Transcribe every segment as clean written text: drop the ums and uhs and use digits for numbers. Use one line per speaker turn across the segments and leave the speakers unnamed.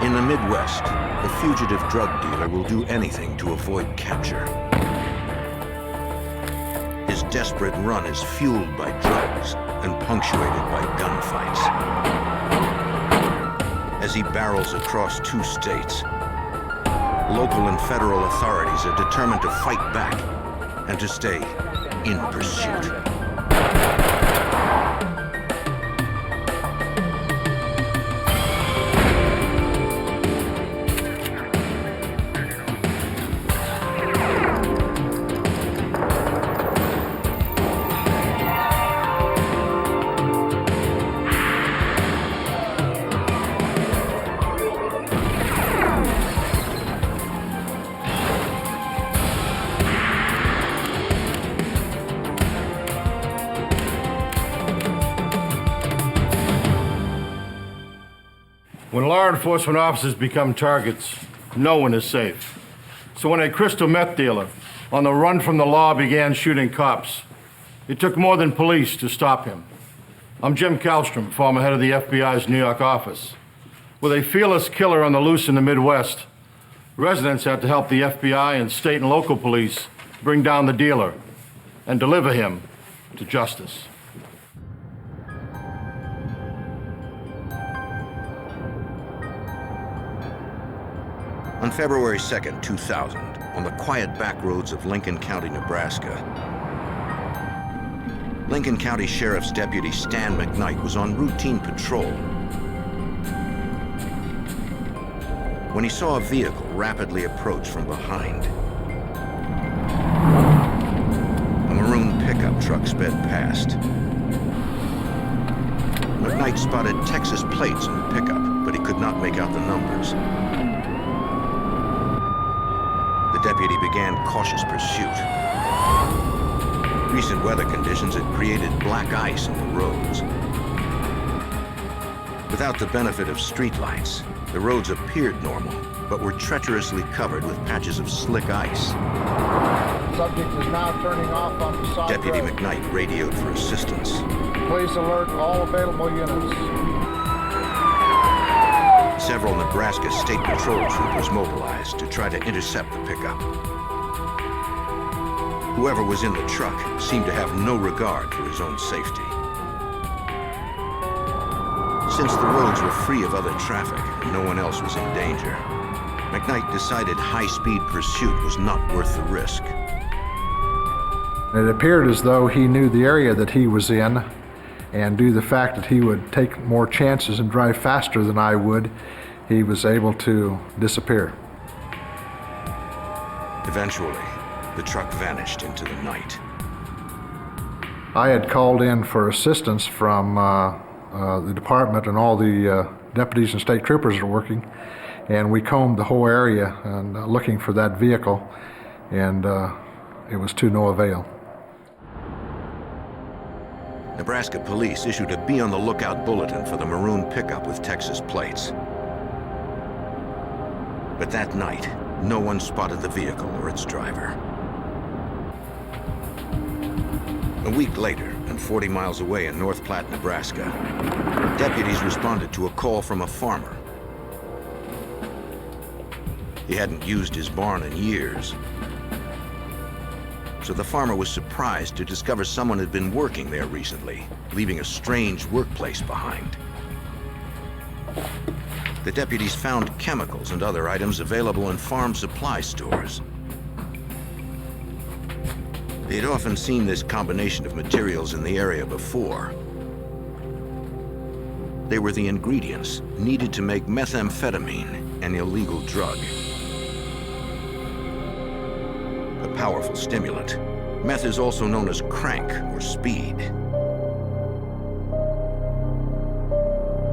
In the Midwest, the fugitive drug dealer will do anything to avoid capture. His desperate run is fueled by drugs and punctuated by gunfights. As he barrels across 2 states, local and federal authorities are determined to fight back and to stay in pursuit.
When law enforcement officers become targets, no one is safe. So when a crystal meth dealer on the run from the law began shooting cops, it took more than police to stop him. I'm Jim Kallstrom, former head of the FBI's New York office. With a fearless killer on the loose in the Midwest, residents had to help the FBI and state and local police bring down the dealer and deliver him to justice.
On February 2nd, 2000, on the quiet back roads of Lincoln County, Nebraska, Lincoln County Sheriff's Deputy Stan McKnight was on routine patrol when he saw a vehicle rapidly approach from behind. A maroon pickup truck sped past. McKnight spotted Texas plates on the pickup, but he could not make out the numbers. The deputy began cautious pursuit. Recent weather conditions had created black ice on the roads. Without the benefit of streetlights, the roads appeared normal, but were treacherously covered with patches of slick ice.
Subject is now turning off on the side
Deputy
road.
McKnight radioed for assistance.
Please alert all available units.
Several Nebraska State Patrol troopers mobilized to try to intercept the pickup. Whoever was in the truck seemed to have no regard for his own safety. Since the roads were free of other traffic and no one else was in danger, McKnight decided high-speed pursuit was not worth the risk.
It appeared as though he knew the area that he was in, and due to the fact that he would take more chances and drive faster than I would, he was able to disappear.
Eventually, the truck vanished into the night.
I had called in for assistance from the department, and all the deputies and state troopers are working, and we combed the whole area and looking for that vehicle, and it was to no avail.
Nebraska police issued a be on the lookout bulletin for the maroon pickup with Texas plates. But that night, no one spotted the vehicle or its driver. A week later, and 40 miles away in North Platte, Nebraska, deputies responded to a call from a farmer. He hadn't used his barn in years. So the farmer was surprised to discover someone had been working there recently, leaving a strange workplace behind. The deputies found chemicals and other items available in farm supply stores. They had often seen this combination of materials in the area before. They were the ingredients needed to make methamphetamine, an illegal drug. A powerful stimulant, meth is also known as crank or speed.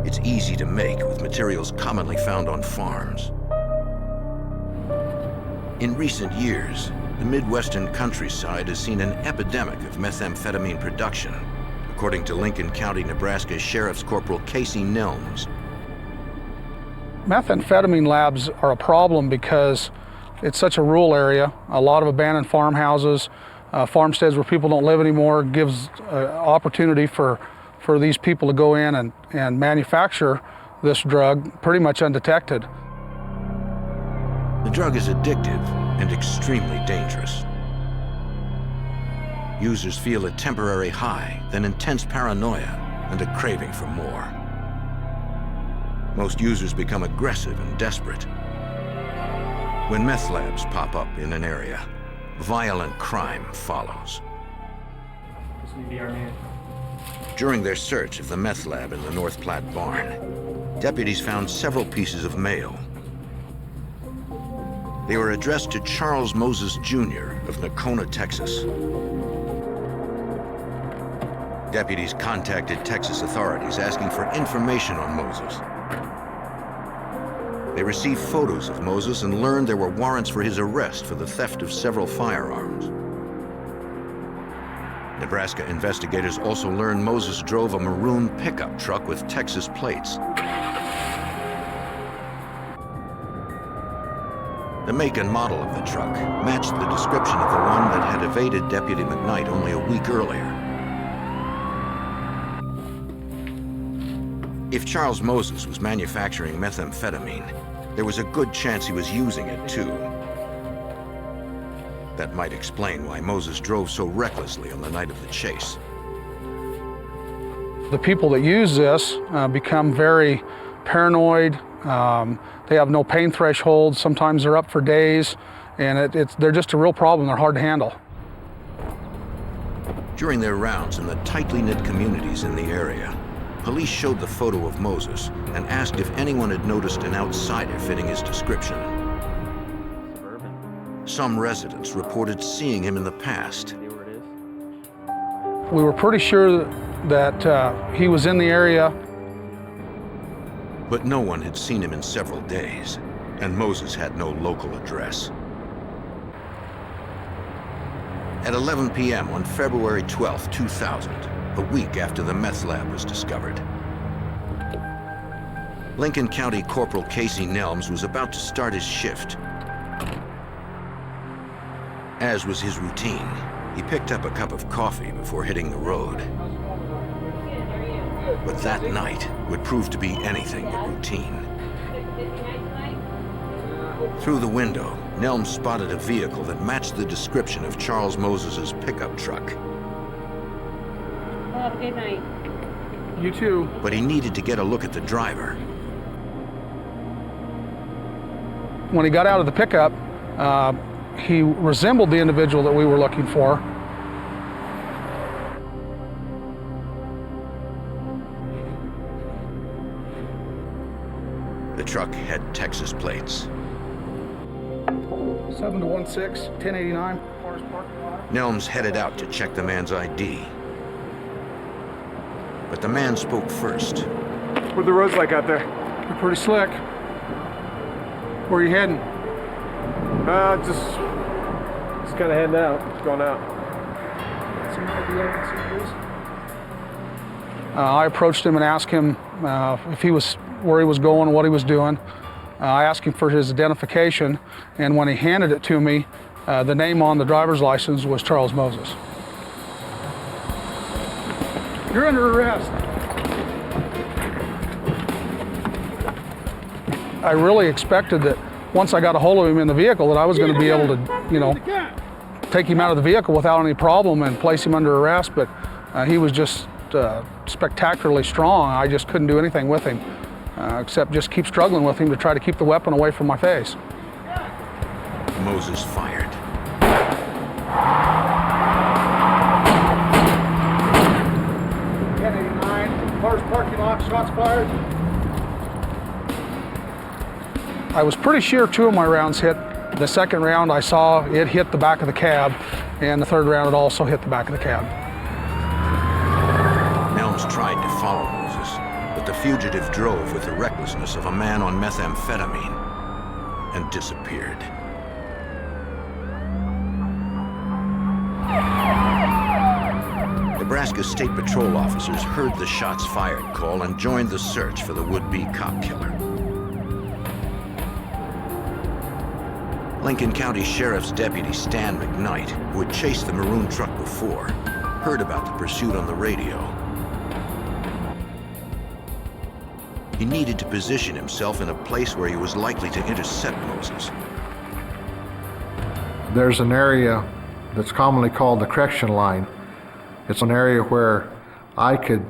It's easy to make with materials commonly found on farms. In recent years, the Midwestern countryside has seen an epidemic of methamphetamine production, according to Lincoln County, Nebraska Sheriff's Corporal Casey Nelms.
Methamphetamine labs are a problem because it's such a rural area, a lot of abandoned farmhouses, farmsteads where people don't live anymore, gives opportunity for these people to go in and manufacture this drug pretty much undetected.
The drug is addictive and extremely dangerous. Users feel a temporary high, then intense paranoia and a craving for more. Most users become aggressive and desperate. When meth labs pop up in an area, violent crime follows. During their search of the meth lab in the North Platte barn, deputies found several pieces of mail. They were addressed to Charles Moses Jr. of Nocona, Texas. Deputies contacted Texas authorities asking for information on Moses. They received photos of Moses and learned there were warrants for his arrest for the theft of several firearms. Nebraska investigators also learned Moses drove a maroon pickup truck with Texas plates. The make and model of the truck matched the description of the one that had evaded Deputy McKnight only a week earlier. If Charles Moses was manufacturing methamphetamine, there was a good chance he was using it too. That might explain why Moses drove so recklessly on the night of the chase.
The people that use this become very paranoid. They have no pain threshold. Sometimes they're up for days, and they're just a real problem. They're hard to handle.
During their rounds in the tightly knit communities in the area, police showed the photo of Moses and asked if anyone had noticed an outsider fitting his description. Some residents reported seeing him in the past.
We were pretty sure that he was in the area.
But no one had seen him in several days, and Moses had no local address. At 11 p.m. on February 12, 2000, a week after the meth lab was discovered, Lincoln County Corporal Casey Nelms was about to start his shift. As was his routine, he picked up a cup of coffee before hitting the road. But that night would prove to be anything but routine. Through the window, Nelms spotted a vehicle that matched the description of Charles Moses's pickup truck.
Have a good night.
You too.
But he needed to get a look at the driver.
When he got out of the pickup, he resembled the individual that we were looking for.
The truck had Texas plates.
7-1-6, 1089.
Nelms headed out to check the man's ID. But the man spoke first.
What are the roads like out there?
They're pretty slick. Where are you heading?
Just kind of heading out. Just going out.
I approached him and asked him if he was where he was going, what he was doing. I asked him for his identification, and when he handed it to me, the name on the driver's license was Charles Moses. You're under arrest. I really expected that once I got a hold of him in the vehicle that I was going to be able to, take him out of the vehicle without any problem and place him under arrest, but he was just spectacularly strong. I just couldn't do anything with him, except just keep struggling with him to try to keep the weapon away from my face.
Moses fired.
Cars parking lot, shots fired.
I was pretty sure 2 of my rounds hit. The second round I saw it hit the back of the cab, and the third round it also hit the back of the cab.
Nelms tried to follow Moses, but the fugitive drove with the recklessness of a man on methamphetamine and disappeared. Nebraska State Patrol officers heard the shots fired call and joined the search for the would-be cop killer. Lincoln County Sheriff's Deputy Stan McKnight, who had chased the maroon truck before, heard about the pursuit on the radio. He needed to position himself in a place where he was likely to intercept Moses.
There's an area that's commonly called the correction line. It's an area where I could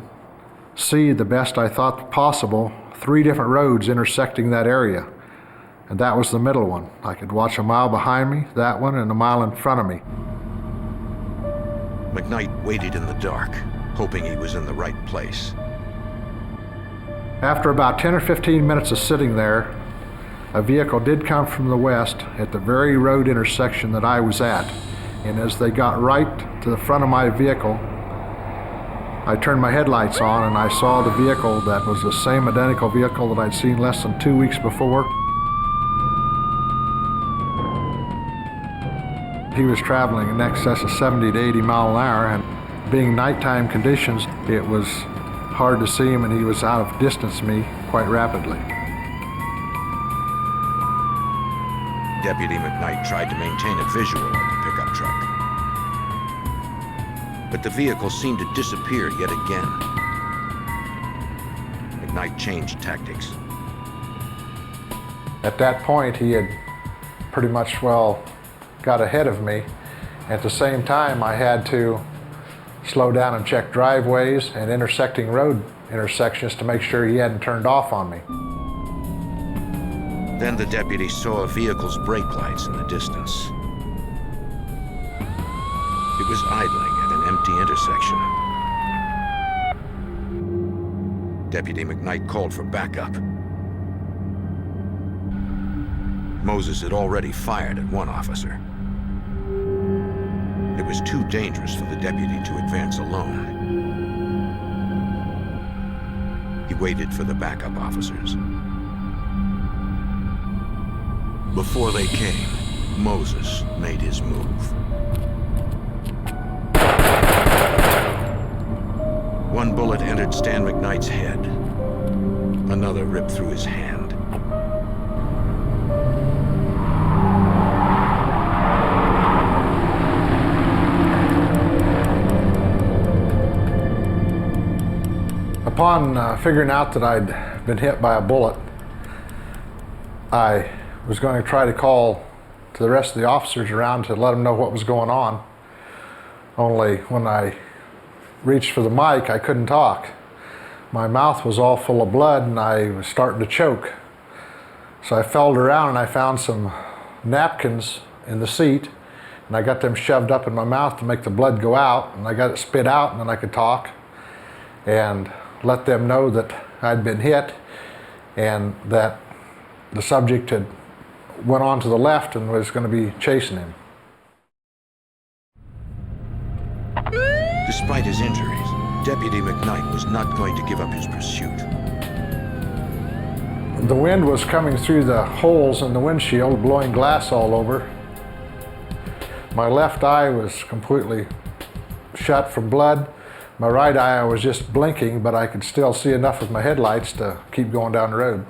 see the best I thought possible 3 different roads intersecting that area. And that was the middle one. I could watch a mile behind me, that one, and a mile in front of me.
McKnight waited in the dark, hoping he was in the right place.
After about 10 or 15 minutes of sitting there, a vehicle did come from the west at the very road intersection that I was at. And as they got right to the front of my vehicle, I turned my headlights on and I saw the vehicle that was the same identical vehicle that I'd seen less than 2 weeks before. He was traveling in excess of 70 to 80 mile an hour, and being nighttime conditions, it was hard to see him, and he was out of distance me quite rapidly.
Deputy McKnight tried to maintain a visual of the pickup truck. But the vehicle seemed to disappear yet again. McKnight changed tactics.
At that point, he had pretty much, got ahead of me. At the same time, I had to slow down and check driveways and intersecting road intersections to make sure he hadn't turned off on me.
Then the deputy saw a vehicle's brake lights in the distance. It was idling at an empty intersection. Deputy McKnight called for backup. Moses had already fired at one officer. It was too dangerous for the deputy to advance alone. He waited for the backup officers. Before they came, Moses made his move. One bullet entered Stan McKnight's head. Another ripped through his hand.
Upon figuring out that I'd been hit by a bullet, I was going to try to call to the rest of the officers around to let them know what was going on. Only when I reached for the mic, I couldn't talk. My mouth was all full of blood and I was starting to choke. So I felt around and I found some napkins in the seat, and I got them shoved up in my mouth to make the blood go out, and I got it spit out, and then I could talk and let them know that I'd been hit and that the subject had went on to the left and was going to be chasing him.
Despite his injuries, Deputy McKnight was not going to give up his pursuit.
The wind was coming through the holes in the windshield, blowing glass all over. My left eye was completely shut from blood. My right eye I was just blinking, but I could still see enough with my headlights to keep going down the road.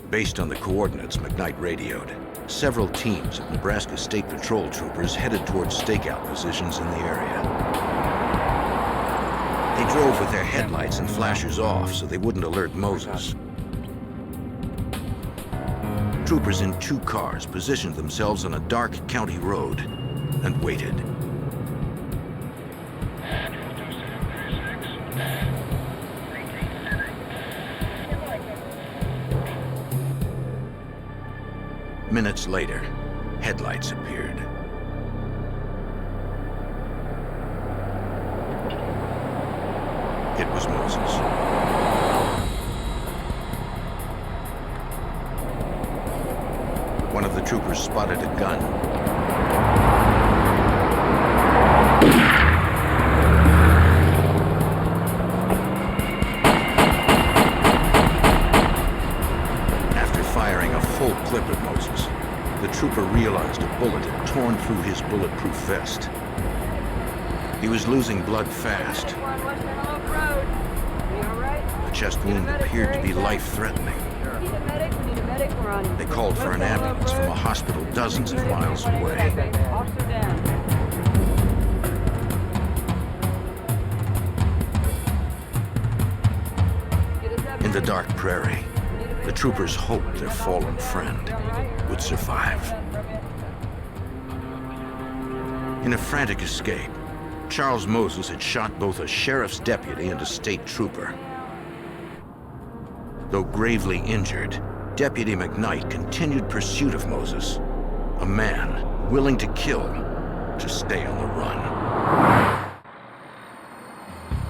Based on the coordinates McKnight radioed, several teams of Nebraska State Patrol troopers headed towards stakeout positions in the area. They drove with their headlights and flashers off so they wouldn't alert Moses. Troopers in 2 cars positioned themselves on a dark county road and waited. Minutes later, headlights appeared. It was Moses. One of the troopers spotted a gun. After firing a full clip at Moses, the trooper realized a bullet had torn through his bulletproof vest. He was losing blood fast. The chest wound appeared to be life-threatening. They called for an ambulance from a hospital dozens of miles away. the dark prairie, the troopers hoped their fallen friend would survive. In a frantic escape, Charles Moses had shot both a sheriff's deputy and a state trooper. Though gravely injured, Deputy McKnight continued pursuit of Moses, a man willing to kill to stay on the run.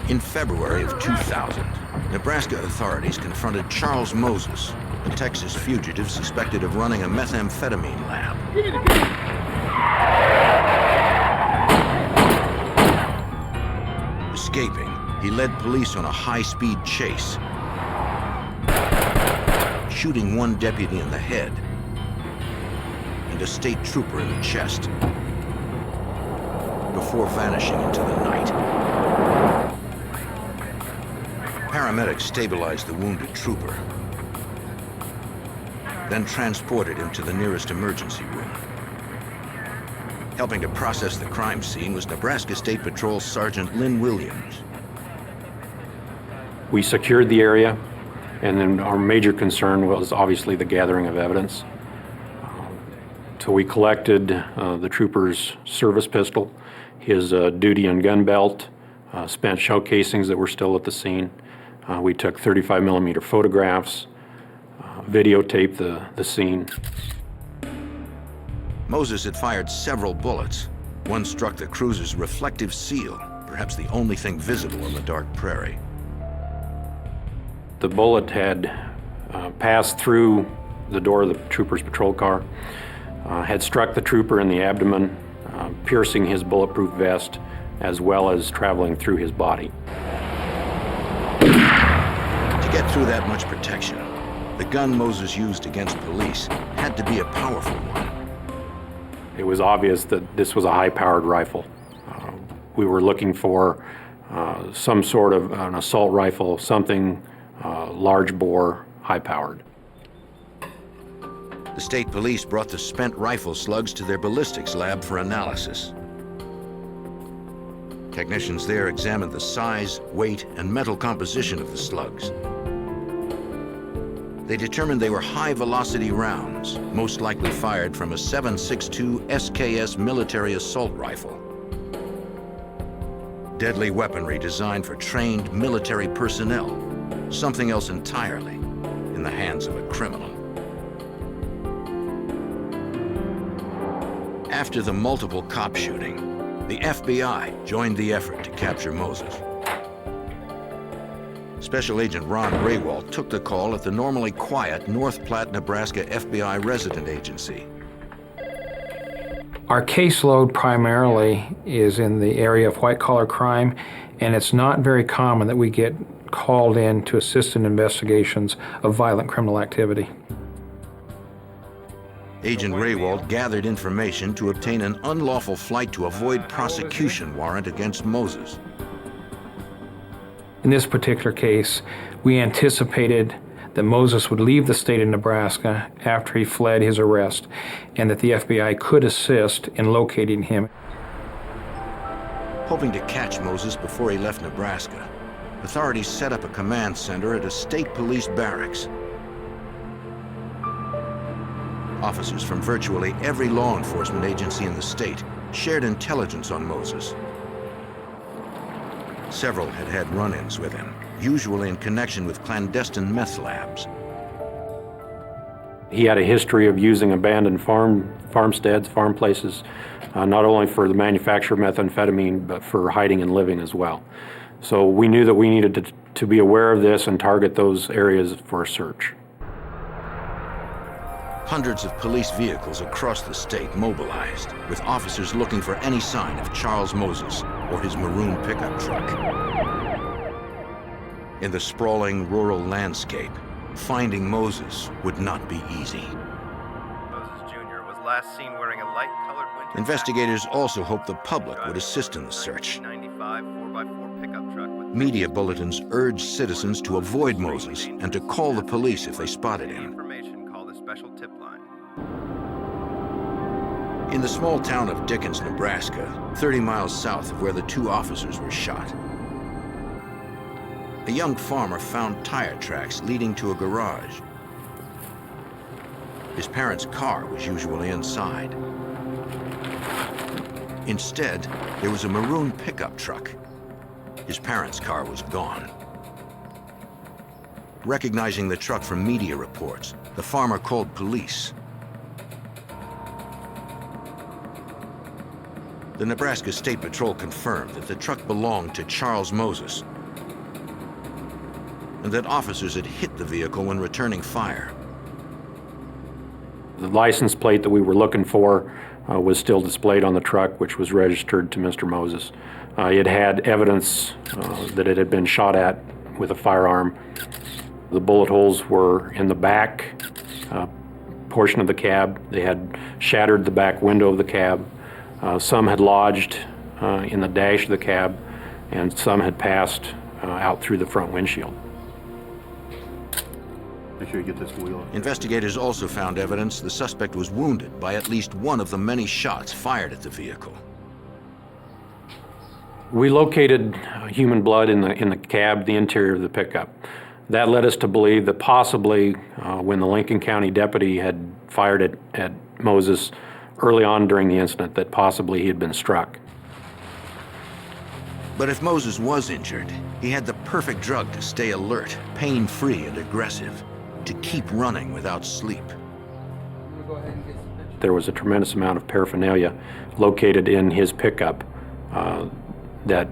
In February of 2000, Nebraska authorities confronted Charles Moses, a Texas fugitive suspected of running a methamphetamine lab. Escaping, he led police on a high-speed chase, shooting one deputy in the head and a state trooper in the chest before vanishing into the night. Paramedics stabilized the wounded trooper, then transported him to the nearest emergency room. Helping to process the crime scene was Nebraska State Patrol Sergeant Lynn Williams.
We secured the area, and then our major concern was obviously the gathering of evidence. So we collected the trooper's service pistol, his duty and gun belt, spent shell casings that were still at the scene. We took 35 millimeter photographs, videotaped the scene.
Moses had fired several bullets. One struck the cruiser's reflective seal, perhaps the only thing visible in the dark prairie.
The bullet had passed through the door of the trooper's patrol car, had struck the trooper in the abdomen, piercing his bulletproof vest, as well as traveling through his body.
To get through that much protection, the gun Moses used against police had to be a powerful one.
It was obvious that this was a high-powered rifle. We were looking for some sort of an assault rifle, something large bore, high-powered.
The state police brought the spent rifle slugs to their ballistics lab for analysis. Technicians there examined the size, weight, and metal composition of the slugs. They determined they were high-velocity rounds, most likely fired from a 7.62 SKS military assault rifle. Deadly weaponry designed for trained military personnel, something else entirely in the hands of a criminal. After the multiple cop shooting, the FBI joined the effort to capture Moses. Special Agent Ron Raywald took the call at the normally quiet North Platte, Nebraska FBI resident agency.
Our caseload primarily is in the area of white-collar crime, and it's not very common that we get called in to assist in investigations of violent criminal activity.
Agent Raywald gathered information to obtain an unlawful flight to avoid prosecution warrant against Moses.
In this particular case, we anticipated that Moses would leave the state of Nebraska after he fled his arrest, and that the FBI could assist in locating him.
Hoping to catch Moses before he left Nebraska, authorities set up a command center at a state police barracks. Officers from virtually every law enforcement agency in the state shared intelligence on Moses. Several had had run-ins with him, usually in connection with clandestine meth labs.
He had a history of using abandoned farmsteads, farm places, not only for the manufacture of methamphetamine, but for hiding and living as well. So we knew that we needed to be aware of this and target those areas for a search.
Hundreds of police vehicles across the state mobilized, with officers looking for any sign of Charles Moses or his maroon pickup truck. In the sprawling rural landscape, finding Moses would not be easy.
Moses Jr. was last seen wearing a light-colored winter
Investigators also hoped the public would assist in the search.
1995 4x4 pickup truck with
Media bulletins urged citizens to avoid Moses and to call the police if they spotted him.
information called a special tip line.
In the small town of Dickens, Nebraska, 30 miles south of where the two officers were shot, a young farmer found tire tracks leading to a garage. His parents' car was usually inside. Instead, there was a maroon pickup truck. His parents' car was gone. Recognizing the truck from media reports, the farmer called police. The Nebraska State Patrol confirmed that the truck belonged to Charles Moses and that officers had hit the vehicle when returning fire.
The license plate that we were looking for was still displayed on the truck, which was registered to Mr. Moses. It had evidence that it had been shot at with a firearm. The bullet holes were in the back portion of the cab. They had shattered the back window of the cab. Some had lodged in the dash of the cab, and some had passed out through the front windshield.
Make sure you get this wheel.
Investigators also found evidence the suspect was wounded by at least one of the many shots fired at the vehicle.
We located human blood in the cab, the interior of the pickup. That led us to believe that possibly when the Lincoln County deputy had fired at Moses early on during the incident, that possibly he had been struck.
But if Moses was injured, he had the perfect drug to stay alert, pain-free and aggressive, to keep running without sleep.
There was a tremendous amount of paraphernalia located in his pickup that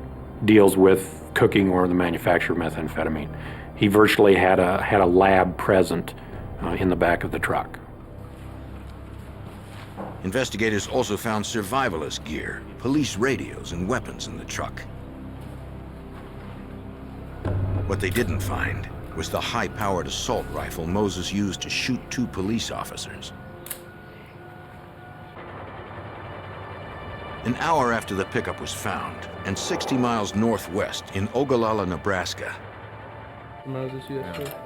deals with cooking or the manufacture of methamphetamine. He virtually had a lab present in the back of the truck.
Investigators also found survivalist gear, police radios, and weapons in the truck. What they didn't find was the high-powered assault rifle Moses used to shoot 2 police officers. An hour after the pickup was found, and 60 miles northwest in Ogallala, Nebraska,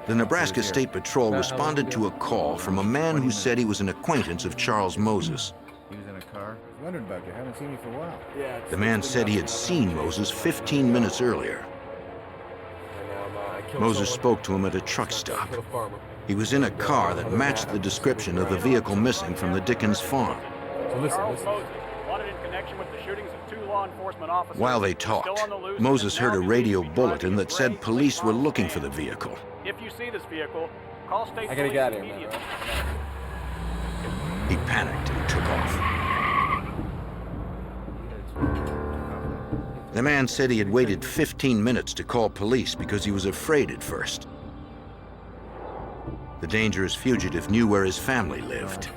the Nebraska State Patrol responded to a call from a man who said he was an acquaintance of Charles Moses.
He was in a car. I was wondering about you. I haven't seen you for a while.
The man said he had seen Moses 15 minutes earlier. Moses spoke to him at a truck stop. He was in a car that matched the description of the vehicle missing from the Dickens farm. While they talked, Moses heard a radio bulletin that said police were looking for the vehicle.
If you see this vehicle, call state police immediately.
He panicked and took off. The man said he had waited 15 minutes to call police because he was afraid at first. The dangerous fugitive knew where his family lived.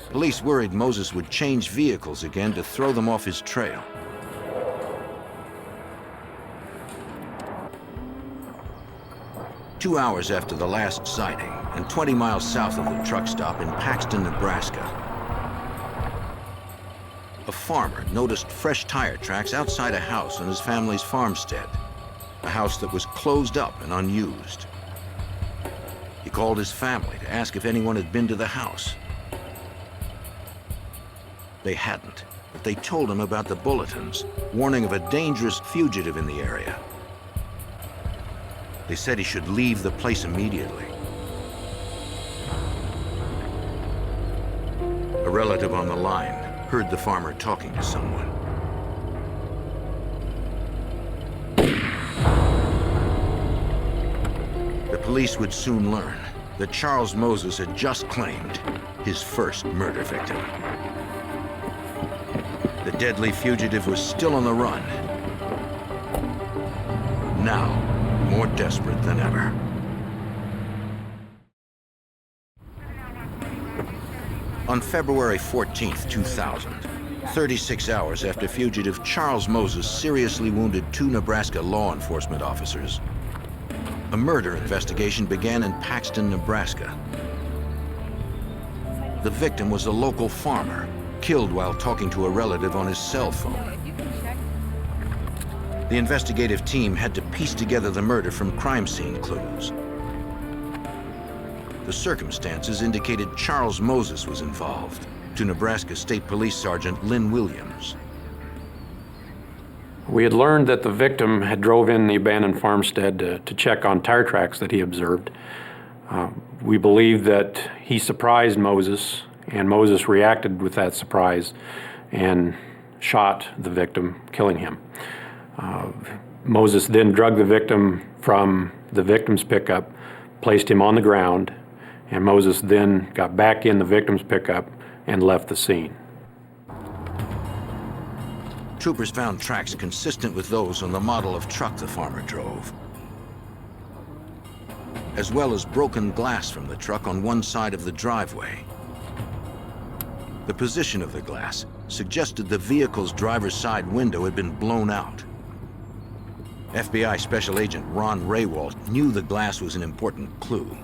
Police worried Moses would change vehicles again to throw them off his trail. Two hours after the last sighting, and 20 miles south of the truck stop in Paxton, Nebraska, a farmer noticed fresh tire tracks outside a house on his family's farmstead, a house that was closed up and unused. He called his family to ask if anyone had been to the house. They hadn't, but they told him about the bulletins, warning of a dangerous fugitive in the area. They said he should leave the place immediately. A relative on the line heard the farmer talking to someone. The police would soon learn that Charles Moses had just claimed his first murder victim. The deadly fugitive was still on the run, now more desperate than ever. On February 14th, 2000, 36 hours after fugitive Charles Moses seriously wounded 2 Nebraska law enforcement officers, a murder investigation began in Paxton, Nebraska. The victim was a local farmer, killed while talking to a relative on his cell phone. The investigative team had to piece together the murder from crime scene clues. The circumstances indicated Charles Moses was involved, to Nebraska State Police Sergeant Lynn Williams.
We had learned that the victim had drove in the abandoned farmstead to check on tire tracks that he observed. We believed that he surprised Moses, and Moses reacted with that surprise and shot the victim, killing him. Moses then drugged the victim from the victim's pickup, placed him on the ground, and Moses then got back in the victim's pickup and left the scene.
Troopers found tracks consistent with those on the model of truck the farmer drove, as well as broken glass from the truck on one side of the driveway. The position of the glass suggested the vehicle's driver's side window had been blown out. FBI Special Agent Ron Raywalt knew the glass was an important clue.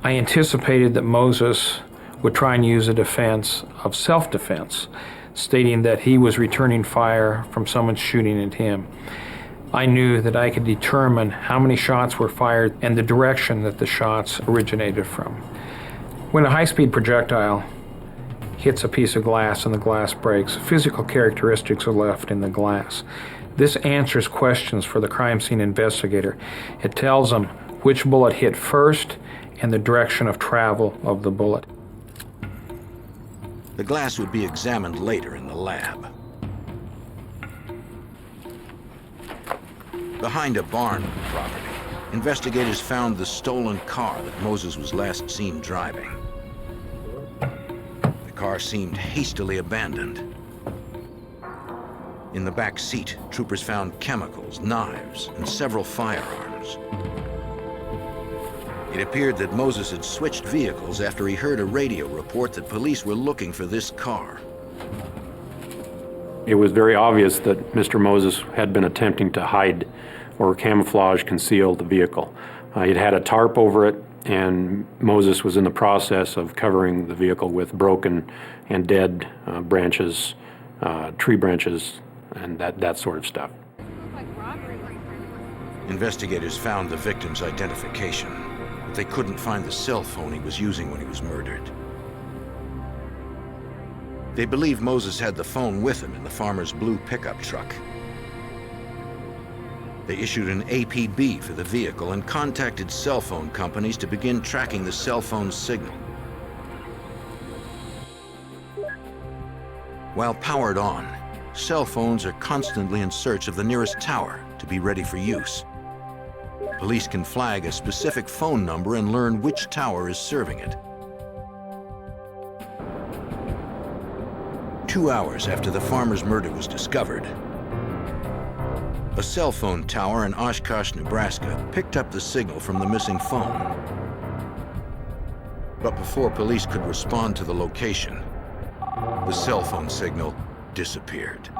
I anticipated that Moses would try and use a defense of self-defense, stating that he was returning fire from someone shooting at him. I knew that I could determine how many shots were fired and the direction that the shots originated from. When a high-speed projectile hits a piece of glass and the glass breaks, physical characteristics are left in the glass. This answers questions for the crime scene investigator. It tells them which bullet hit first and the direction of travel of the bullet.
The glass would be examined later in the lab. Behind a barn on the property, investigators found the stolen car that Moses was last seen driving. The car seemed hastily abandoned. In the back seat, troopers found chemicals, knives, and several firearms. It appeared that Moses had switched vehicles after he heard a radio report that police were looking for this car.
It was very obvious that Mr. Moses had been attempting to hide or camouflage, conceal the vehicle. He'd had a tarp over it, and Moses was in the process of covering the vehicle with broken and dead branches, tree branches, and that sort of stuff.
Investigators found the victim's identification, but they couldn't find the cell phone he was using when he was murdered. They believe Moses had the phone with him in the farmer's blue pickup truck. They issued an APB for the vehicle and contacted cell phone companies to begin tracking the cell phone signal. While powered on, cell phones are constantly in search of the nearest tower to be ready for use. Police can flag a specific phone number and learn which tower is serving it. 2 hours after the farmer's murder was discovered, a cell phone tower in Oshkosh, Nebraska picked up the signal from the missing phone. But before police could respond to the location, the cell phone signal disappeared.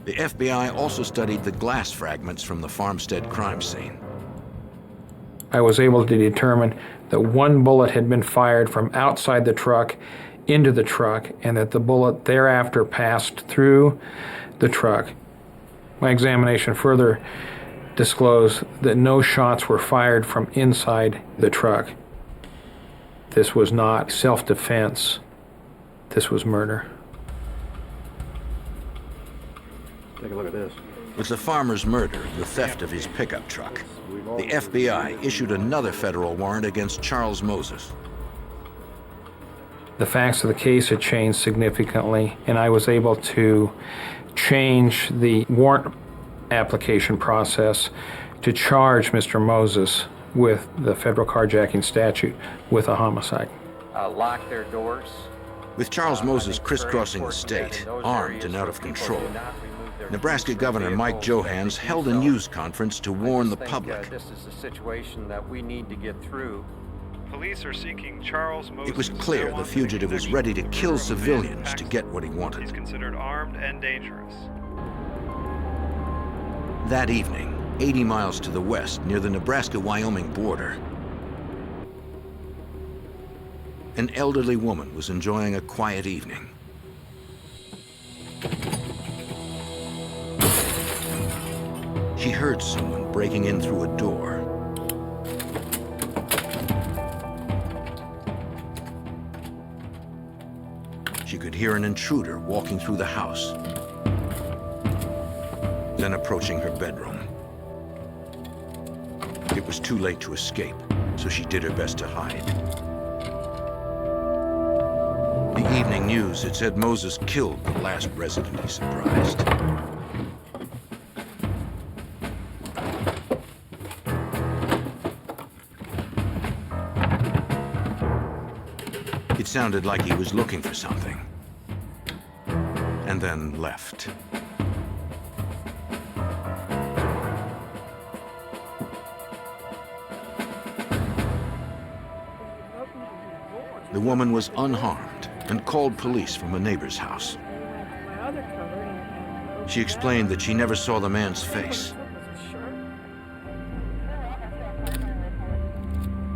The FBI also studied the glass fragments from the farmstead crime scene.
I was able to determine that one bullet had been fired from outside the truck into the truck, and that the bullet thereafter passed through the truck. My examination further disclosed that no shots were fired from inside the truck. This was not self-defense. This was murder.
Take a look at this.
With the farmer's murder, the theft of his pickup truck, the FBI issued another federal warrant against Charles Moses.
The facts of the case had changed significantly, and I was able to change the warrant application process to charge Mr. Moses with the federal carjacking statute with a homicide.
Lock their doors.
With Charles Moses crisscrossing the state, armed and out of control, Nebraska Governor Mike Johans held a news conference to warn the public.
This is a situation that we need to get through.
Police are seeking Charles Moses.
It was clear the fugitive was ready to kill civilians to get what he wanted.
He's considered armed and dangerous.
That evening, 80 miles to the west, near the Nebraska-Wyoming border, an elderly woman was enjoying a quiet evening. She heard someone breaking in through a door. hear an intruder walking through the house, then approaching her bedroom. It was too late to escape, so she did her best to hide. The evening news had said Moses killed the last resident he surprised. It sounded like he was looking for something, and then left. The woman was unharmed and called police from a neighbor's house. She explained that she never saw the man's face.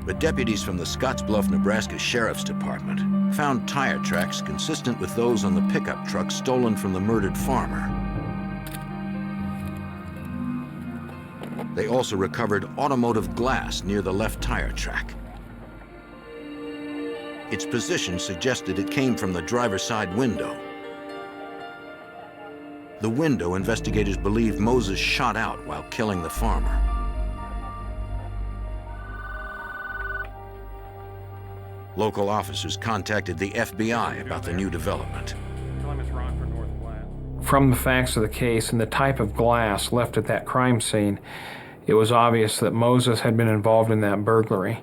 But deputies from the Scottsbluff, Nebraska Sheriff's Department found tire tracks consistent with those on the pickup truck stolen from the murdered farmer. They also recovered automotive glass near the left tire track. Its position suggested it came from the driver's side window. The window investigators believed Moses shot out while killing the farmer. Local officers contacted the FBI about the new development.
From the facts of the case and the type of glass left at that crime scene, it was obvious that Moses had been involved in that burglary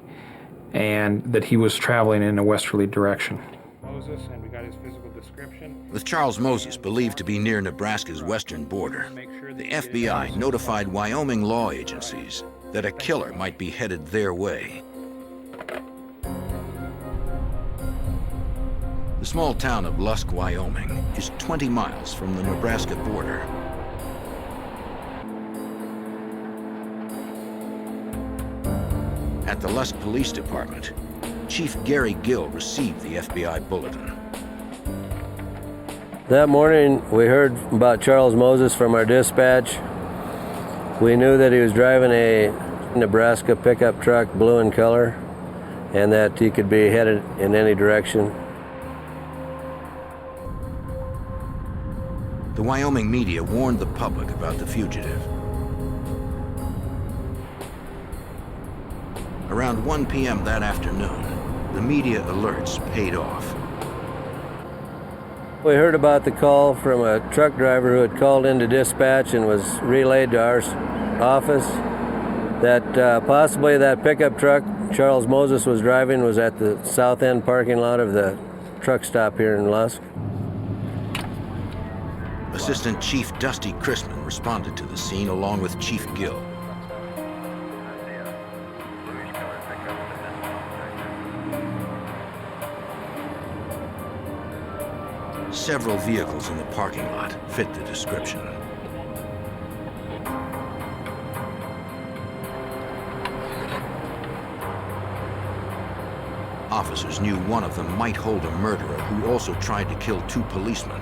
and that he was traveling in a westerly direction.
Moses, and we got his physical description.
With Charles Moses believed to be near Nebraska's western border, the FBI notified Wyoming law agencies that a killer might be headed their way. The small town of Lusk, Wyoming, is 20 miles from the Nebraska border. At the Lusk Police Department, Chief Gary Gill received the FBI bulletin.
That morning, we heard about Charles Moses from our dispatch. We knew that he was driving a Nebraska pickup truck, blue in color, and that he could be headed in any direction.
The Wyoming media warned the public about the fugitive. Around 1 p.m. that afternoon, the media alerts paid off.
We heard about the call from a truck driver who had called into dispatch and was relayed to our office that possibly that pickup truck Charles Moses was driving was at the south end parking lot of the truck stop here in Lusk.
Assistant Chief Dusty Chrisman responded to the scene along with Chief Gill. Several vehicles in the parking lot fit the description. Officers knew one of them might hold a murderer who also tried to kill 2 policemen.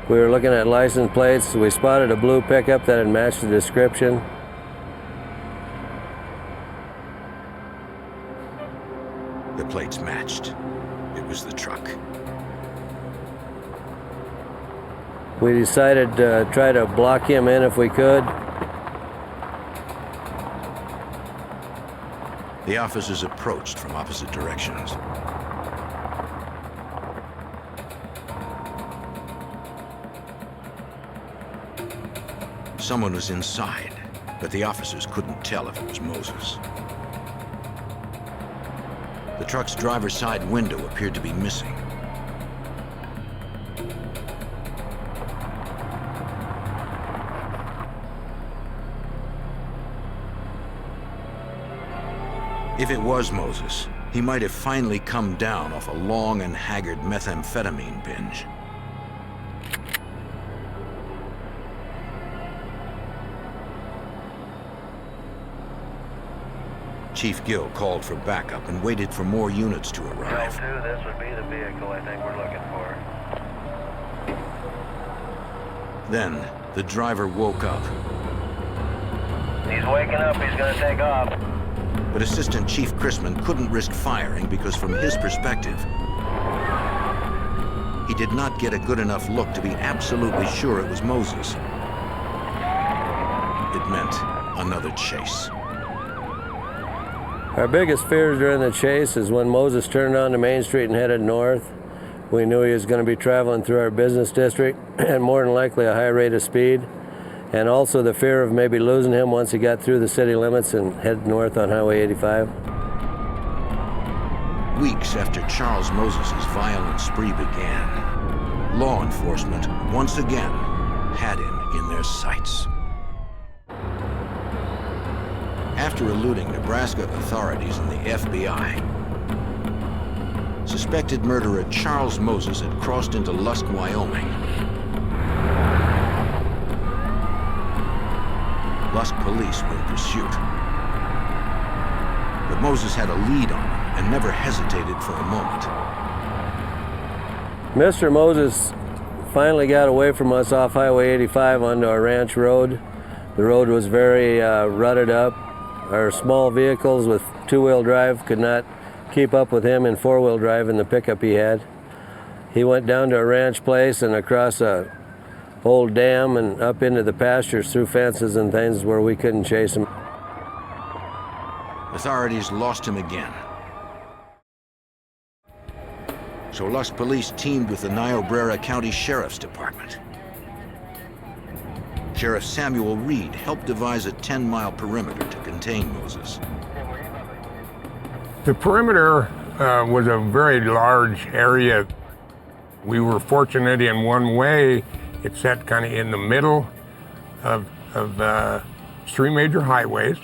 We were looking at license plates. We spotted a blue pickup that had matched the description.
The plates matched. It was the truck.
We decided to try to block him in if we could.
The officers approached from opposite directions. Someone was inside, but the officers couldn't tell if it was Moses. The truck's driver's side window appeared to be missing. If it was Moses, he might have finally come down off a long and haggard methamphetamine binge. Chief Gill called for backup and waited for more units to arrive.
L2, this would be the vehicle I think we're looking for.
Then, the driver woke up.
He's waking up, he's gonna take off.
But Assistant Chief Chrisman couldn't risk firing because from his perspective, he did not get a good enough look to be absolutely sure it was Moses. It meant another chase.
Our biggest fears during the chase is when Moses turned onto Main Street and headed north. We knew he was going to be traveling through our business district at more than likely a high rate of speed. And also the fear of maybe losing him once he got through the city limits and headed north on Highway 85.
Weeks after Charles Moses' violent spree began, law enforcement once again had him in their sights. After eluding Nebraska authorities and the FBI, suspected murderer Charles Moses had crossed into Lusk, Wyoming. Lusk police were in pursuit. But Moses had a lead on him and never hesitated for a moment.
Mr. Moses finally got away from us off Highway 85 onto our ranch road. The road was very rutted up. Our small vehicles with two-wheel drive could not keep up with him in four-wheel drive in the pickup he had. He went down to a ranch place and across a old dam and up into the pastures through fences and things where we couldn't chase him.
Authorities lost him again. So Lusk police teamed with the Niobrara County Sheriff's Department. Sheriff Samuel Reed helped devise a 10-mile perimeter to contain Moses.
The perimeter was a very large area. We were fortunate in one way. It sat kind of in the middle of three major highways,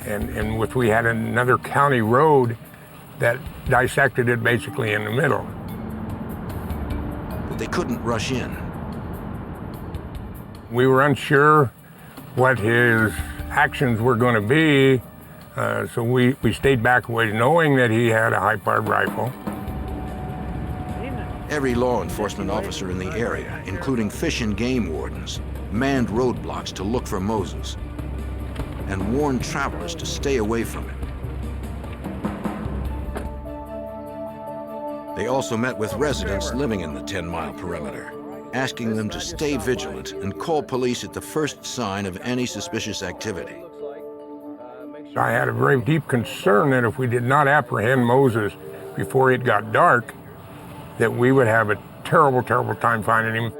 and we had another county road that dissected it basically in the middle.
But they couldn't rush in.
We were unsure what his actions were going to be, so we stayed back a ways knowing that he had a high-powered rifle.
Every law enforcement officer in the area, including fish and game wardens, manned roadblocks to look for Moses and warned travelers to stay away from him. They also met with residents living in the 10-mile perimeter, asking them to stay vigilant and call police at the first sign of any suspicious activity.
I had a very deep concern that if we did not apprehend Moses before it got dark, that we would have a terrible, terrible time finding him.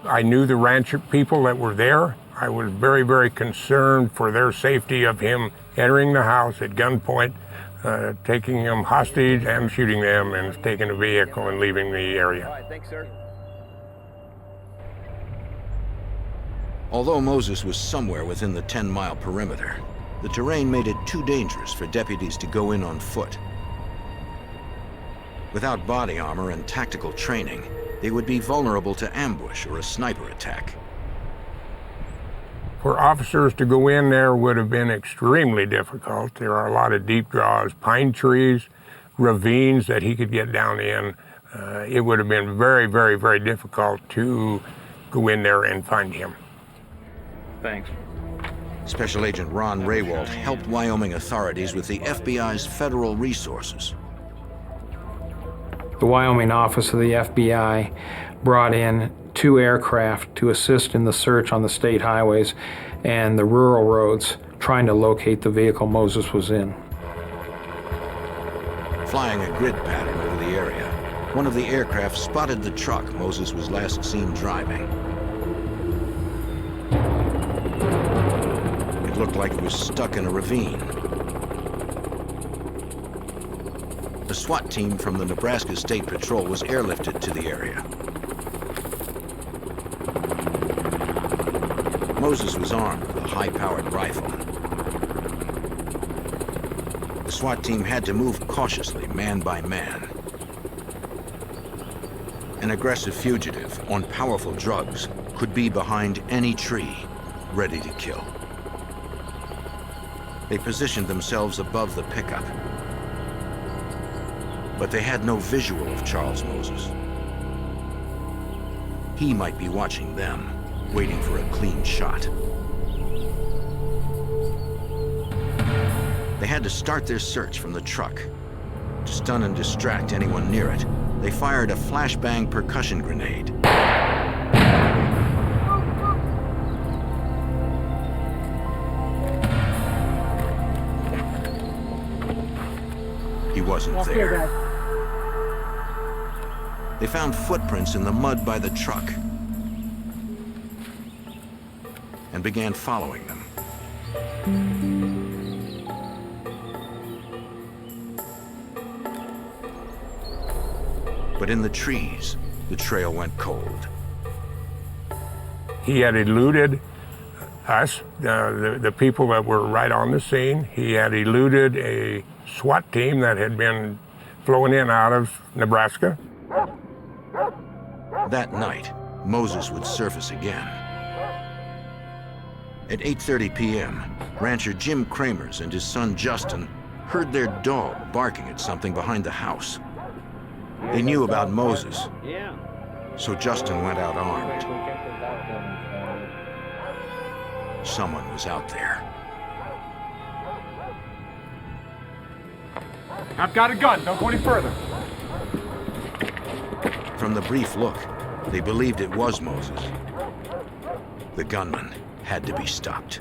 I knew the ranch people that were there. I was very, very concerned for their safety of him entering the house at gunpoint, taking him hostage and shooting them and taking a vehicle and leaving the area.
All right, thanks, sir.
Although Moses was somewhere within the 10-mile perimeter, the terrain made it too dangerous for deputies to go in on foot. Without body armor and tactical training, they would be vulnerable to ambush or a sniper attack.
For officers to go in there would have been extremely difficult. There are a lot of deep draws, pine trees, ravines that he could get down in. It would have been very, very, very difficult to go in there and find him.
Thanks.
Special Agent Ron Raywald helped Wyoming authorities with the FBI's federal resources.
The Wyoming office of the FBI brought in 2 aircraft to assist in the search on the state highways and the rural roads, trying to locate the vehicle Moses was in.
Flying a grid pattern over the area, one of the aircraft spotted the truck Moses was last seen driving. It looked like it was stuck in a ravine. The SWAT team from the Nebraska State Patrol was airlifted to the area. Moses was armed with a high-powered rifle. The SWAT team had to move cautiously, man by man. An aggressive fugitive on powerful drugs could be behind any tree, ready to kill. They positioned themselves above the pickup. But they had no visual of Charles Moses. He might be watching them, waiting for a clean shot. They had to start their search from the truck. To stun and distract anyone near it, they fired a flashbang percussion grenade. He wasn't there. They found footprints in the mud by the truck and began following them. But in the trees, the trail went cold.
He had eluded us, the people that were right on the scene. He had eluded a SWAT team that had been flown in out of Nebraska.
That night, Moses would surface again. At 8:30 p.m., rancher Jim Kramers and his son Justin heard their dog barking at something behind the house. They knew about Moses, so Justin went out armed. Someone was out there.
I've got a gun. Don't go any further.
From the brief look, they believed it was Moses. The gunman had to be stopped.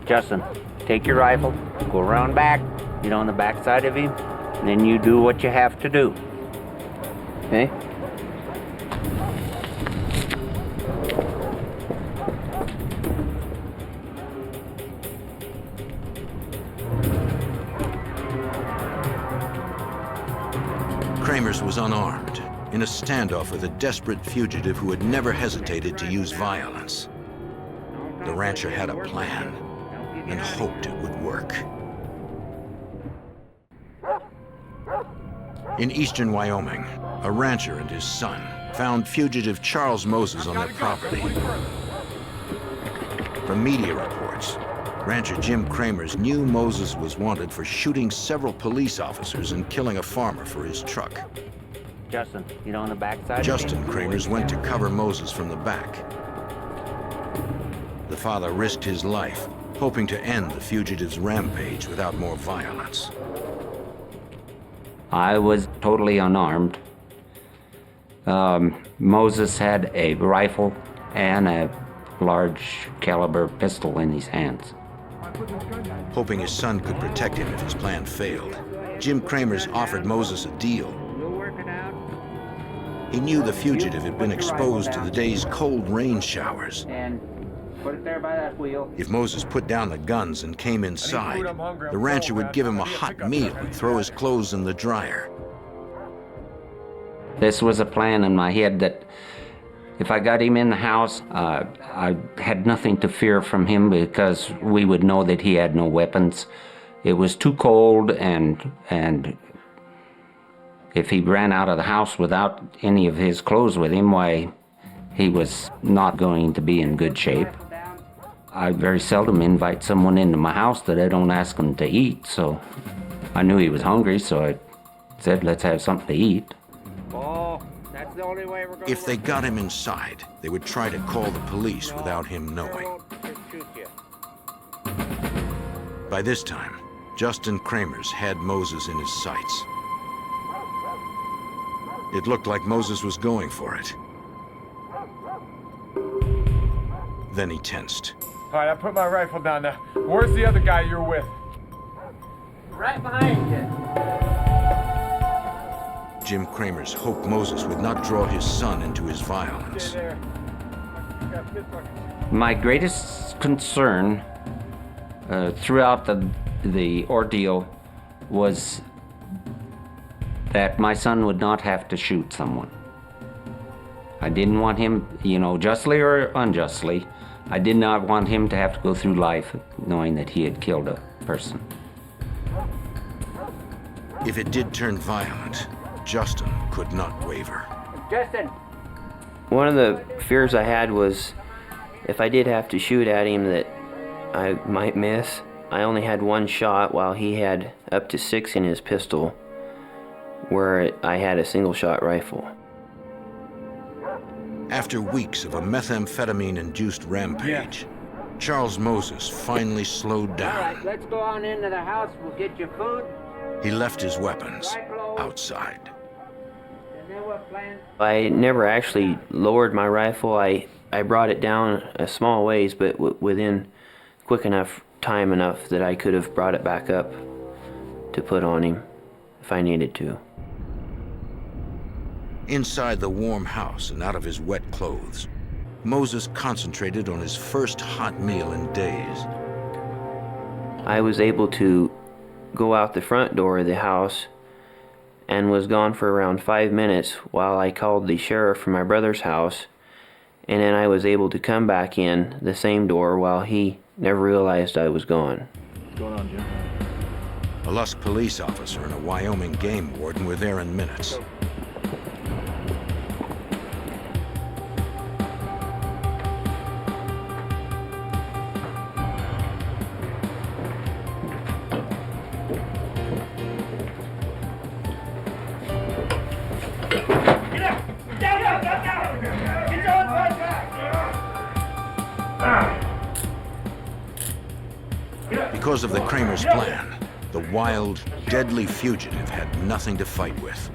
Justin, take your rifle, go around back, get on the back side of him, and then you do what you have to do. Okay?
Kramers was unarmed, in a standoff with a desperate fugitive who had never hesitated to use violence. The rancher had a plan and hoped it would work. In eastern Wyoming, a rancher and his son found fugitive Charles Moses on their property. From media reports, rancher Jim Kramers knew Moses was wanted for shooting several police officers and killing a farmer for his truck.
Justin, get on the back side.
Justin Kramers went to cover Moses from the back. The father risked his life, hoping to end the fugitive's rampage without more violence.
I was totally unarmed. Moses had a rifle and a large caliber pistol in his hands.
Hoping his son could protect him if his plan failed, Jim Kramers offered Moses a deal. He knew the fugitive had been exposed to the day's cold rain showers.
And put it there by that wheel.
If Moses put down the guns and came inside, the rancher would give him a hot meal and throw his clothes in the dryer.
This was a plan in my head that if I got him in the house, I had nothing to fear from him because we would know that he had no weapons. It was too cold, and if he ran out of the house without any of his clothes with him, why, he was not going to be in good shape. I very seldom invite someone into my house that I don't ask them to eat, so I knew he was hungry, so I said, let's have something to eat. Oh, that's the only way we're going.
If they got him inside, they would try to call the police without him knowing. By this time, Justin Kramers had Moses in his sights. It looked like Moses was going for it. Then he tensed.
All right, I put my rifle down now. Where's the other guy you're with?
Right behind you.
Jim Kramers hoped Moses would not draw his son into his violence.
My greatest concern throughout the ordeal was that my son would not have to shoot someone. I didn't want him, justly or unjustly, I did not want him to have to go through life knowing that he had killed a person.
If it did turn violent, Justin could not waver.
Justin!
One of the fears I had was if I did have to shoot at him that I might miss. I only had one shot while he had up to 6 in his pistol, where I had a single-shot rifle.
After weeks of a methamphetamine-induced rampage, Charles Moses finally slowed down.
All right, let's go on into the house. We'll get you food.
He left his weapons outside.
I never actually lowered my rifle. I brought it down a small ways, but within quick enough time enough that I could have brought it back up to put on him if I needed to.
Inside the warm house and out of his wet clothes, Moses concentrated on his first hot meal in days.
I was able to go out the front door of the house and was gone for around 5 minutes while I called the sheriff from my brother's house, and then I was able to come back in the same door while he never realized I was gone.
What's going on, Jim?
A Lusk police officer and a Wyoming game warden were there in minutes. Because of the Kramer's plan, the wild, deadly fugitive had nothing to fight with.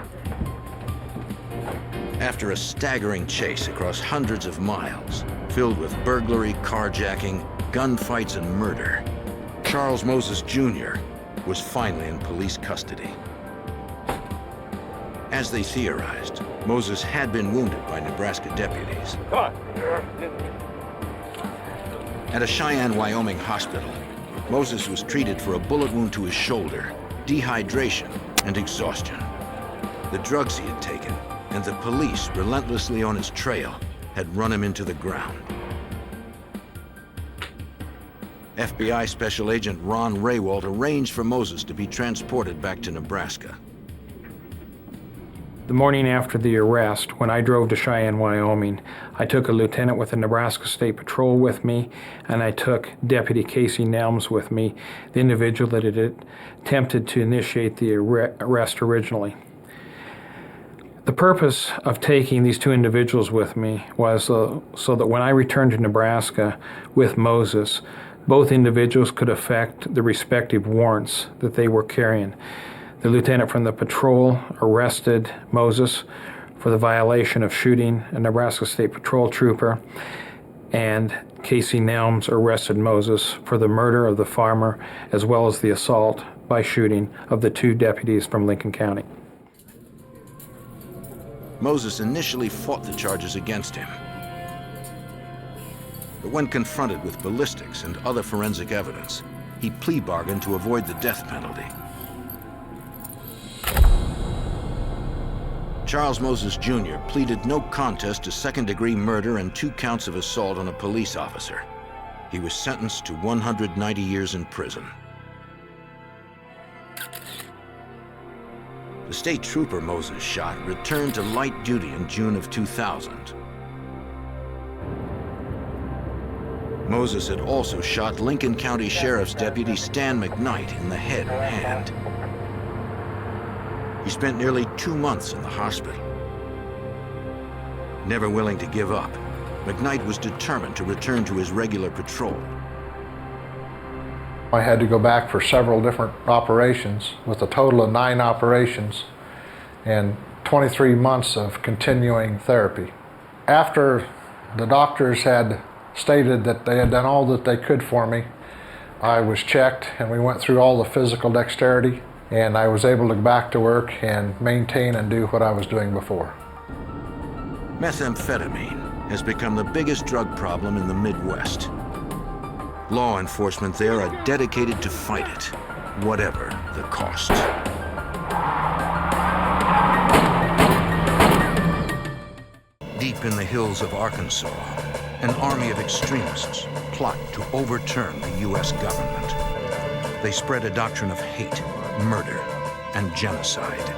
After a staggering chase across hundreds of miles, filled with burglary, carjacking, gunfights, and murder, Charles Moses Jr. was finally in police custody. As they theorized, Moses had been wounded by Nebraska deputies. At a Cheyenne, Wyoming hospital, Moses was treated for a bullet wound to his shoulder, dehydration, and exhaustion. The drugs he had taken, and the police relentlessly on his trail, had run him into the ground. FBI Special Agent Ron Raywalt arranged for Moses to be transported back to Nebraska.
The morning after the arrest, when I drove to Cheyenne, Wyoming, I took a lieutenant with the Nebraska State Patrol with me, and I took Deputy Casey Nelms with me, the individual that had attempted to initiate the arrest originally. The purpose of taking these two individuals with me was so that when I returned to Nebraska with Moses, both individuals could effect the respective warrants that they were carrying. The lieutenant from the patrol arrested Moses for the violation of shooting a Nebraska State Patrol trooper, and Casey Nelms arrested Moses for the murder of the farmer as well as the assault by shooting of the two deputies from Lincoln County.
Moses initially fought the charges against him. But when confronted with ballistics and other forensic evidence, he plea bargained to avoid the death penalty. Charles Moses Jr. pleaded no contest to second-degree murder and 2 counts of assault on a police officer. He was sentenced to 190 years in prison. The state trooper Moses shot returned to light duty in June of 2000. Moses had also shot Lincoln County Sheriff's Deputy Stan McKnight in the head and hand. He spent nearly 2 months in the hospital. Never willing to give up, McKnight was determined to return to his regular patrol.
I had to go back for several different operations, with a total of 9 operations and 23 months of continuing therapy. After the doctors had stated that they had done all that they could for me, I was checked and we went through all the physical dexterity, and I was able to go back to work and maintain and do what I was doing before.
Methamphetamine has become the biggest drug problem in the Midwest. Law enforcement there are dedicated to fight it, whatever the cost. Deep in the hills of Arkansas, an army of extremists plot to overturn the U.S. government. They spread a doctrine of hate, murder, and genocide.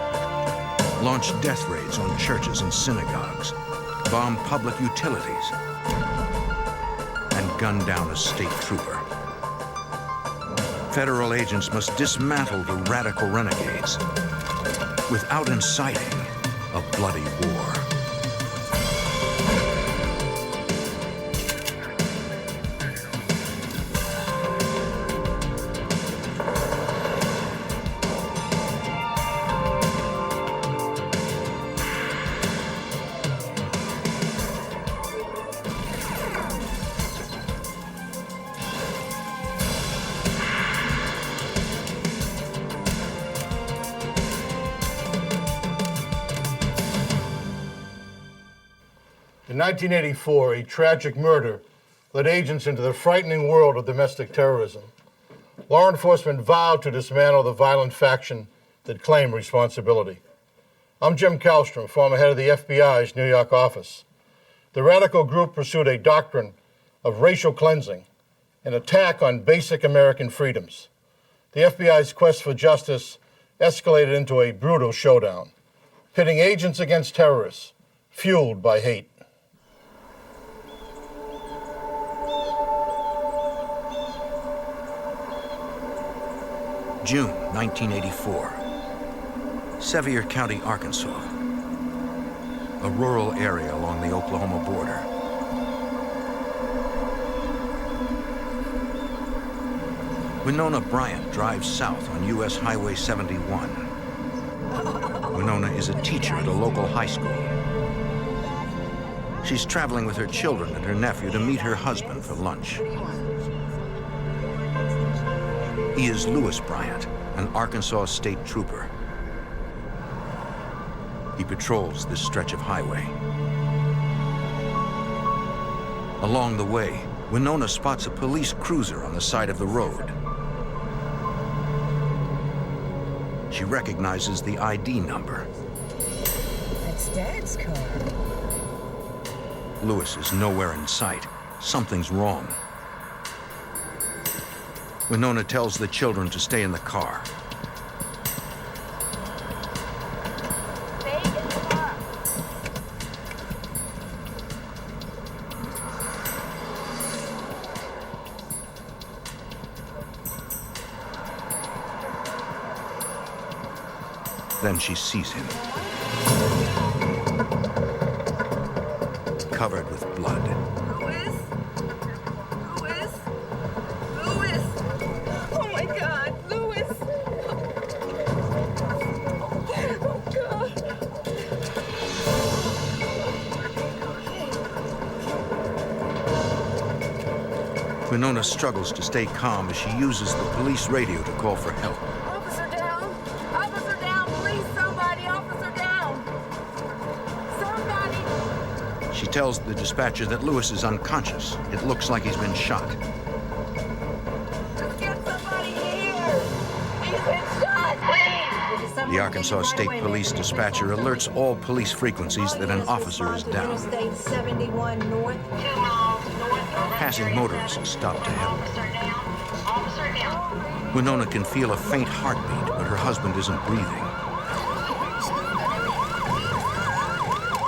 Launch death raids on churches and synagogues, bomb public utilities, and gun down a state trooper. Federal agents must dismantle the radical renegades without inciting a bloody war.
In 1984, a tragic murder led agents into the frightening world of domestic terrorism. Law enforcement vowed to dismantle the violent faction that claimed responsibility. I'm Jim Kallstrom, former head of the FBI's New York office. The radical group pursued a doctrine of racial cleansing, an attack on basic American freedoms. The FBI's quest for justice escalated into a brutal showdown, pitting agents against terrorists, fueled by hate.
June 1984. Sevier County, Arkansas. A rural area along the Oklahoma border. Winona Bryant drives south on U.S. Highway 71. Winona is a teacher at a local high school. She's traveling with her children and her nephew to meet her husband for lunch. He is Lewis Bryant, an Arkansas state trooper. He patrols this stretch of highway. Along the way, Winona spots a police cruiser on the side of the road. She recognizes the ID number.
That's Dad's car.
Lewis is nowhere in sight. Something's wrong. Winona tells the children to stay in the car.
Stay in the car.
Then she sees him. Covered with blood.
Lewis? Lewis? Lewis! Oh my God, Lewis! Oh God!
Winona struggles to stay calm as she uses the police radio to call for help.
Officer down! Officer down! Please, somebody! Officer down! Somebody!
She tells the dispatcher that Lewis is unconscious. It looks like he's been shot.
Just get somebody here! He's been shot! Please!
The Arkansas State Police dispatcher alerts all police frequencies that an officer is down.
Interstate 71 north, 2 miles north.
Passing motorists stop to help.
Officer down.
Winona can feel a faint heartbeat, but her husband isn't breathing.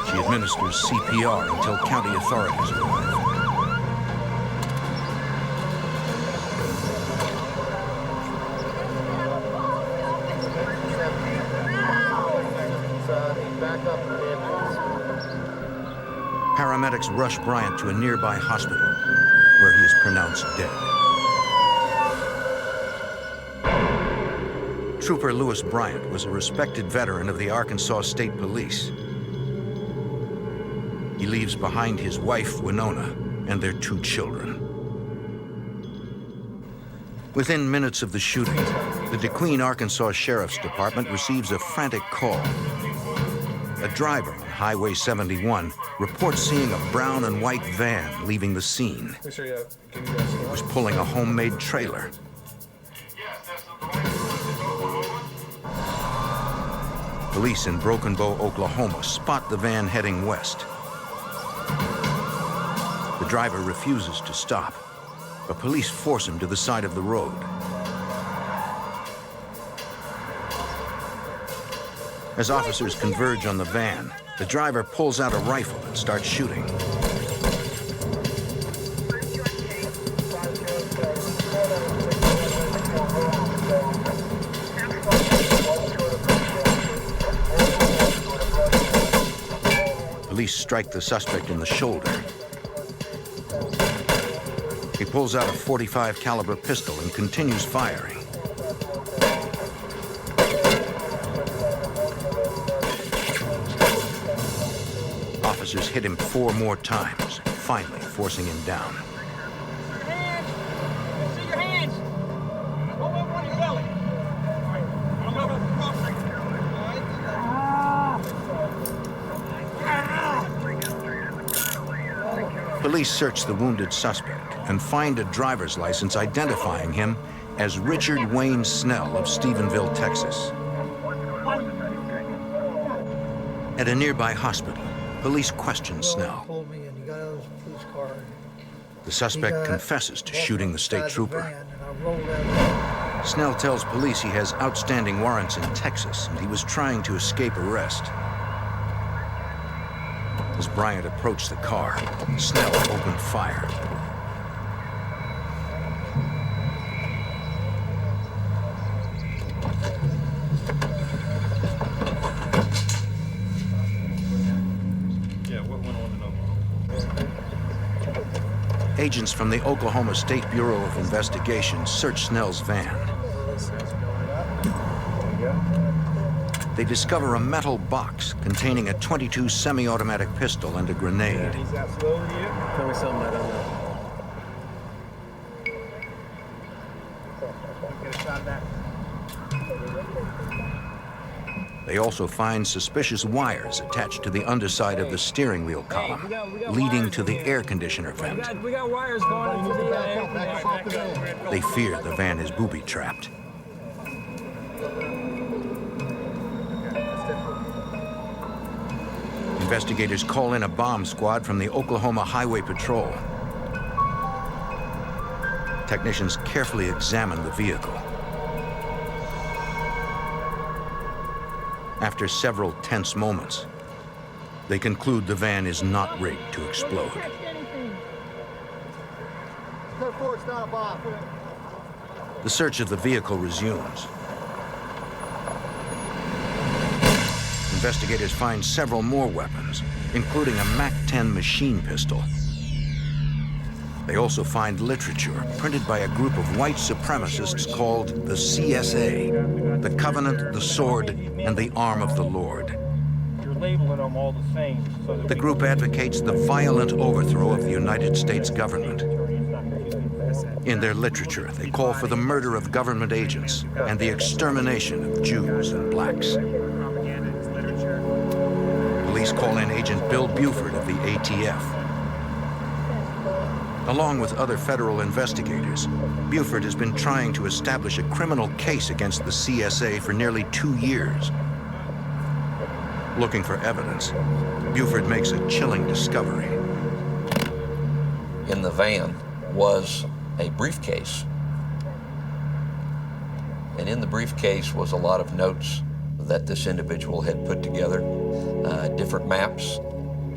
She administers CPR until county authorities arrive. Paramedics rush Bryant to a nearby hospital, where he is pronounced dead. Trooper Lewis Bryant was a respected veteran of the Arkansas State Police. He leaves behind his wife, Winona, and their 2 children. Within minutes of the shooting, the DeQueen, Arkansas Sheriff's Department receives a frantic call. A driver on Highway 71 reports seeing a brown and white van leaving the scene. It was pulling a homemade trailer. Police in Broken Bow, Oklahoma spot the van heading west. The driver refuses to stop, but police force him to the side of the road. As officers converge on the van, the driver pulls out a rifle and starts shooting. Police strike the suspect in the shoulder. He pulls out a .45 caliber pistol and continues firing. Officers hit him 4 more times, finally forcing him down.
See your hands. Go over on your belly. I'm over the crossing.
Police search the wounded suspect and find a driver's license identifying him as Richard Wayne Snell of Stephenville, Texas. At a nearby hospital, police question Snell. The suspect confesses to shooting the state trooper. Snell tells police he has outstanding warrants in Texas and he was trying to escape arrest. As Bryant approached the car, Snell opened fire. Agents from the Oklahoma State Bureau of Investigation search Snell's van. They discover a metal box containing a .22 semi-automatic pistol and a grenade.
Tell me something I don't know.
They also find suspicious wires attached to the underside of the steering wheel column, leading to the air conditioner vent.
We got wires going into the van.
They fear the van is booby-trapped. Investigators call in a bomb squad from the Oklahoma Highway Patrol. Technicians carefully examine the vehicle. After several tense moments, they conclude the van is not rigged to explode. The search of the vehicle resumes. Investigators find several more weapons, including a MAC-10 machine pistol. They also find literature printed by a group of white supremacists called the CSA, the Covenant, the Sword, and the Arm of the Lord.
You're labeling them all the same. So
The group advocates the violent overthrow of the United States government. In their literature, they call for the murder of government agents and the extermination of Jews and blacks. Police call in Agent Bill Buford of the ATF. Along with other federal investigators, Buford has been trying to establish a criminal case against the CSA for nearly 2 years. Looking for evidence, Buford makes a chilling discovery.
In the van was a briefcase. And in the briefcase was a lot of notes that this individual had put together, different maps.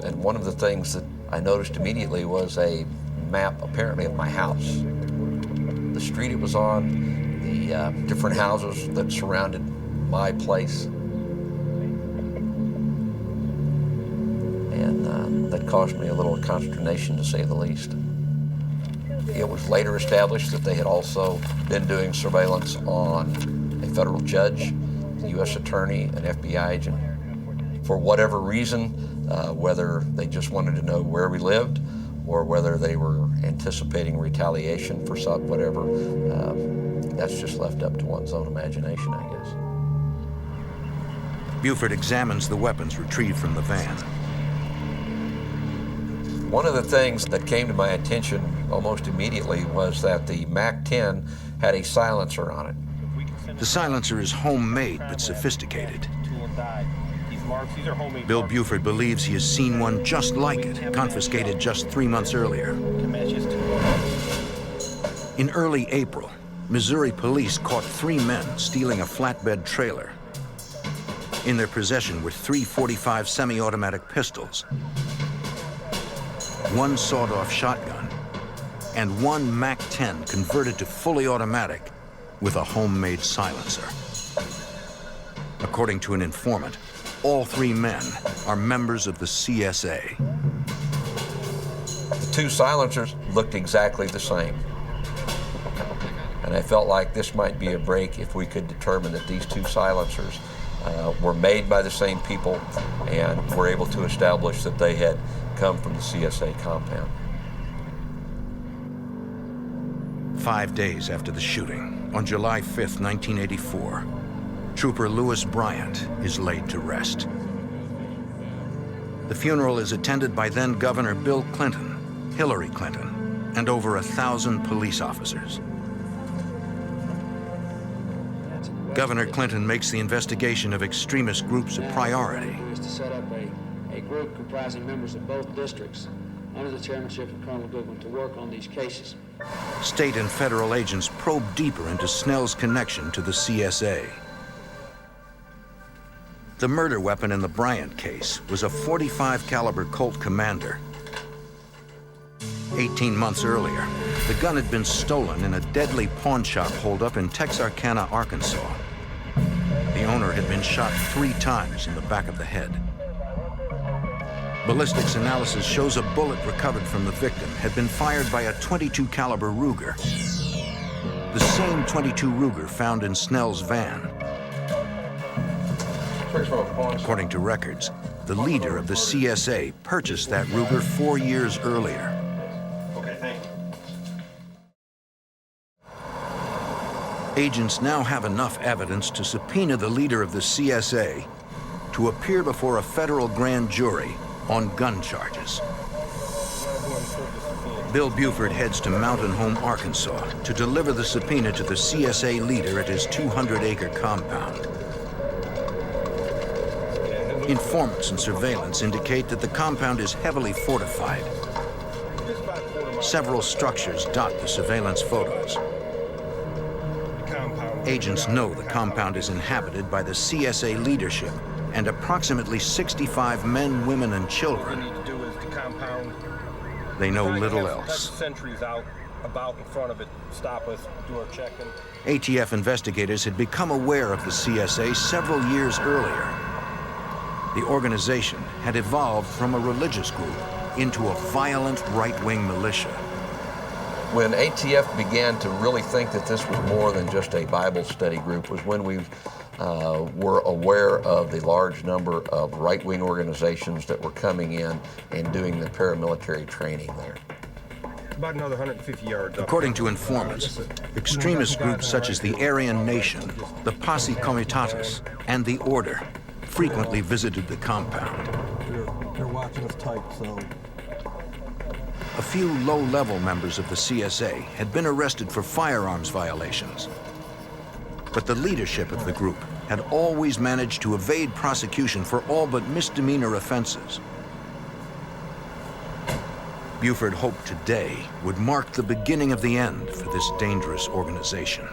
And one of the things that I noticed immediately was a map apparently of my house. The street it was on, the different houses that surrounded my place. And that caused me a little consternation, to say the least. It was later established that they had also been doing surveillance on a federal judge, a U.S. attorney, an FBI agent. For whatever reason, whether they just wanted to know where we lived, or whether they were anticipating retaliation for some whatever, that's just left up to one's own imagination, I guess.
Buford examines the weapons retrieved from the van.
One of the things that came to my attention almost immediately was that the MAC-10 had a silencer on it.
The silencer is homemade but sophisticated. Bill Buford believes he has seen one just like it, confiscated just 3 months earlier. In early April, Missouri police caught 3 men stealing a flatbed trailer. In their possession were 3 .45 semi-automatic pistols, 1 sawed-off shotgun, and 1 MAC-10 converted to fully automatic with a homemade silencer. According to an informant, all 3 men are members of the CSA.
The 2 silencers looked exactly the same. And I felt like this might be a break if we could determine that these 2 silencers were made by the same people and were able to establish that they had come from the CSA compound.
5 days after the shooting, on July 5th, 1984, Trooper Lewis Bryant is laid to rest. The funeral is attended by then Governor Bill Clinton, Hillary Clinton, and over 1,000 police officers. Governor Clinton makes the investigation of extremist groups a priority.
Is to set up a group comprising members of both districts under the chairmanship of Colonel Goodwin to work on these cases.
State and federal agents probe deeper into Snell's connection to the CSA. The murder weapon in the Bryant case was a .45 caliber Colt Commander. 18 months earlier, the gun had been stolen in a deadly pawn shop holdup in Texarkana, Arkansas. The owner had been shot 3 times in the back of the head. Ballistics analysis shows a bullet recovered from the victim had been fired by a .22 caliber Ruger, the same .22 Ruger found in Snell's van. According to records, the leader of the CSA purchased that Ruger 4 years earlier.
Okay, thank you.
Agents now have enough evidence to subpoena the leader of the CSA to appear before a federal grand jury on gun charges. Bill Buford heads to Mountain Home, Arkansas to deliver the subpoena to the CSA leader at his 200-acre compound. Informants and surveillance indicate that the compound is heavily fortified. Several structures dot the surveillance photos. Agents know the compound is inhabited by the CSA leadership and approximately 65 men, women, and children.
What we need to do is the compound.
They know little else.
Sentries out about in front of it, stop us, do our checking.
ATF investigators had become aware of the CSA several years earlier. The organization had evolved from a religious group into a violent right-wing militia.
When ATF began to really think that this was more than just a Bible study group was when we were aware of the large number of right-wing organizations that were coming in and doing the paramilitary training there.
About another 150 yards up.
According to informants, extremist groups such as the Aryan Nation, the Posse Comitatus, and the Order frequently visited the compound.
They're watching us tight, so.
A few low-level members of the CSA had been arrested for firearms violations. But the leadership of the group had always managed to evade prosecution for all but misdemeanor offenses. Buford hoped today would mark the beginning of the end for this dangerous organization.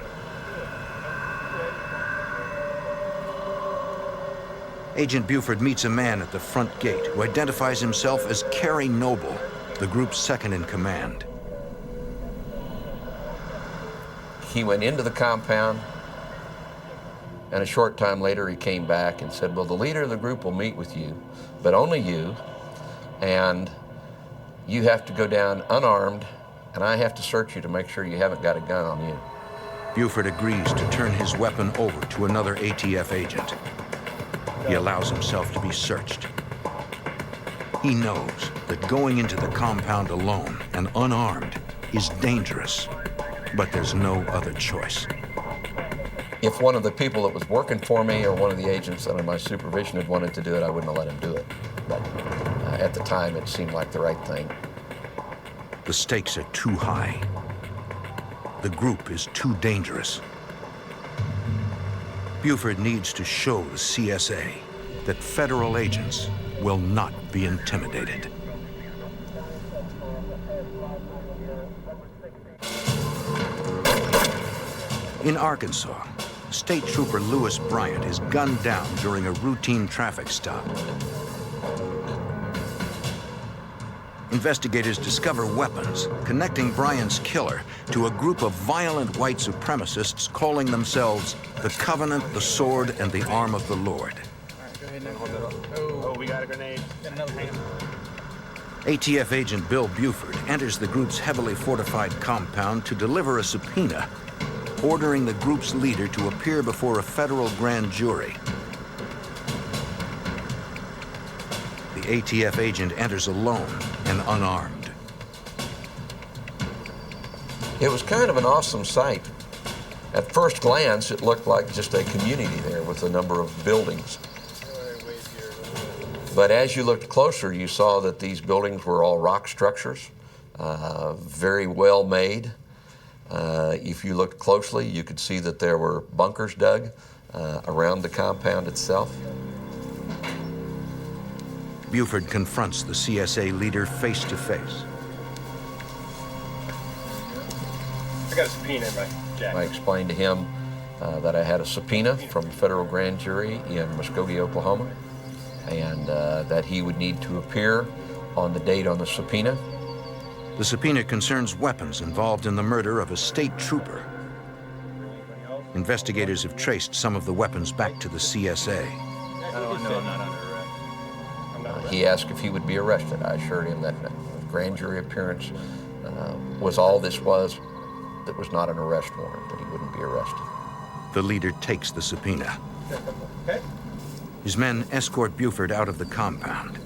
Agent Buford meets a man at the front gate who identifies himself as Kerry Noble, the group's second in command.
He went into the compound, and a short time later he came back and said, well, the leader of the group will meet with you, but only you, and you have to go down unarmed, and I have to search you to make sure you haven't got a gun on you.
Buford agrees to turn his weapon over to another ATF agent. He allows himself to be searched. He knows that going into the compound alone and unarmed is dangerous, but there's no other choice.
If one of the people that was working for me or one of the agents under my supervision had wanted to do it, I wouldn't have let him do it. But at the time, it seemed like the right thing.
The stakes are too high. The group is too dangerous. Buford needs to show the CSA that federal agents will not be intimidated. In Arkansas, State Trooper Lewis Bryant is gunned down during a routine traffic stop. Investigators discover weapons connecting Bryant's killer to a group of violent white supremacists calling themselves the Covenant, the Sword, and the Arm of the Lord.
Oh, we got a grenade.
ATF agent Bill Buford enters the group's heavily fortified compound to deliver a subpoena, ordering the group's leader to appear before a federal grand jury. The ATF agent enters alone and unarmed.
It was kind of an awesome sight. At first glance, it looked like just a community there with a number of buildings. But as you looked closer, you saw that these buildings were all rock structures. very well made. If you looked closely, you could see that there were bunkers dug around the compound itself.
Buford confronts the CSA leader face to face.
I got a subpoena in my jacket.
I explained to him that I had a subpoena from the federal grand jury in Muskogee, Oklahoma, and that he would need to appear on the date on the subpoena.
The subpoena concerns weapons involved in the murder of a state trooper. Investigators have traced some of the weapons back to the CSA.
No, I'm not under arrest.
He asked if he would be arrested. I assured him that the grand jury appearance was all this was. That was not an arrest warrant, that he wouldn't be arrested.
The leader takes the subpoena.
Okay.
His men escort Buford out of the compound.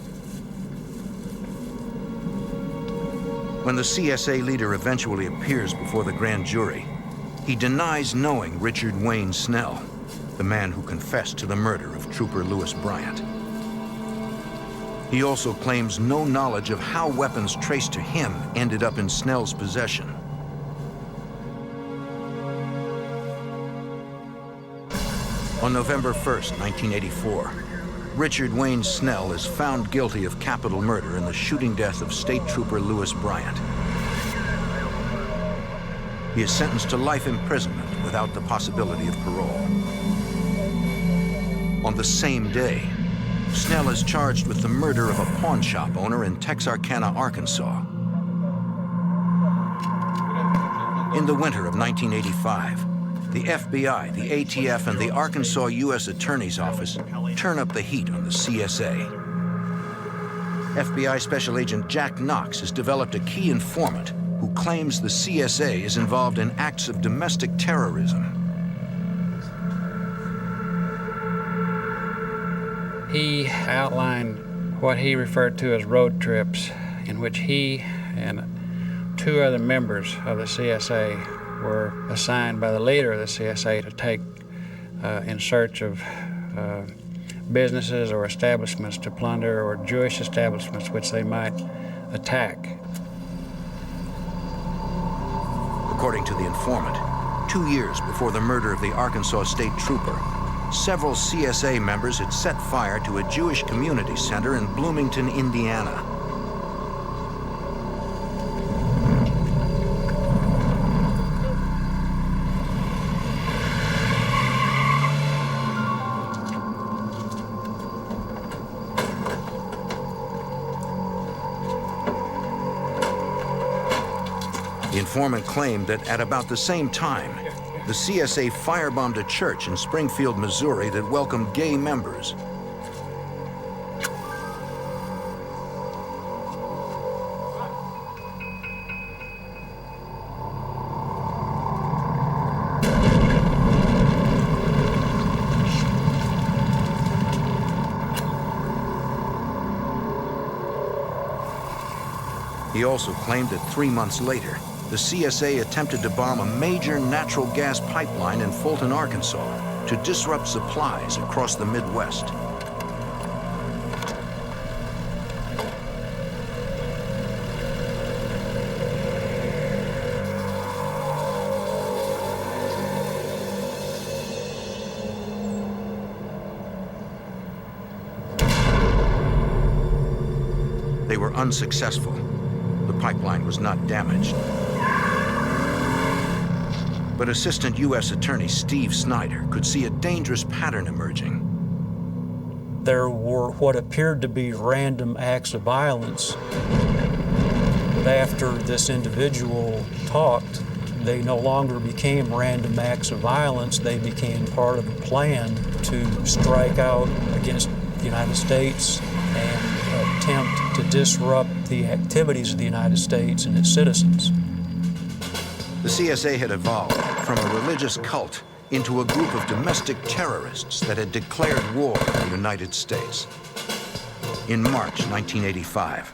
When the CSA leader eventually appears before the grand jury, he denies knowing Richard Wayne Snell, the man who confessed to the murder of Trooper Lewis Bryant. He also claims no knowledge of how weapons traced to him ended up in Snell's possession. On November 1st, 1984, Richard Wayne Snell is found guilty of capital murder in the shooting death of State Trooper Lewis Bryant. He is sentenced to life imprisonment without the possibility of parole. On the same day, Snell is charged with the murder of a pawn shop owner in Texarkana, Arkansas. In the winter of 1985, the FBI, the ATF, and the Arkansas U.S. Attorney's Office turn up the heat on the CSA. FBI Special Agent Jack Knox has developed a key informant who claims the CSA is involved in acts of domestic terrorism.
He outlined what he referred to as road trips in which he and 2 other members of the CSA were assigned by the leader of the CSA to take in search of businesses or establishments to plunder, or Jewish establishments which they might attack.
According to the informant, 2 years before the murder of the Arkansas State Trooper, several CSA members had set fire to a Jewish community center in Bloomington, Indiana. The informant claimed that at about the same time, the CSA firebombed a church in Springfield, Missouri that welcomed gay members. He also claimed that 3 months later, the CSA attempted to bomb a major natural gas pipeline in Fulton, Arkansas, to disrupt supplies across the Midwest. They were unsuccessful. The pipeline was not damaged. But Assistant U.S. Attorney Steve Snyder could see a dangerous pattern emerging.
There were what appeared to be random acts of violence. But after this individual talked, they no longer became random acts of violence. They became part of a plan to strike out against the United States and attempt to disrupt the activities of the United States and its citizens.
The CSA had evolved from a religious cult into a group of domestic terrorists that had declared war on the United States. In March 1985,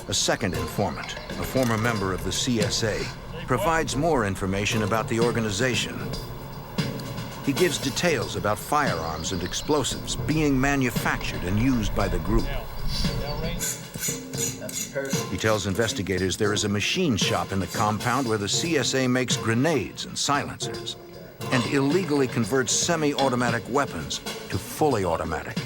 a second informant, a former member of the CSA, provides more information about the organization. He gives details about firearms and explosives being manufactured and used by the group. He tells investigators there is a machine shop in the compound where the CSA makes grenades and silencers and illegally converts semi-automatic weapons to fully automatic.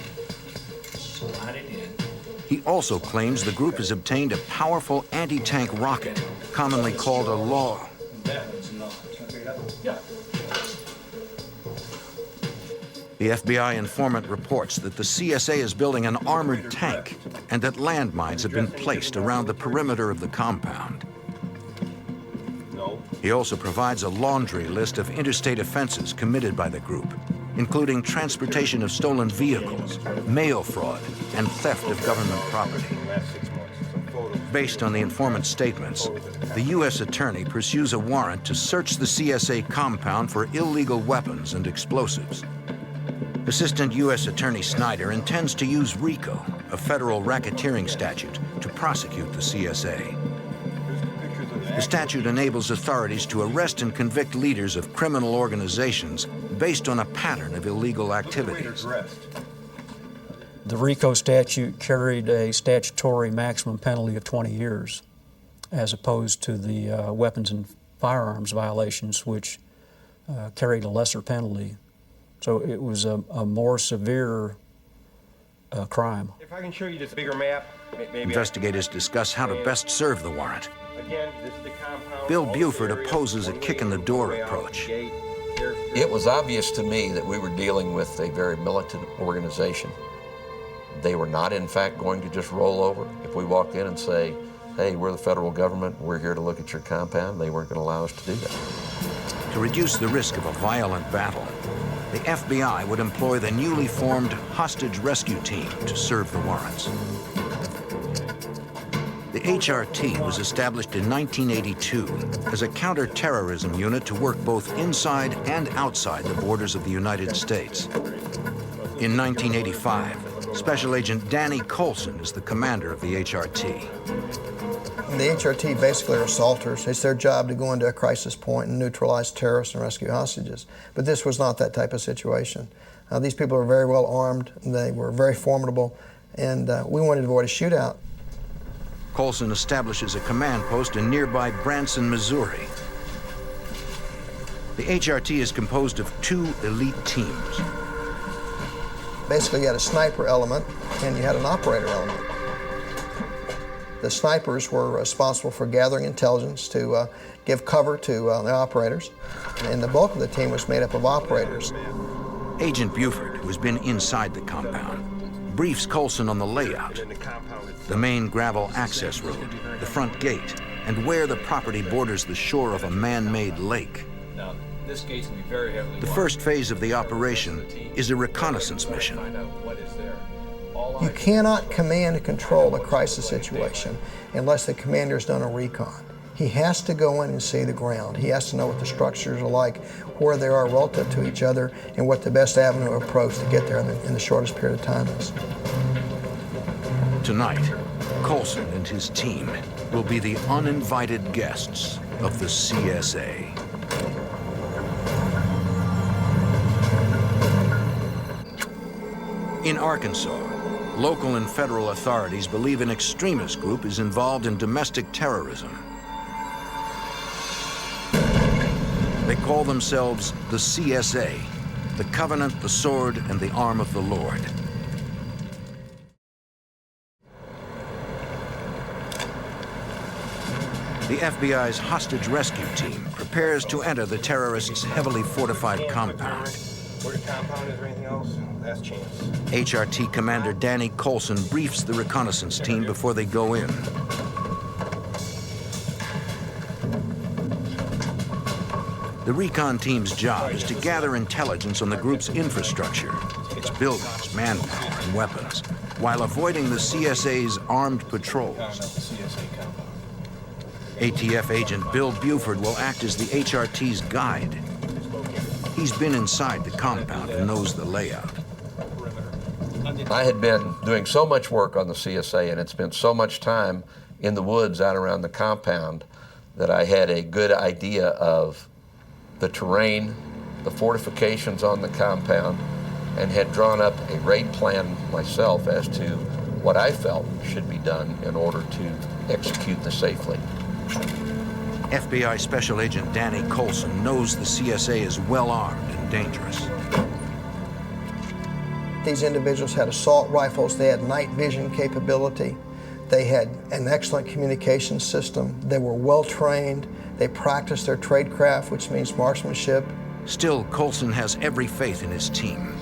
He also claims the group has obtained a powerful anti-tank rocket, commonly called a law. The FBI informant reports that the CSA is building an armored tank and that landmines have been placed around the perimeter of the compound. He also provides a laundry list of interstate offenses committed by the group, including transportation of stolen vehicles, mail fraud, and theft of government property. Based on the informant's statements, the U.S. Attorney pursues a warrant to search the CSA compound for illegal weapons and explosives. Assistant U.S. Attorney Snyder intends to use RICO, a federal racketeering statute, to prosecute the CSA. The statute enables authorities to arrest and convict leaders of criminal organizations based on a pattern of illegal activities.
The RICO statute carried a statutory maximum penalty of 20 years, as opposed to the weapons and firearms violations, which carried a lesser penalty. So it was a more severe crime.
If I can show you this bigger map, maybe.
Investigators discuss how to best serve the warrant.
Again, this is the compound.
Bill Buford opposes a kick-in-the-door approach.
It was obvious to me that we were dealing with a very militant organization. They were not, in fact, going to just roll over. If we walked in and say, hey, we're the federal government, we're here to look at your compound, they weren't going to allow us to do that.
To reduce the risk of a violent battle, the FBI would employ the newly formed hostage rescue team to serve the warrants. The HRT was established in 1982 as a counter-terrorism unit to work both inside and outside the borders of the United States. In 1985, Special Agent Danny Colson is the commander of the HRT.
The HRT basically are assaulters. It's their job to go into a crisis point and neutralize terrorists and rescue hostages. But this was not that type of situation. These people are very well armed, they were very formidable, and we wanted to avoid a shootout.
Colson establishes a command post in nearby Branson, Missouri. The HRT is composed of 2 elite teams.
Basically, you had a sniper element and you had an operator element. The snipers were responsible for gathering intelligence to give cover to the operators, and the bulk of the team was made up of operators.
Agent Buford, who has been inside the compound, briefs Colson on the layout, the main gravel access road, the front gate, and where the property borders the shore of a man-made lake.
Now, this gate's gonna be very heavily
The first phase of the operation is a reconnaissance mission.
You cannot command and control a crisis situation unless the commander's done a recon. He has to go in and see the ground. He has to know what the structures are like, where they are relative to each other, and what the best avenue of approach to get there in the shortest period of time is.
Tonight, Colson and his team will be the uninvited guests of the CSA. In Arkansas, local and federal authorities believe an extremist group is involved in domestic terrorism. They call themselves the CSA, the Covenant, the Sword, and the Arm of the Lord. The FBI's hostage rescue team prepares to enter the terrorists' heavily fortified compound.
Where the compound is or anything else? Last chance.
HRT Commander Danny Colson briefs the reconnaissance team before they go in. The recon team's job is to gather intelligence on the group's infrastructure, its buildings, manpower, and weapons, while avoiding the CSA's armed patrols. ATF agent Bill Buford will act as the HRT's guide. He's been inside the compound and knows the layout.
I had been doing so much work on the CSA and had spent so much time in the woods out around the compound that I had a good idea of the terrain, the fortifications on the compound, and had drawn up a raid plan myself as to what I felt should be done in order to execute this safely.
FBI Special Agent Danny Colson knows the CSA is well armed and dangerous.
These individuals had assault rifles, they had night vision capability, they had an excellent communication system, they were well trained, they practiced their tradecraft, which means marksmanship.
Still, Colson has every faith in his team.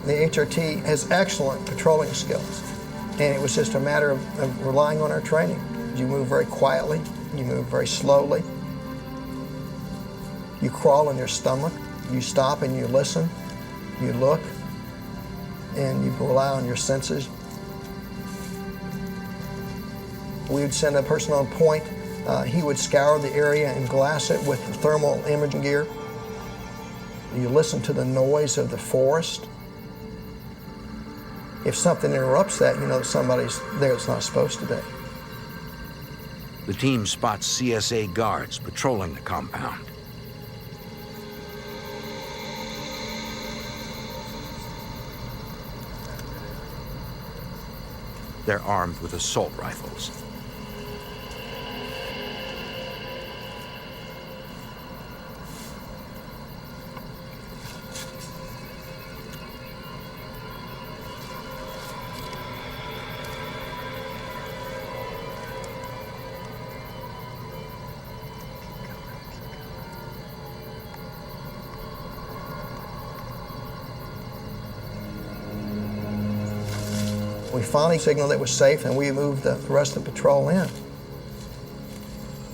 The HRT has excellent patrolling skills, and it was just a matter of relying on our training. You move very quietly, you move very slowly, you crawl on your stomach, you stop and you listen, you look, and you rely on your senses. We would send a person on point. He would scour the area and glass it with thermal imaging gear. You listen to the noise of the forest. If something interrupts that, you know that somebody's there that's not supposed to be.
The team spots CSA guards patrolling the compound. They're armed with assault rifles.
We finally signaled it was safe, and we moved the rest of the patrol in.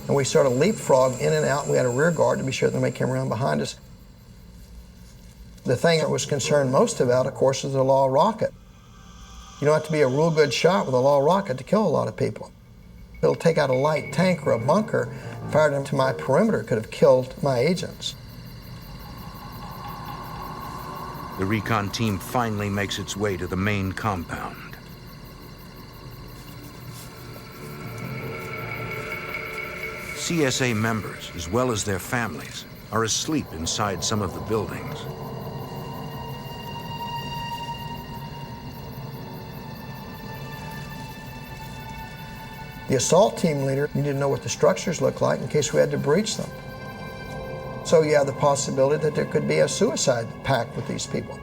And we sort of leapfrogged in and out. We had a rear guard to be sure that nobody came around behind us. The thing I was concerned most about, of course, is the law rocket. You don't have to be a real good shot with a law rocket to kill a lot of people. It'll take out a light tank or a bunker, fired into my perimeter, could have killed my agents.
The recon team finally makes its way to the main compound. CSA members, as well as their families, are asleep inside some of the buildings.
The assault team leader needed to know what the structures looked like in case we had to breach them. So you have the possibility that there could be a suicide pact with these people.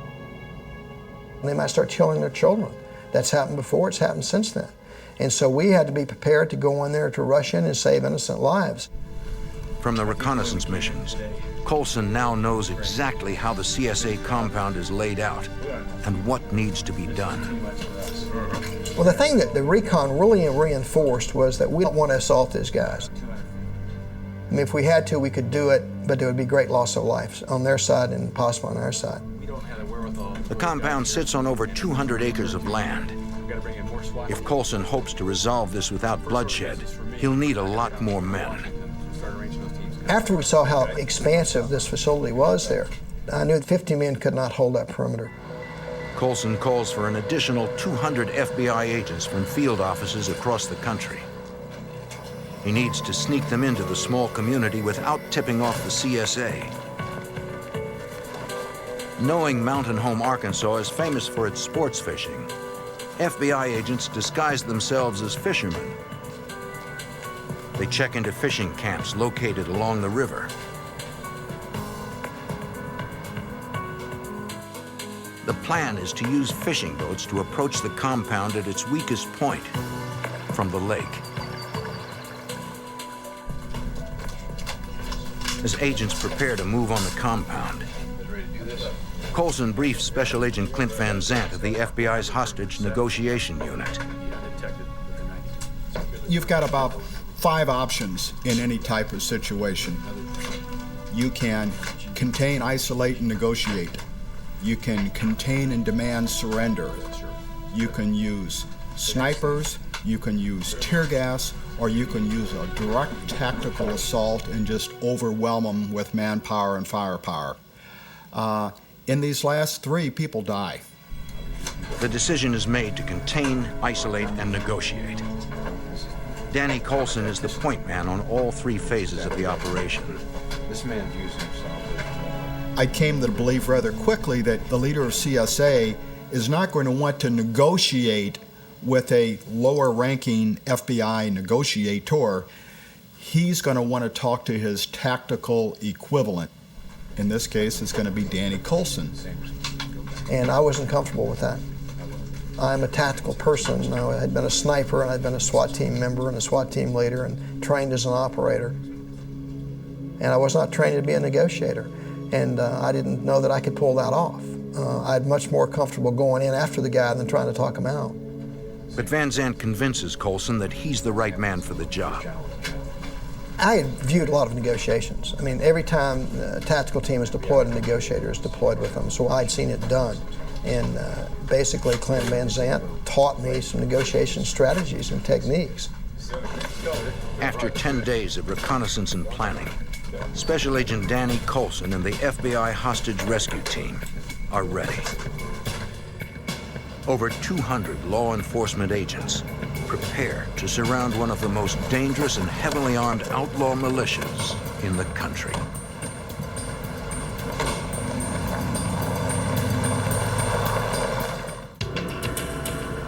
They might start killing their children. That's happened before, it's happened since then. And so we had to be prepared to go in there to rush in and save innocent lives.
From the reconnaissance missions, Colson now knows exactly how the CSA compound is laid out and what needs to be done.
Well, the thing that the recon really reinforced was that we don't want to assault these guys. I mean, if we had to, we could do it, but there would be great loss of life on their side and possibly on our side.
The compound sits on over 200 acres of land. If Colson hopes to resolve this without bloodshed, he'll need a lot more men.
After we saw how expansive this facility was there, I knew 50 men could not hold that perimeter.
Colson calls for an additional 200 FBI agents from field offices across the country. He needs to sneak them into the small community without tipping off the CSA. Knowing Mountain Home, Arkansas is famous for its sports fishing, FBI agents disguise themselves as fishermen. They check into fishing camps located along the river. The plan is to use fishing boats to approach the compound at its weakest point, from the lake. As agents prepare to move on the compound, Colson briefs Special Agent Clint Van Zandt of the FBI's hostage negotiation unit.
You've got about 5 options in any type of situation. You can contain, isolate, and negotiate. You can contain and demand surrender. You can use snipers, you can use tear gas, or you can use a direct tactical assault and just overwhelm them with manpower and firepower. In these last 3, people die.
The decision is made to contain, isolate, and negotiate. Danny Colson is the point man on all 3 phases of the operation.
This man views himself.
I came to believe rather quickly that the leader of CSA is not going to want to negotiate with a lower-ranking FBI negotiator, he's going to want to talk to his tactical equivalent. In this case, it's going to be Danny Coulson.
And I wasn't comfortable with that. I'm a tactical person. I had been a sniper, and I'd been a SWAT team member and a SWAT team leader and trained as an operator. And I was not trained to be a negotiator. And I didn't know that I could pull that off. I'd much more comfortable going in after the guy than trying to talk him out.
But Van Zandt convinces Coulson that he's the right man for the job.
I had viewed a lot of negotiations. I mean, every time a tactical team is deployed, a negotiator is deployed with them, so I'd seen it done. And basically, Clint Van Zandt taught me some negotiation strategies and techniques.
After 10 days of reconnaissance and planning, Special Agent Danny Coulson and the FBI hostage rescue team are ready. Over 200 law enforcement agents prepare to surround one of the most dangerous and heavily armed outlaw militias in the country.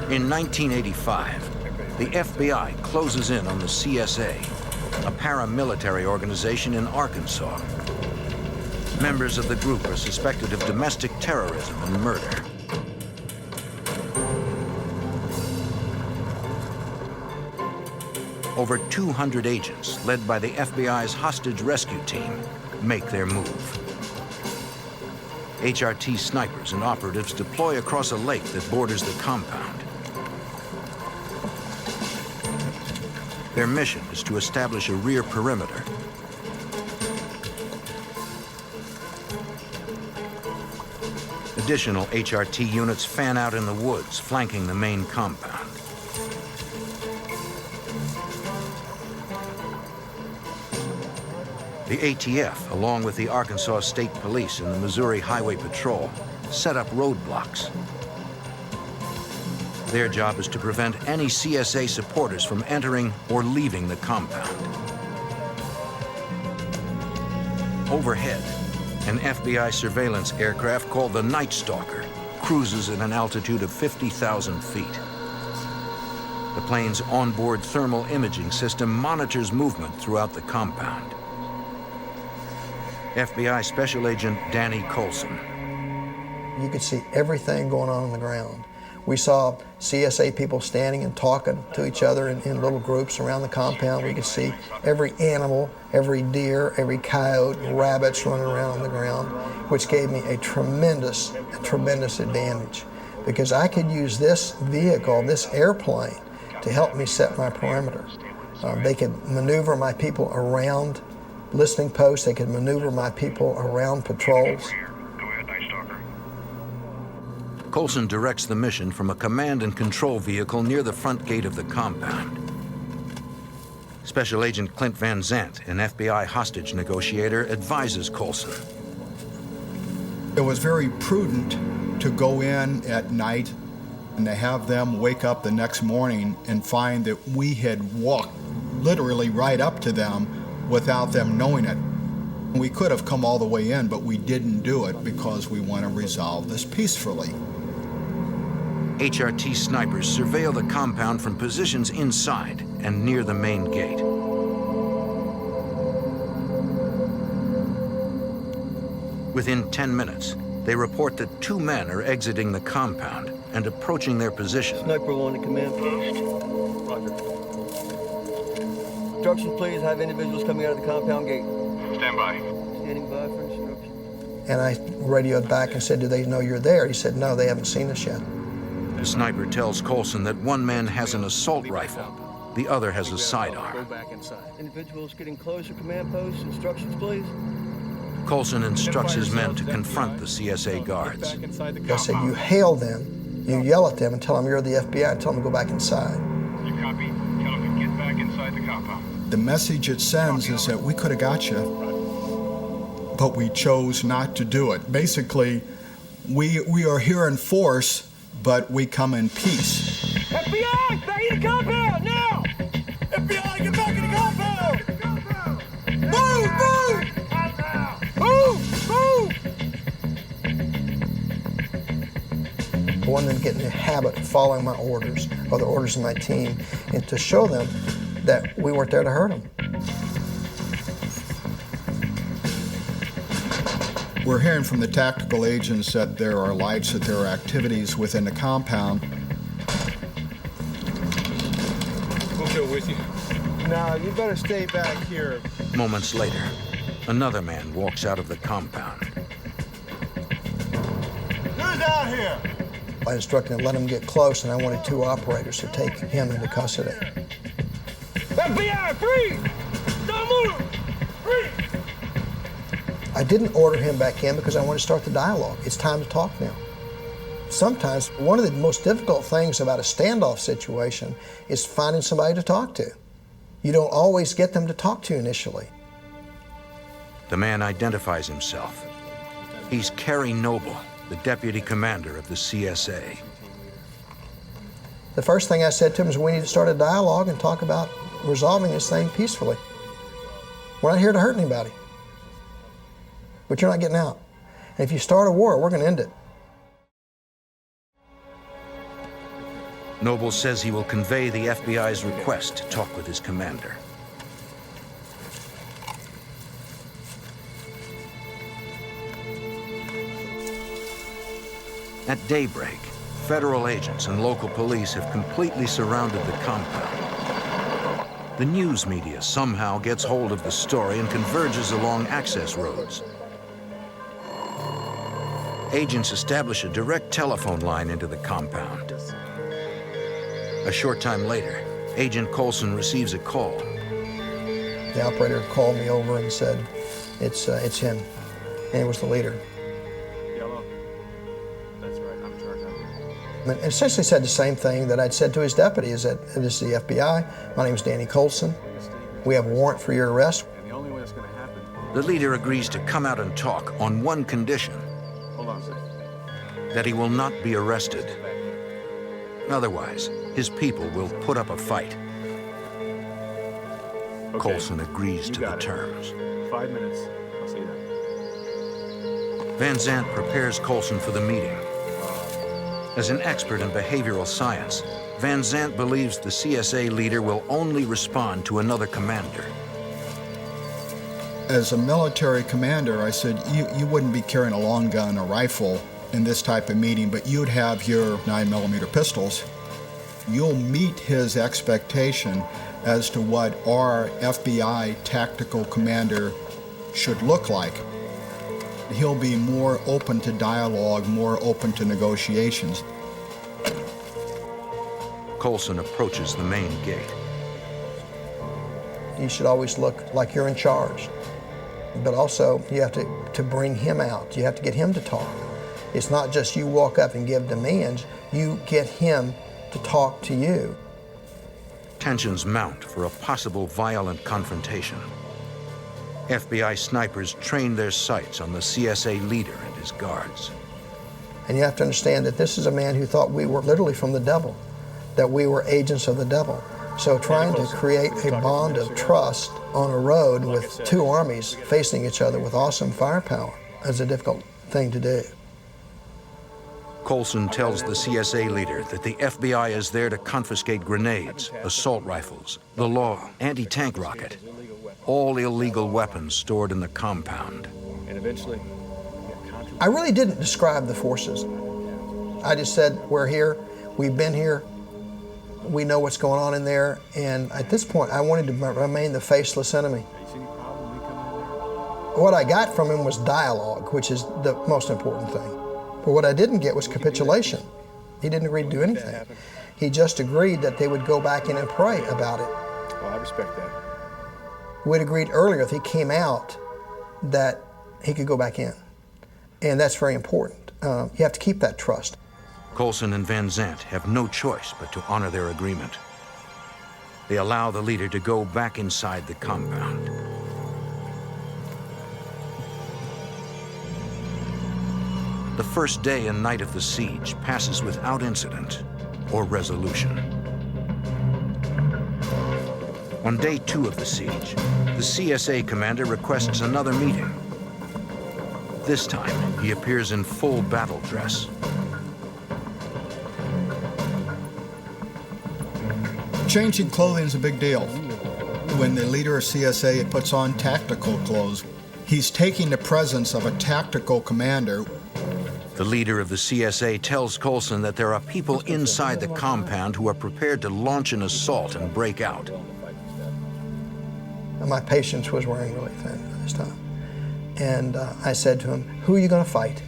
In 1985, the FBI closes in on the CSA, a paramilitary organization in Arkansas. Members of the group are suspected of domestic terrorism and murder. Over 200 agents, led by the FBI's hostage rescue team, make their move. HRT snipers and operatives deploy across a lake that borders the compound. Their mission is to establish a rear perimeter. Additional HRT units fan out in the woods, flanking the main compound. The ATF, along with the Arkansas State Police and the Missouri Highway Patrol, set up roadblocks. Their job is to prevent any CSA supporters from entering or leaving the compound. Overhead, an FBI surveillance aircraft called the Night Stalker cruises at an altitude of 50,000 feet. The plane's onboard thermal imaging system monitors movement throughout the compound. FBI Special Agent Danny Coulson.
You could see everything going on the ground. We saw CSA people standing and talking to each other in little groups around the compound. We could see every animal, every deer, every coyote, rabbits running around on the ground, which gave me a tremendous advantage because I could use this vehicle, this airplane, to help me set my perimeter. They could maneuver my people around listening posts. They could maneuver my people around patrols.
Coulson directs the mission from a command and control vehicle near the front gate of the compound. Special Agent Clint Van Zandt, an FBI hostage negotiator, advises Coulson.
It was very prudent to go in at night and to have them wake up the next morning and find that we had walked literally right up to them without them knowing it. We could have come all the way in, but we didn't do it because we want to resolve this peacefully.
HRT snipers surveil the compound from positions inside and near the main gate. Within 10 minutes, they report that 2 men are exiting the compound and approaching their position.
Sniper 1 to command post. Roger. Instructions, please. Have individuals coming out of the compound gate.
Stand by.
Standing by for instructions.
And I radioed back and said, do they know you're there? He said, no, they haven't seen us yet.
The sniper tells Coulson that one man has an assault rifle, the other has a sidearm.
Go back inside. Individuals getting closer, command post. Instructions, please.
Coulson instructs his men to confront the CSA guards.
I said, you hail them, you yell at them and tell them you're the FBI and tell them to go back inside.
You copy? Tell them to get back inside the compound.
The message it sends is that we could have got you, but we chose not to do it. Basically, we are here in force, but we come in peace.
FBI, back in the compound, now! FBI, get back in the compound! Move, move! Move, move!
When the get in the habit of following my orders or the orders of my team, and to show them that we weren't there to hurt them.
We're hearing from the tactical agents that there are lights, that there are activities within the compound.
We'll go with you.
No, you better stay back here.
Moments later, another man walks out of the compound.
Who's out here?
I instructed him to let him get close, and I wanted 2 operators to take him into custody.
FBI, freeze! Don't move! Freeze!
I didn't order him back in because I wanted to start the dialogue. It's time to talk now. Sometimes one of the most difficult things about a standoff situation is finding somebody to talk to. You don't always get them to talk to you initially.
The man identifies himself. He's Kerry Noble, the deputy commander of the CSA.
The first thing I said to him is we need to start a dialogue and talk about resolving this thing peacefully. We're not here to hurt anybody. But you're not getting out. And if you start a war, we're going to end it.
Noble says he will convey the FBI's request to talk with his commander. At daybreak, federal agents and local police have completely surrounded the compound. The news media somehow gets hold of the story and converges along access roads. Agents establish a direct telephone line into the compound. A short time later, Agent Colson receives a call.
The operator called me over and said, it's him. And it was the leader.
Yellow. That's right, I'm Carjacking.
And essentially said the same thing that I'd said to his deputy, is that this is the FBI. My name's Danny Colson. We have a warrant for your arrest.
And the only way it's going to happen...
The leader agrees to come out and talk on one condition.
Hold on a second.
That he will not be arrested. Otherwise, his people will put up a fight.
Okay.
Colson agrees to the
it.
terms.
5 minutes. I'll see that.
Van Zandt prepares Colson for the meeting. As an expert in behavioral science, Van Zandt believes the CSA leader will only respond to another commander.
As a military commander, I said, you wouldn't be carrying a long gun or rifle in this type of meeting, but you'd have your 9mm pistols. You'll meet his expectation as to what our FBI tactical commander should look like. He'll be more open to dialogue, more open to negotiations.
Colson approaches the main gate.
You should always look like you're in charge. But also, you have to bring him out. You have to get him to talk. It's not just you walk up and give demands, you get him to talk to you.
Tensions mount for a possible violent confrontation. FBI snipers train their sights on the CSA leader and his guards.
And you have to understand that this is a man who thought we were literally from the devil, that we were agents of the devil. So trying to create a bond of trust on a road with 2 armies facing each other with awesome firepower is a difficult thing to do.
Colson tells the CSA leader that the FBI is there to confiscate grenades, assault rifles, the law, anti-tank rocket, all illegal weapons stored in the compound.
And eventually...
I really didn't describe the forces. I just said, we're here, we've been here, we know what's going on in there, and at this point, I wanted to remain the faceless enemy. What I got from him was dialogue, which is the most important thing. But what I didn't get was capitulation. He didn't agree to do anything. He just agreed that they would go back in and pray about it.
Well, I respect that.
We'd agreed earlier if he came out that he could go back in. And that's very important. You have to keep that trust.
Colson and Van Zandt have no choice but to honor their agreement. They allow the leader to go back inside the compound. The first day and night of the siege passes without incident or resolution. On day 2 of the siege, the CSA commander requests another meeting. This time, he appears in full battle dress.
Changing clothing is a big deal. When the leader of CSA puts on tactical clothes, he's taking the presence of a tactical commander.
The leader of the CSA tells Colson that there are people inside the compound who are prepared to launch an assault and break out.
My patience was wearing really thin by this time. And I said to him, who are you going to fight?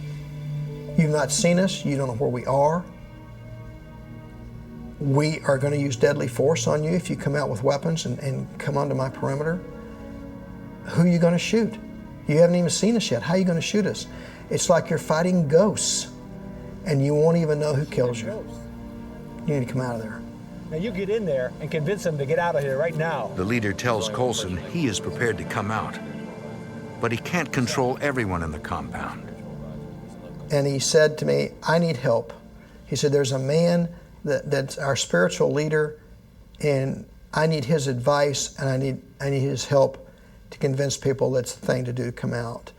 You've not seen us. You don't know where we are. We are going to use deadly force on you if you come out with weapons and come onto my perimeter. Who are you going to shoot? You haven't even seen us yet. How are you going to shoot us? It's like you're fighting ghosts, and you won't even know who kills you. You need to come out of there.
Now you get in there and convince them to get out of here right now.
The leader tells Colson he is prepared to come out, but he can't control everyone in the compound.
And he said to me, I need help. He said, there's a man that's our spiritual leader, and I need his advice, and I need his help to convince people that's the thing to do to come out.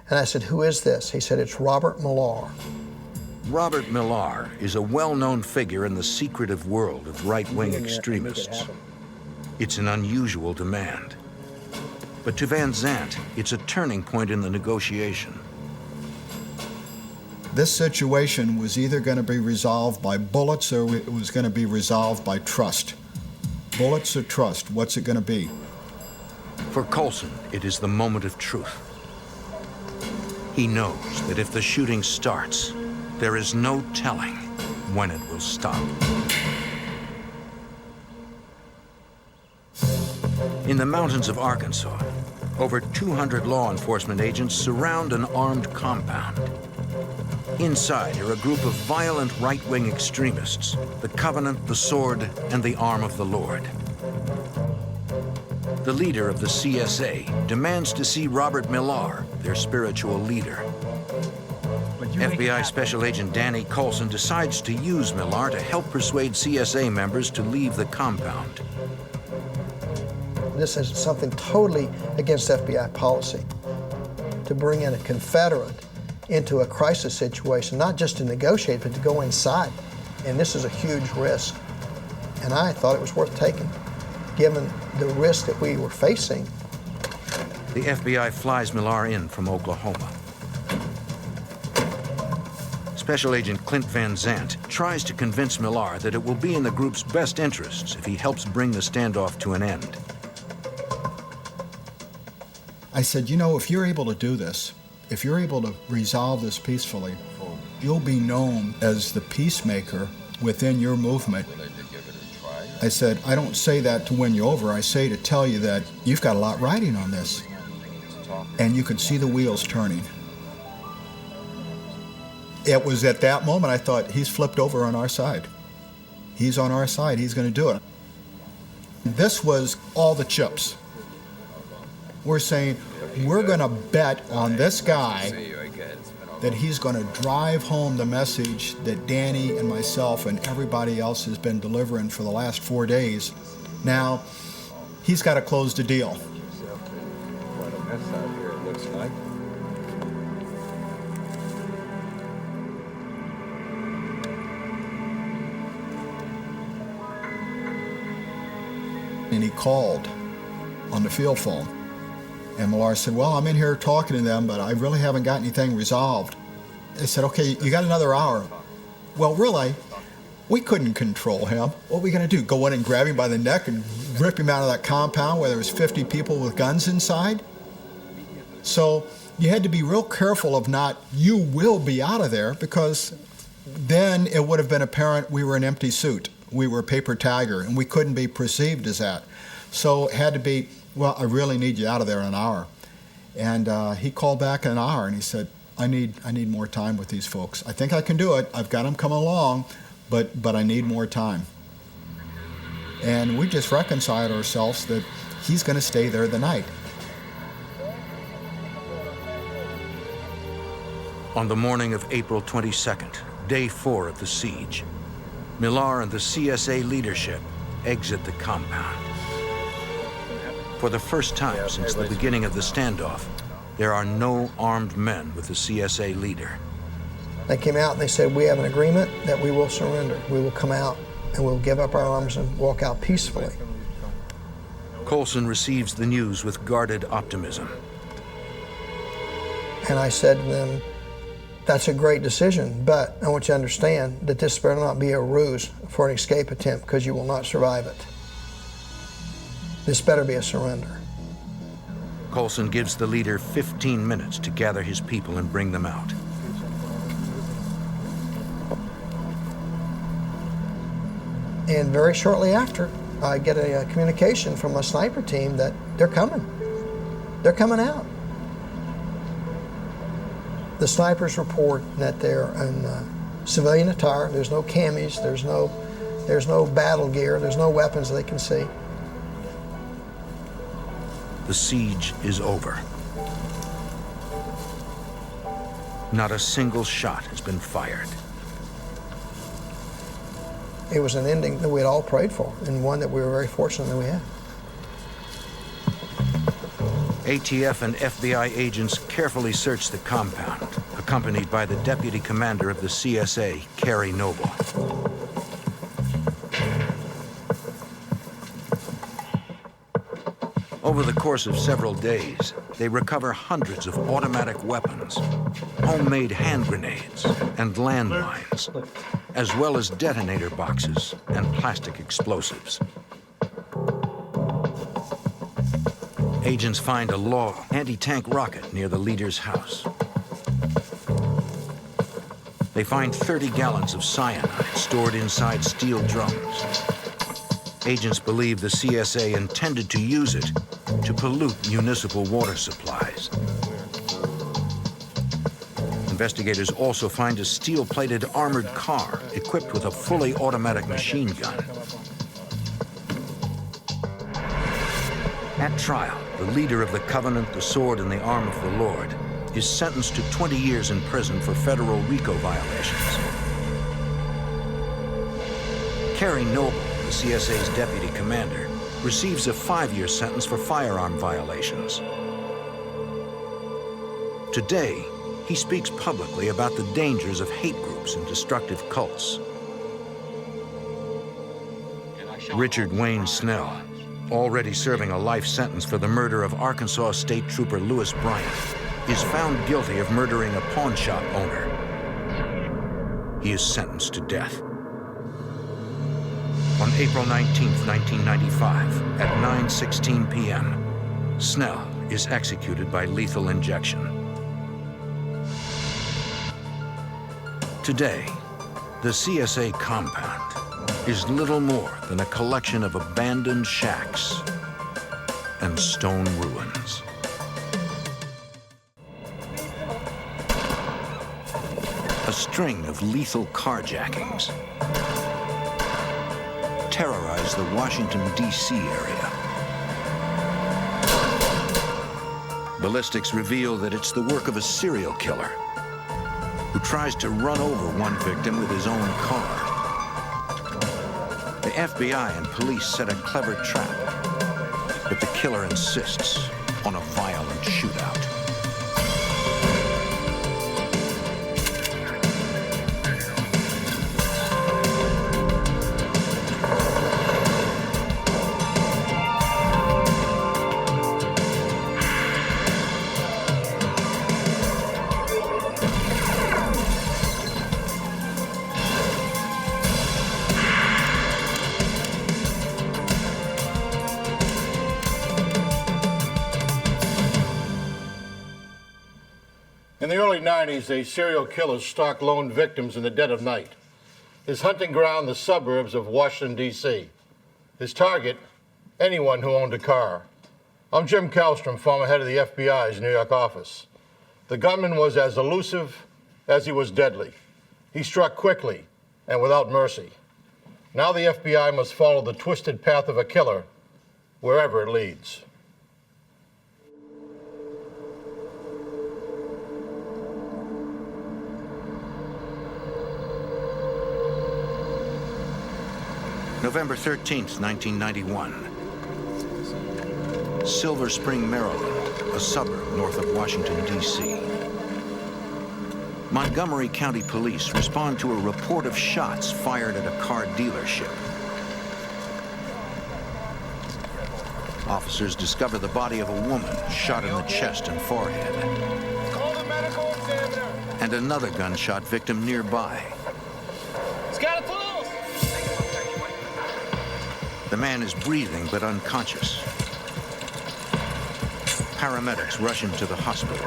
And I said, who is this? He said, it's Robert Millar.
Robert Millar is a well-known figure in the secretive world of right-wing extremists. It's an unusual demand. But to Van Zandt, it's a turning point in the negotiation.
This situation was either going to be resolved by bullets or it was going to be resolved by trust. Bullets or trust, what's it going to be?
For Colson, it is the moment of truth. He knows that if the shooting starts, there is no telling when it will stop. In the mountains of Arkansas, over 200 law enforcement agents surround an armed compound. Inside are a group of violent right-wing extremists, the Covenant, the Sword, and the Arm of the Lord. The leader of the CSA demands to see Robert Millar, their spiritual leader. FBI Special Agent Danny Colson decides to use Millar to help persuade CSA members to leave the compound.
This is something totally against FBI policy, to bring in a Confederate into a crisis situation, not just to negotiate, but to go inside. And this is a huge risk. And I thought it was worth taking, given the risk that we were facing.
The FBI flies Millar in from Oklahoma. Special Agent Clint Van Zandt tries to convince Millar that it will be in the group's best interests if he helps bring the standoff to an end.
I said, you know, if you're able to do this, if you're able to resolve this peacefully, you'll be known as the peacemaker within your movement. I said, I don't say that to win you over. I say to tell you that you've got a lot riding on this. And you could see the wheels turning. It was at that moment I thought, he's flipped over on our side. He's on our side. He's going to do it. This was all the chips. We're saying, we're going to bet on this guy that he's going to drive home the message that Danny and myself and everybody else has been delivering for the last 4 days. Now, he's got to close the deal.
Quite a mess out here, it looks like.
And he called on the field phone. And Millar said, well, I'm in here talking to them, but I really haven't got anything resolved. I said, okay, you got another hour. Well, really, we couldn't control him. What were we going to do, go in and grab him by the neck and rip him out of that compound where there was 50 people with guns inside? So you had to be real careful of not, you will be out of there, because then it would have been apparent we were an empty suit. We were a paper tiger, and we couldn't be perceived as that. So it had to be, well, I really need you out of there in an hour. And he called back in an hour, and he said, I need more time with these folks. I think I can do it. I've got them coming along, but I need more time. And we just reconciled ourselves that he's going to stay there the night.
On the morning of April 22nd, day 4 of the siege, Millar and the CSA leadership exit the compound. For the first time since the beginning of the standoff, there are no armed men with the CSA leader.
They came out and they said, we have an agreement that we will surrender. We will come out and we'll give up our arms and walk out peacefully.
Colson receives the news with guarded optimism.
And I said to them, that's a great decision, but I want you to understand that this better not be a ruse for an escape attempt, because you will not survive it. This better be a surrender.
Colson gives the leader 15 minutes to gather his people and bring them out.
And very shortly after, I get a communication from a sniper team that they're coming. They're coming out. The snipers report that they're in civilian attire. There's no camis, there's no battle gear, there's no weapons they can see.
The siege is over. Not a single shot has been fired.
It was an ending that we had all prayed for, and one that we were very fortunate that we had.
ATF and FBI agents carefully searched the compound, accompanied by the deputy commander of the CSA, Carey Noble. Over the course of several days, they recover hundreds of automatic weapons, homemade hand grenades, and landmines, as well as detonator boxes and plastic explosives. Agents find a Law anti-tank rocket near the leader's house. They find 30 gallons of cyanide stored inside steel drums. Agents believe the CSA intended to use it to pollute municipal water supplies. Investigators also find a steel-plated armored car equipped with a fully automatic machine gun. At trial, the leader of the Covenant, the Sword, and the Arm of the Lord is sentenced to 20 years in prison for federal RICO violations. Carey Noble, the CSA's deputy commander, receives a 5-year sentence for firearm violations. Today, he speaks publicly about the dangers of hate groups and destructive cults. Richard Wayne Snell, already serving a life sentence for the murder of Arkansas State Trooper Lewis Bryant, is found guilty of murdering a pawn shop owner. He is sentenced to death. On April 19, 1995, at 9:16 p.m., Snell is executed by lethal injection. Today, the CSA compound is little more than a collection of abandoned shacks and stone ruins. A string of lethal carjackings terrorize the Washington, D.C. area. Ballistics reveal that it's the work of a serial killer who tries to run over one victim with his own car. The FBI and police set a clever trap, but the killer insists on a violent shootout.
In the early 90s, a serial killer stalked lone victims in the dead of night. His hunting ground, the suburbs of Washington, D.C. His target, anyone who owned a car. I'm Jim Kallstrom, former head of the FBI's New York office. The gunman was as elusive as he was deadly. He struck quickly and without mercy. Now the FBI must follow the twisted path of a killer wherever it leads.
November 13th, 1991. Silver Spring, Maryland, a suburb north of Washington, D.C. Montgomery County Police respond to a report of shots fired at a car dealership. Officers discover the body of a woman shot in the chest and forehead.
Call the medical examiner.
And another gunshot victim nearby.
He's got a pulse.
The man is breathing but unconscious. Paramedics rush him to the hospital.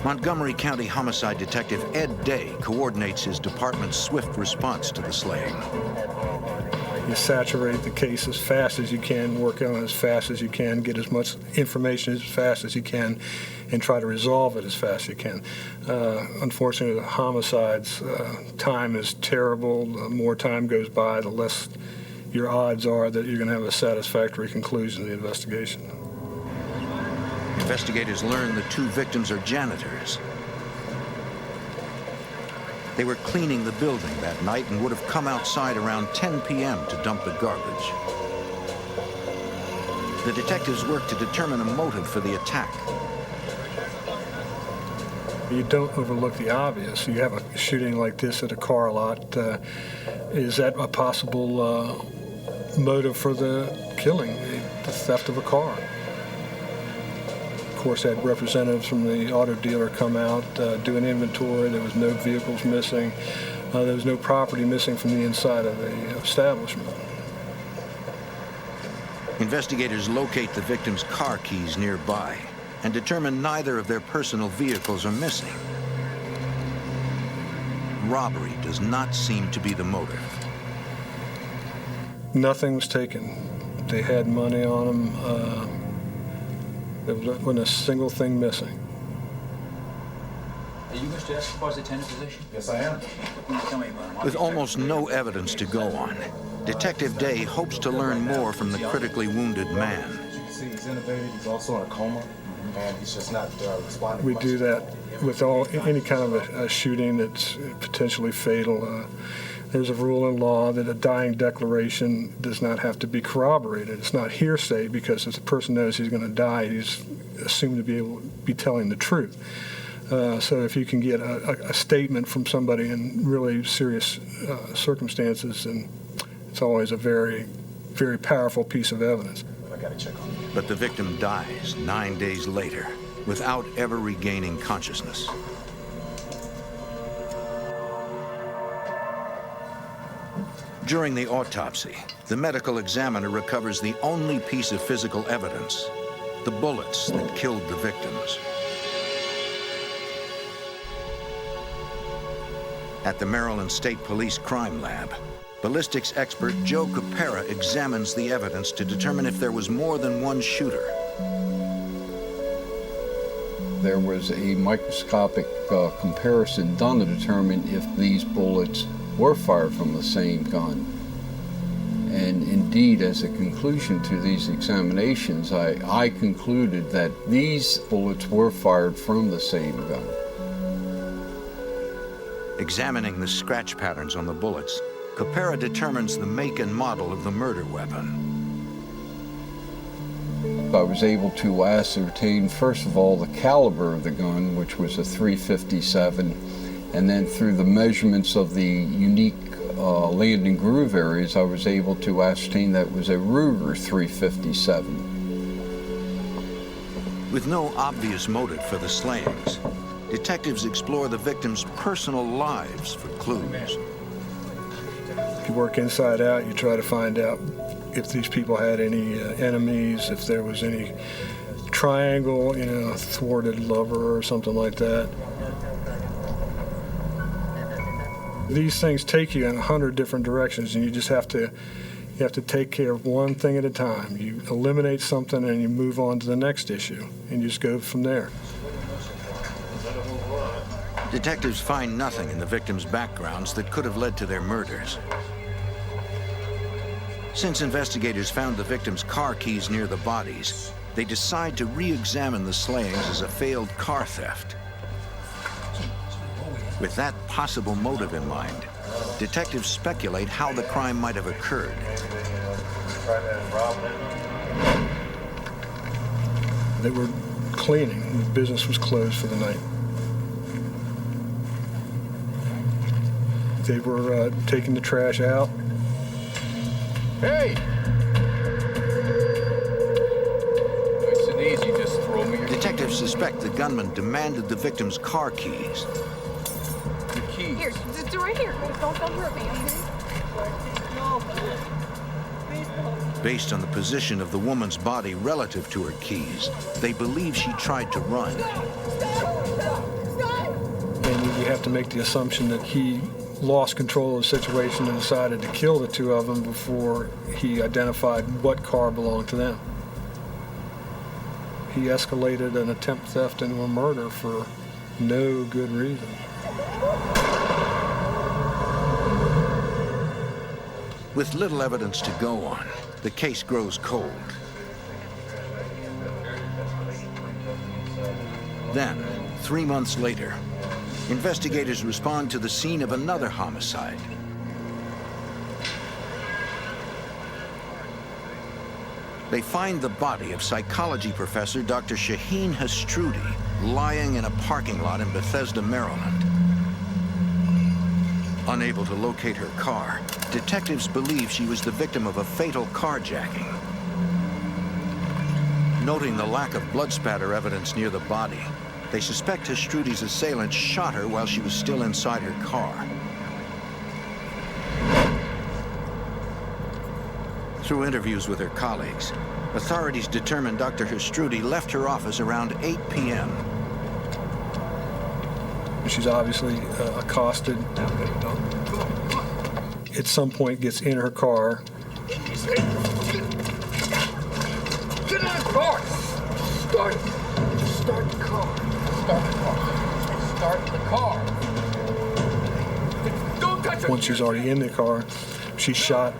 Montgomery County Homicide Detective Ed Day coordinates his department's swift response to the slaying.
You saturate the case as fast as you can, work on it as fast as you can, get as much information as fast as you can, and try to resolve it as fast as you can. Unfortunately, the homicides, time is terrible. The more time goes by, the less your odds are that you're going to have a satisfactory conclusion to the investigation.
Investigators learn the two victims are janitors. They were cleaning the building that night and would have come outside around 10 p.m. to dump the garbage. The detectives work to determine a motive for the attack.
You don't overlook the obvious. You have a shooting like this at a car lot. Is that a possible motive for the killing, the theft of a car? Of course, had representatives from the auto dealer come out, do an inventory. There was no vehicles missing. There was no property missing from the inside of the establishment.
Investigators locate the victim's car keys nearby and determine neither of their personal vehicles are missing. Robbery does not seem to be the motive.
Nothing was taken. They had money on them. There wasn't a single thing missing.
Are you Mr. Escobar's attendant physician?
Yes, I am.
Tell me about him.
With almost no evidence to go on, Detective Day hopes to learn more from the critically wounded man.
As you can see, he's intubated. He's also in a coma, and he's just not responding.
We do that with any kind of a shooting that's potentially fatal. There's a rule in law that a dying declaration does not have to be corroborated. It's not hearsay because if the person knows he's going to die, he's assumed to be able to be telling the truth. So if you can get a statement from somebody in really serious circumstances, then it's always a very, very powerful piece of evidence.
I got to check on you.
But the victim dies 9 days later without ever regaining consciousness. During the autopsy, the medical examiner recovers the only piece of physical evidence, the bullets that killed the victims. At the Maryland State Police Crime Lab, ballistics expert Joe Capera examines the evidence to determine if there was more than one shooter.
There was a microscopic comparison done to determine if these bullets were fired from the same gun. And indeed, as a conclusion to these examinations, I concluded that these bullets were fired from the same gun.
Examining the scratch patterns on the bullets, Capera determines the make and model of the murder weapon.
I was able to ascertain, first of all, the caliber of the gun, which was a .357, and then through the measurements of the unique land and groove areas, I was able to ascertain that it was a Ruger .357.
With no obvious motive for the slayings, detectives explore the victims' personal lives for clues.
If you work inside out, you try to find out if these people had any enemies, if there was any triangle, a thwarted lover or something like that. These things take you in 100 different directions, and you just have to take care of one thing at a time. You eliminate something and you move on to the next issue, and you just go from there.
Detectives find nothing in the victims' backgrounds that could have led to their murders. Since investigators found the victims' car keys near the bodies, they decide to re-examine the slayings as a failed car theft. With that possible motive in mind, detectives speculate how the crime might have occurred.
They were cleaning. The business was closed for the night. They were taking the trash out.
Hey! Nice and easy, just throw me your
Detectives suspect the gunman demanded the victim's car keys.
The keys.
Here, it's right here. Don't hurt me, okay?
Based on the position of the woman's body relative to her keys, they believe she tried to run.
And we have to make the assumption that he lost control of the situation and decided to kill the two of them before he identified what car belonged to them. He escalated an attempt theft into a murder for no good reason.
With little evidence to go on, the case grows cold. Then, 3 months later, investigators respond to the scene of another homicide. They find the body of psychology professor Dr. Shaheen Hastrudi lying in a parking lot in Bethesda, Maryland. Unable to locate her car, detectives believe she was the victim of a fatal carjacking. Noting the lack of blood spatter evidence near the body, they suspect Hastrudi's assailant shot her while she was still inside her car. Through interviews with her colleagues, authorities determined Dr. Hastrudi left her office around 8 p.m.
She's obviously accosted. At some point gets in her car.
Get in the car! Start it. Start the car. Start the car. Start the car. Don't touch her.
Once she's already in the car, she's shot.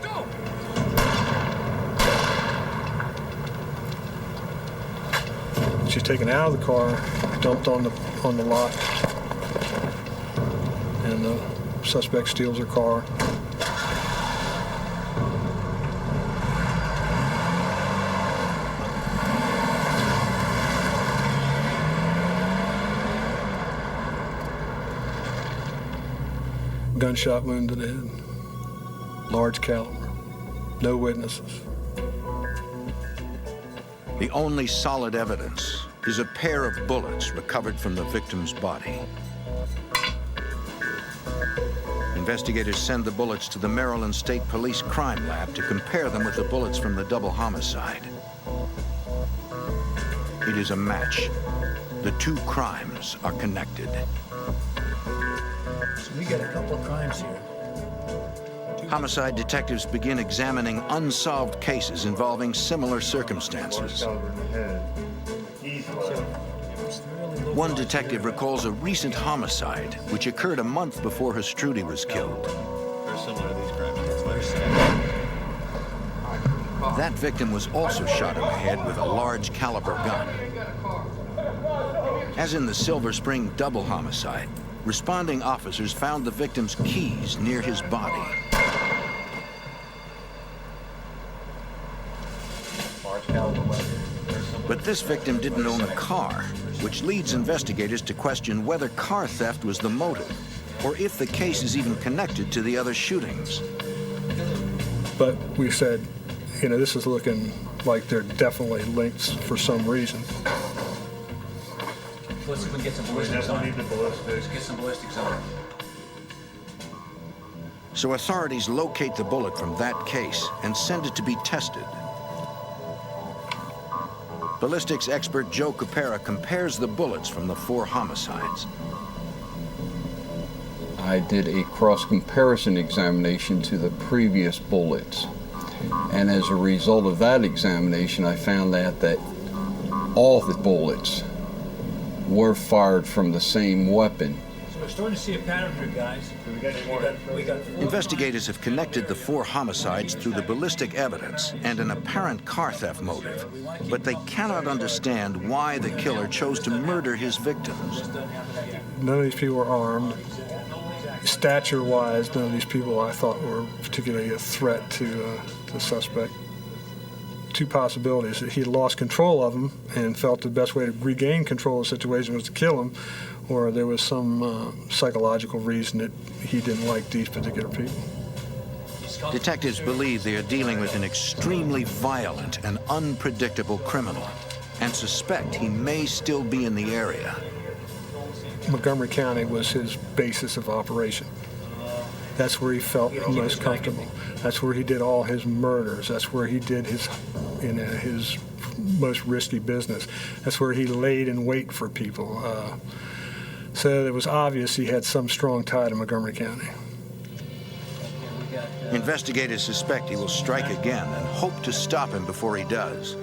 She's taken out of the car, dumped on the lot, and the suspect steals her car. Gunshot wound to the head, large caliber, no witnesses.
The only solid evidence is a pair of bullets recovered from the victim's body. Investigators send the bullets to the Maryland State Police Crime Lab to compare them with the bullets from the double homicide. It is a match. The two crimes are connected.
So we got a couple of crimes here.
Homicide detectives begin examining unsolved cases involving similar circumstances. One detective recalls a recent homicide which occurred a month before Hastrudi was killed.
Very similar to these crimes.
That victim was also shot in the head with a large caliber gun. As in the Silver Spring double homicide, responding officers found the victim's keys near his body. But this victim didn't own a car, which leads investigators to question whether car theft was the motive, or if the case is even connected to the other shootings.
But we said, you know, this is looking like they're definitely linked for some reason.
Let's see if we can get some ballistics on it. Let's get some ballistics on it.
So authorities locate the bullet from that case and send it to be tested. Ballistics expert Joe Capera compares the bullets from the 4 homicides.
I did a cross-comparison examination to the previous bullets. And as a result of that examination, I found that all the bullets were fired from the same weapon.
So we're starting to see a pattern here, guys. We got
Investigators have connected the 4 homicides through the ballistic evidence and an apparent car theft motive, but they cannot understand why the killer chose to murder his victims.
None of these people were armed. Stature-wise, none of these people I thought were particularly a threat to the suspect. two possibilities: that he lost control of him and felt the best way to regain control of the situation was to kill him, or there was some psychological reason that he didn't like these particular people.
Detectives believe they are dealing with an extremely violent and unpredictable criminal and suspect he may still be in the area.
Montgomery County was his basis of operation. That's where he felt most comfortable. That's where he did all his murders. That's where he did his most risky business. That's where he laid in wait for people. So it was obvious he had some strong tie to Montgomery County.
Investigators suspect he will strike again and hope to stop him before he does.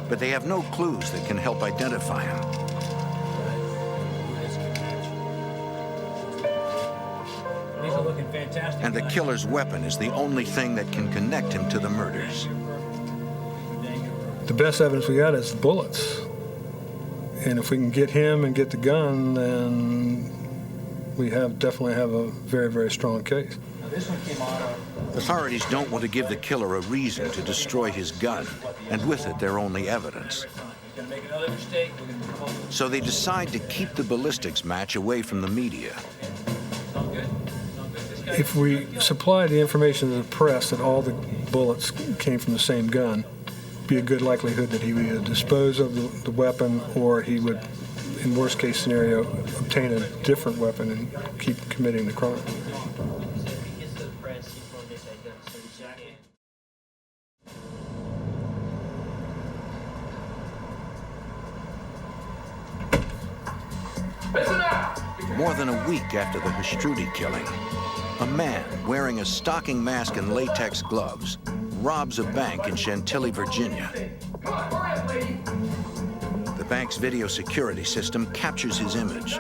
But they have no clues that can help identify him.
These are looking fantastic.
And the killer's weapon is the only thing that can connect him to the murders.
The best evidence we got is the bullets. And if we can get him and get the gun, then we definitely have a very, very strong case.
Now, this one came out of...
Authorities don't want to give the killer a reason to destroy his gun, and with it their only evidence. So they decide to keep the ballistics match away from the media.
If we supply the information to the press that all the bullets came from the same gun, be a good likelihood that he would either dispose of the weapon, or he would, in worst case scenario, obtain a different weapon and keep committing the crime.
More than a week after the Hstrudi killing, a man wearing a stocking mask and latex gloves robs a bank in Chantilly, Virginia. The bank's video security system captures his image.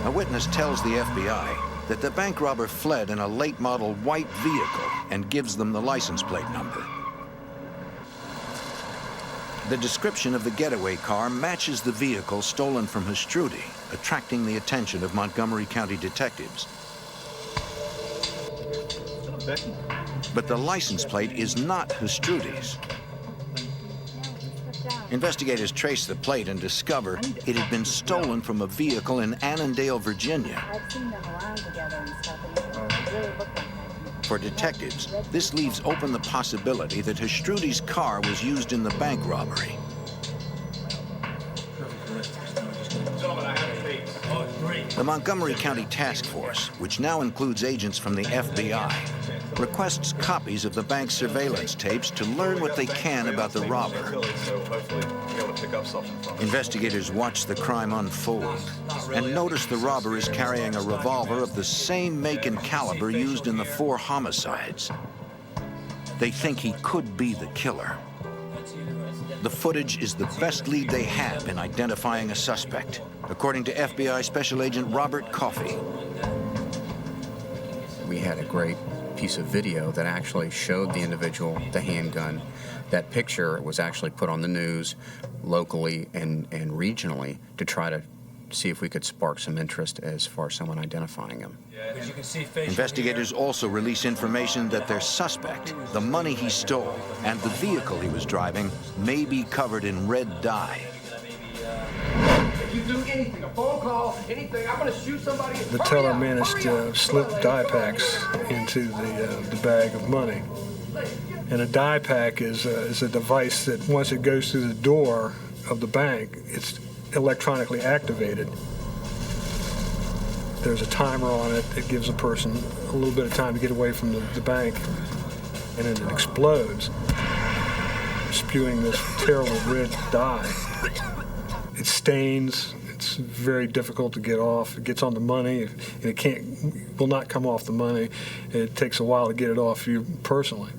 A witness tells the FBI that the bank robber fled in a late-model white vehicle and gives them the license plate number. The description of the getaway car matches the vehicle stolen from Hstrudi, attracting the attention of Montgomery County detectives. But the license plate is not Hstrudi's. Investigators trace the plate and discover it had been stolen from a vehicle in Annandale, Virginia. For detectives, this leaves open the possibility that Hstrudi's car was used in the bank robbery. The Montgomery County Task Force, which now includes agents from the FBI, requests copies of the bank's surveillance tapes to learn what they can about the robber. Investigators watch the crime unfold and notice the robber is carrying a revolver of the same make and caliber used in the 4 homicides. They think he could be the killer. The footage is the best lead they have in identifying a suspect, according to FBI Special Agent Robert Coffey.
We had a great piece of video that actually showed the individual, the handgun. That picture was actually put on the news locally and regionally to try to see if we could spark some interest as far as someone identifying him.
Investigators also release information that their suspect, the money he stole, and the vehicle he was driving may be covered in red dye.
If you do anything, a phone call, anything, I'm gonna shoot somebody.
The teller managed to slip dye packs into the bag of money. And a dye pack is a device that once it goes through the door of the bank, it's electronically activated. There's a timer on it that gives a person a little bit of time to get away from the bank, and then it explodes, spewing this terrible red dye. It stains. It's very difficult to get off. It gets on the money, and it will not come off the money. It takes a while to get it off you personally.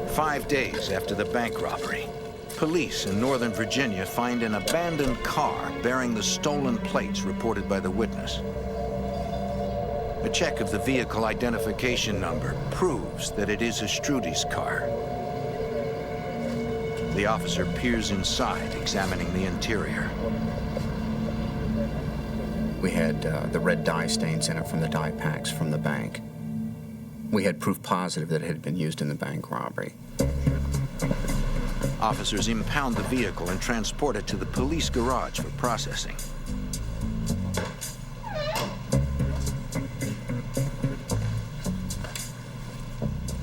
5 days after the bank robbery, police in Northern Virginia find an abandoned car bearing the stolen plates reported by the witness. A check of the vehicle identification number proves that it is a Strudy's car. The officer peers inside, examining the interior.
We had the red dye stains in it from the dye packs from the bank. We had proof positive that it had been used in the bank robbery.
Officers impound the vehicle and transport it to the police garage for processing.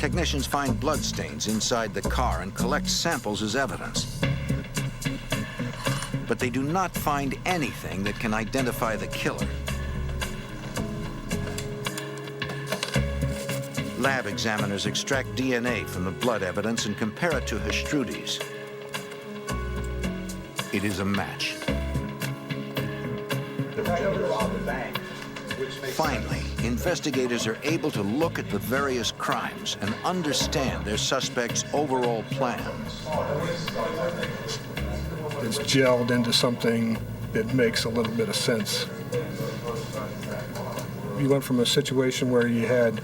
Technicians find bloodstains inside the car and collect samples as evidence. But they do not find anything that can identify the killer. Lab examiners extract DNA from the blood evidence and compare it to Strudy's. It is a match. Finally, investigators are able to look at the various crimes and understand their suspect's overall plan.
It's gelled into something that makes a little bit of sense. You went from a situation where you had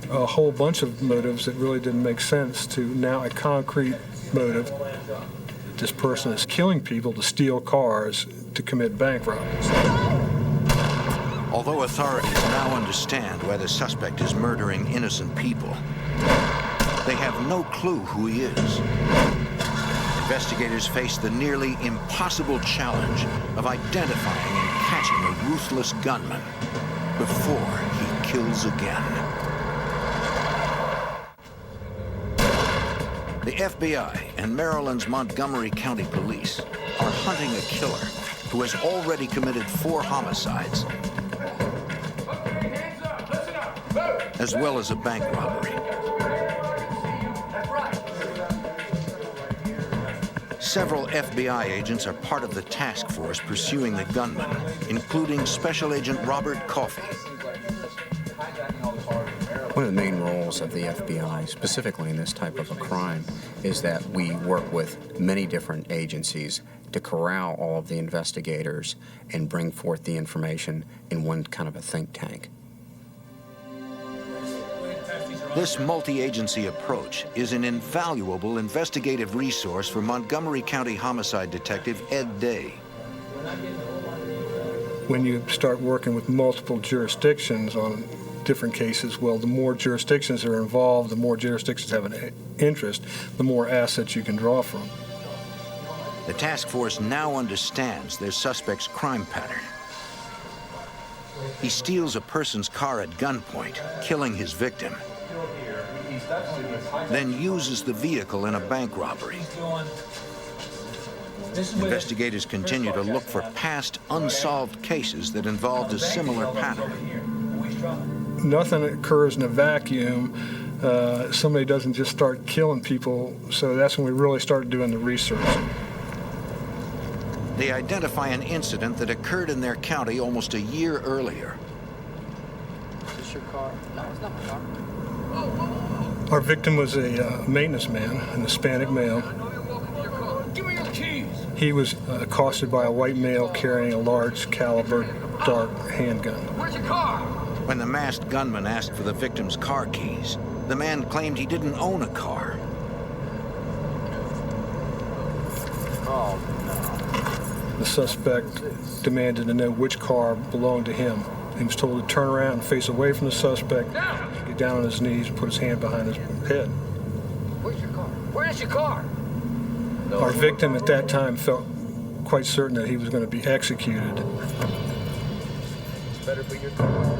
a whole bunch of motives that really didn't make sense to now a concrete motive. This person is killing people to steal cars to commit bank robberies.
Although authorities now understand why the suspect is murdering innocent people, they have no clue who he is. Investigators face the nearly impossible challenge of identifying and catching a ruthless gunman before he kills again. The FBI and Maryland's Montgomery County Police are hunting a killer who has already committed 4 homicides, as well as a bank robbery. Several FBI agents are part of the task force pursuing the gunman, including Special Agent Robert Coffey.
One of the main roles of the FBI, specifically in this type of a crime, is that we work with many different agencies to corral all of the investigators and bring forth the information in one kind of a think tank.
This multi-agency approach is an invaluable investigative resource for Montgomery County Homicide Detective Ed Day.
When you start working with multiple jurisdictions on different cases, well, the more jurisdictions are involved, the more jurisdictions have an interest, the more assets you can draw from.
The task force now understands their suspect's crime pattern. He steals a person's car at gunpoint, killing his victim, then uses the vehicle in a bank robbery. Investigators continue to look for past unsolved cases that involved a similar pattern.
Nothing occurs in a vacuum. Somebody doesn't just start killing people, so that's when we really started doing the research.
They identify an incident that occurred in their county almost a year earlier.
Is this your car? No, it's not my car.
Our victim was a maintenance man, an Hispanic male.
Give me your keys.
He was accosted by a white male carrying a large caliber dark handgun.
Where's your car?
When the masked gunman asked for the victim's car keys, the man claimed he didn't own a car.
Oh, no.
The suspect demanded to know which car belonged to him. He was told to turn around and face away from the suspect, get down on his knees, and put his hand behind his head.
Where's your car? Where's your car?
Our victim at that time felt quite certain that he was going to be executed.
Better be your car.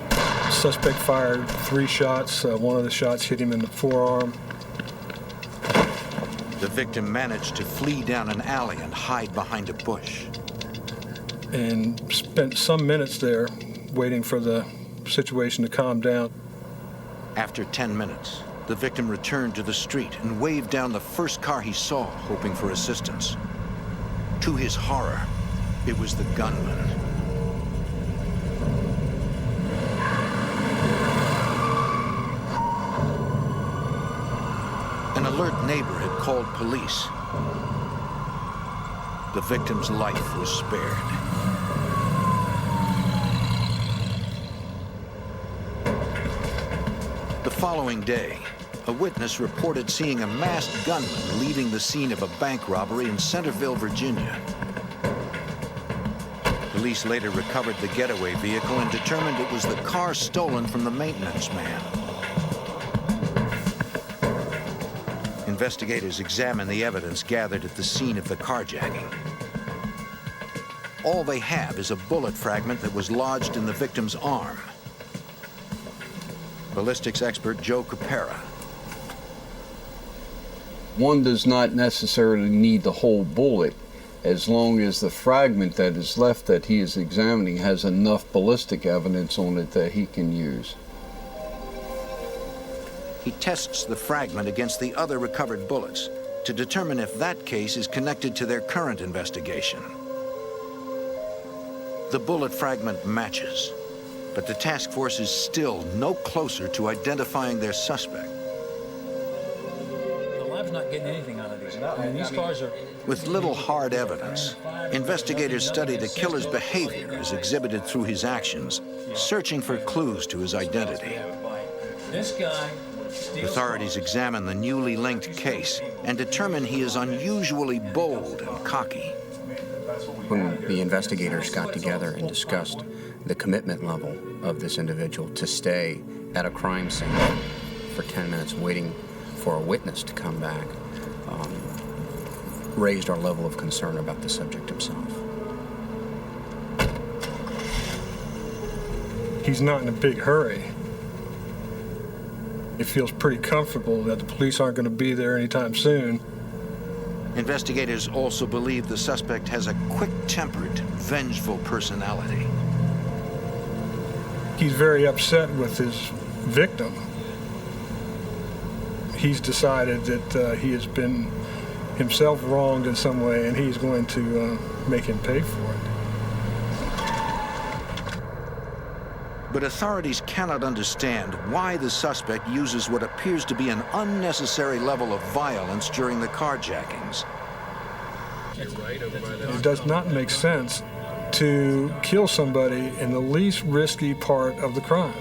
The suspect fired 3 shots. One of the shots hit him in the forearm.
The victim managed to flee down an alley and hide behind a bush.
And spent some minutes there waiting for the situation to calm down.
After 10 minutes, the victim returned to the street and waved down the first car he saw, hoping for assistance. To his horror, it was the gunman. An alert neighbor had called police. the victim's life was spared. The following day, a witness reported seeing a masked gunman leaving the scene of a bank robbery in Centerville, Virginia. Police later recovered the getaway vehicle and determined it was the car stolen from the maintenance man. Investigators examined the evidence gathered at the scene of the carjacking. All they have is a bullet fragment that was lodged in the victim's arm. Ballistics expert Joe Capera.
One does not necessarily need the whole bullet, as long as the fragment that is left that he is examining has enough ballistic evidence on it that he can use.
He tests the fragment against the other recovered bullets to determine if that case is connected to their current investigation. The bullet fragment matches, but the task force is still no closer to identifying their suspect.
The lab's not getting anything out of these. I mean, these cars are...
With little hard evidence, investigators study the killer's behavior as exhibited through his actions, searching for clues to his identity.
This guy...
Authorities examine the newly linked case and determine he is unusually bold and cocky.
When the investigators got together and discussed the commitment level of this individual to stay at a crime scene for 10 minutes waiting for a witness to come back, raised our level of concern about the subject himself.
He's not in a big hurry. It feels pretty comfortable that the police aren't going to be there anytime soon.
Investigators also believe the suspect has a quick-tempered, vengeful personality.
He's very upset with his victim. He's decided that he has been himself wronged in some way, and he's going to make him pay for it.
But authorities cannot understand why the suspect uses what appears to be an unnecessary level of violence during the carjackings.
It does not make sense to kill somebody in the least risky part of the crime.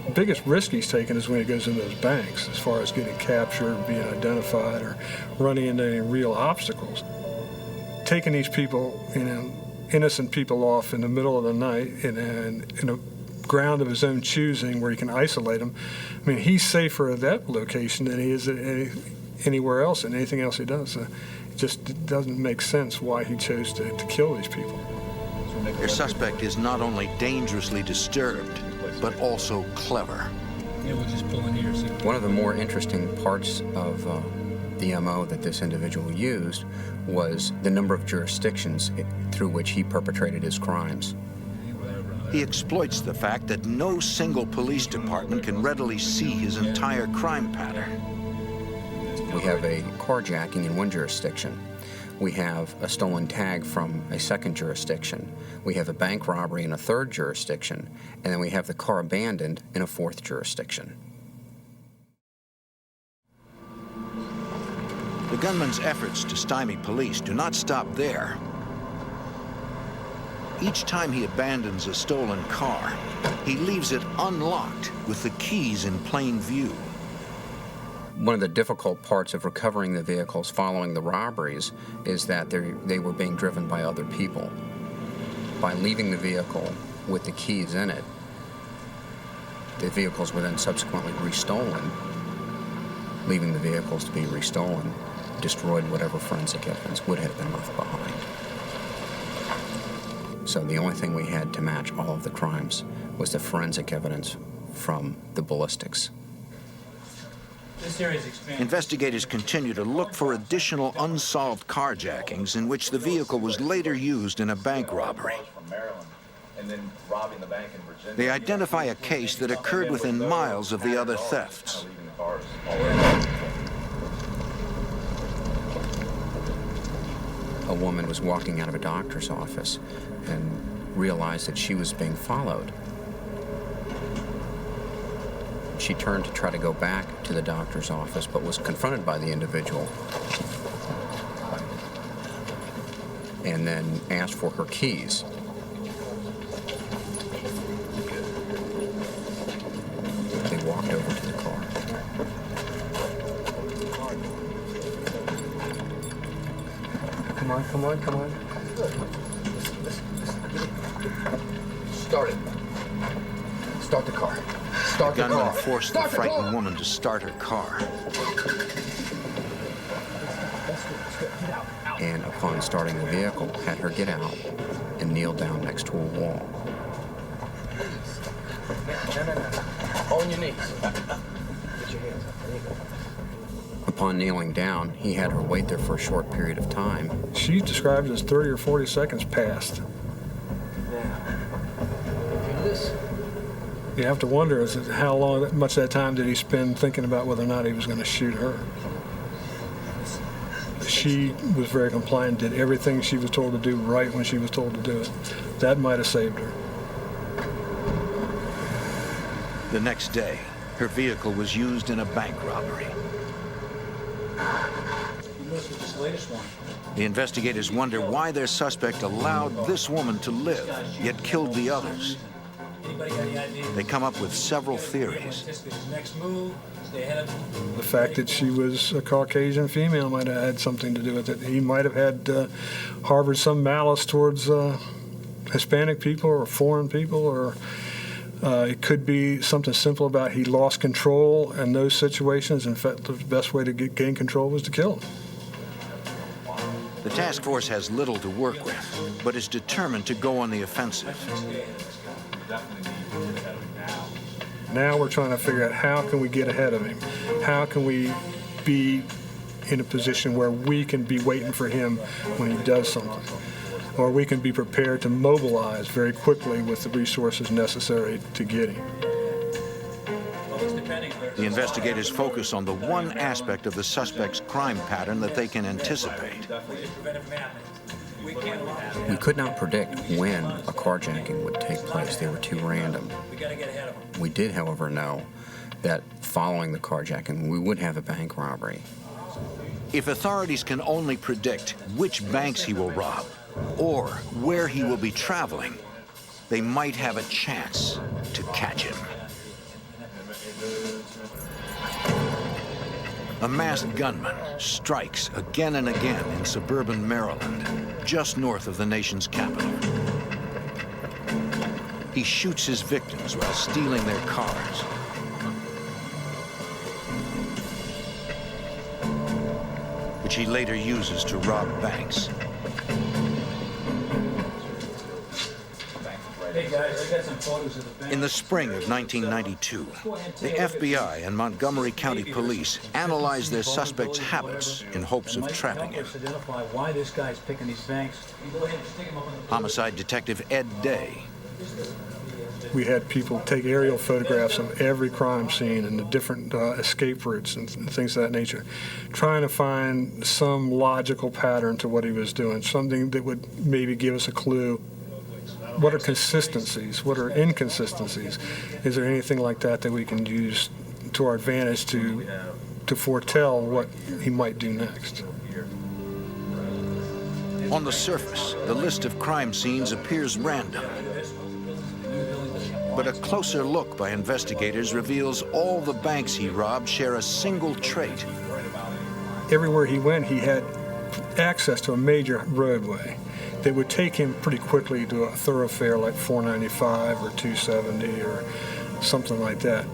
The biggest risk he's taken is when he goes into those banks, as far as getting captured, being identified, or running into any real obstacles. Taking these people, innocent people off in the middle of the night in a ground of his own choosing where he can isolate them. I mean, he's safer at that location than he is at anywhere else and anything else he does. It just doesn't make sense why he chose to kill these people.
Their suspect is not only dangerously disturbed, but also clever.
Yeah, we'll just pull in here. See.
One of the more interesting parts of the MO that this individual used was the number of jurisdictions through which he perpetrated his crimes.
He exploits the fact that no single police department can readily see his entire crime pattern.
We have a carjacking in one jurisdiction. We have a stolen tag from a second jurisdiction. We have a bank robbery in a third jurisdiction. And then we have the car abandoned in a fourth jurisdiction.
The gunman's efforts to stymie police do not stop there. Each time he abandons a stolen car, he leaves it unlocked with the keys in plain view.
One of the difficult parts of recovering the vehicles following the robberies is that they were being driven by other people. By leaving the vehicle with the keys in it, the vehicles were then subsequently restolen. Leaving the vehicles to be restolen destroyed whatever forensic evidence would have been left behind. So the only thing we had to match all of the crimes was the forensic evidence from the ballistics.
Investigators continue to look for additional unsolved carjackings in which the vehicle was later used in a bank robbery. They identify a case that occurred within miles of the other thefts.
A woman was walking out of a doctor's office and realized that she was being followed. She turned to try to go back to the doctor's office, but was confronted by the individual. and then asked for her keys. They walked over to the car.
Come on, come on, come on.
Start it. Start the car. Start
The
the
gunman
car.
forced the frightened woman to start her car.
And upon starting the vehicle, had her get out and kneel down next to a wall.
No. On your knees. Get your hands up. There you go.
Upon kneeling down, he had her wait there for a short period of time.
She described it as 30 or 40 seconds passed. You have to wonder how much of that time did he spend thinking about whether or not he was going to shoot her. She was very compliant, did everything she was told to do right when she was told to do it. That might have saved her.
The next day, her vehicle was used in a bank robbery.
This latest one.
The investigators wonder why their suspect allowed this woman to live, yet killed the others. They come up with several theories.
The fact that she was a Caucasian female might have had something to do with it. He might have had harbored some malice towards Hispanic people or foreign people, or it could be something simple about he lost control in those situations. In fact, the best way to gain control was to kill him.
The task force has little to work with, but is determined to go on the offensive.
Now we're trying to figure out how can we get ahead of him? How can we be in a position where we can be waiting for him when he does something? Or we can be prepared to mobilize very quickly with the resources necessary to get him.
The investigators focus on the one aspect of the suspect's crime pattern that they can anticipate.
We could not predict when a carjacking would take place. They were too random. We did, however, know that following the carjacking, we would have a bank robbery.
If authorities can only predict which banks he will rob or where he will be traveling, they might have a chance to catch him. A masked gunman strikes again and again in suburban Maryland, just north of the nation's capital. He shoots his victims while stealing their cars. Which he later uses to rob banks.
Hey guys, I got some photos of the bank.
In the spring of 1992, the FBI and Montgomery County Police analyzed their suspect's habits in hopes of trapping him.
Identify why this guy's picking these banks. Go ahead and stick him up on the
Homicide Detective Ed Day.
We had people take aerial photographs of every crime scene and the different escape routes and things of that nature, trying to find some logical pattern to what he was doing, something that would maybe give us a clue. What are consistencies? What are inconsistencies? Is there anything like that that we can use to our advantage to foretell what he might do next?
On the surface, the list of crime scenes appears random. But a closer look by investigators reveals all the banks he robbed share a single trait.
Everywhere he went, he had access to a major roadway that would take him pretty quickly to a thoroughfare like 495 or 270 or something like that.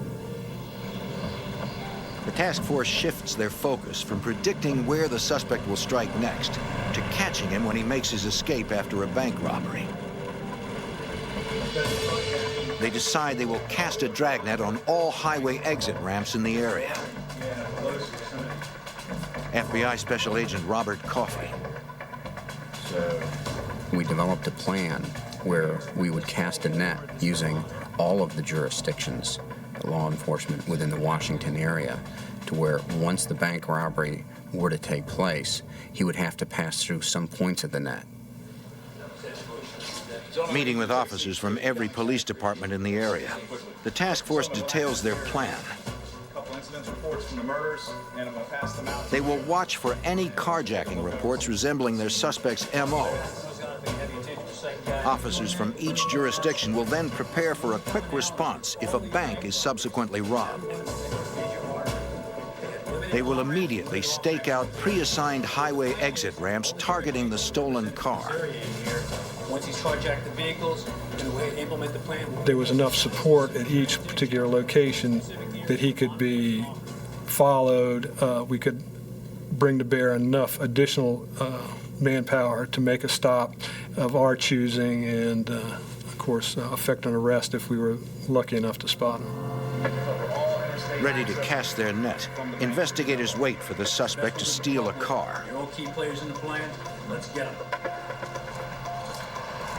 The task force shifts their focus from predicting where the suspect will strike next to catching him when he makes his escape after a bank robbery. They decide they will cast a dragnet on all highway exit ramps in the area. FBI Special Agent Robert Coffey.
We developed a plan where we would cast a net using all of the jurisdictions, law enforcement within the Washington area, to where once the bank robbery were to take place, he would have to pass through some points of the net.
Meeting with officers from every police department in the area, the task force details their plan.
incidents reports from the murders, and I'm going to pass them out.
They will watch for any carjacking reports resembling their suspect's MO. Officers from each jurisdiction will then prepare for a quick response if a bank is subsequently robbed. They will immediately stake out pre-assigned highway exit ramps targeting the stolen car.
Once he's carjacked the vehicles, and implement the plan.
There was enough support at each particular location that he could be followed. We could bring to bear enough additional manpower to make a stop of our choosing and, of course, effect an arrest if we were lucky enough to spot him.
Ready to cast their net, investigators wait for the suspect to steal a car.
All key players in the plan, let's get them.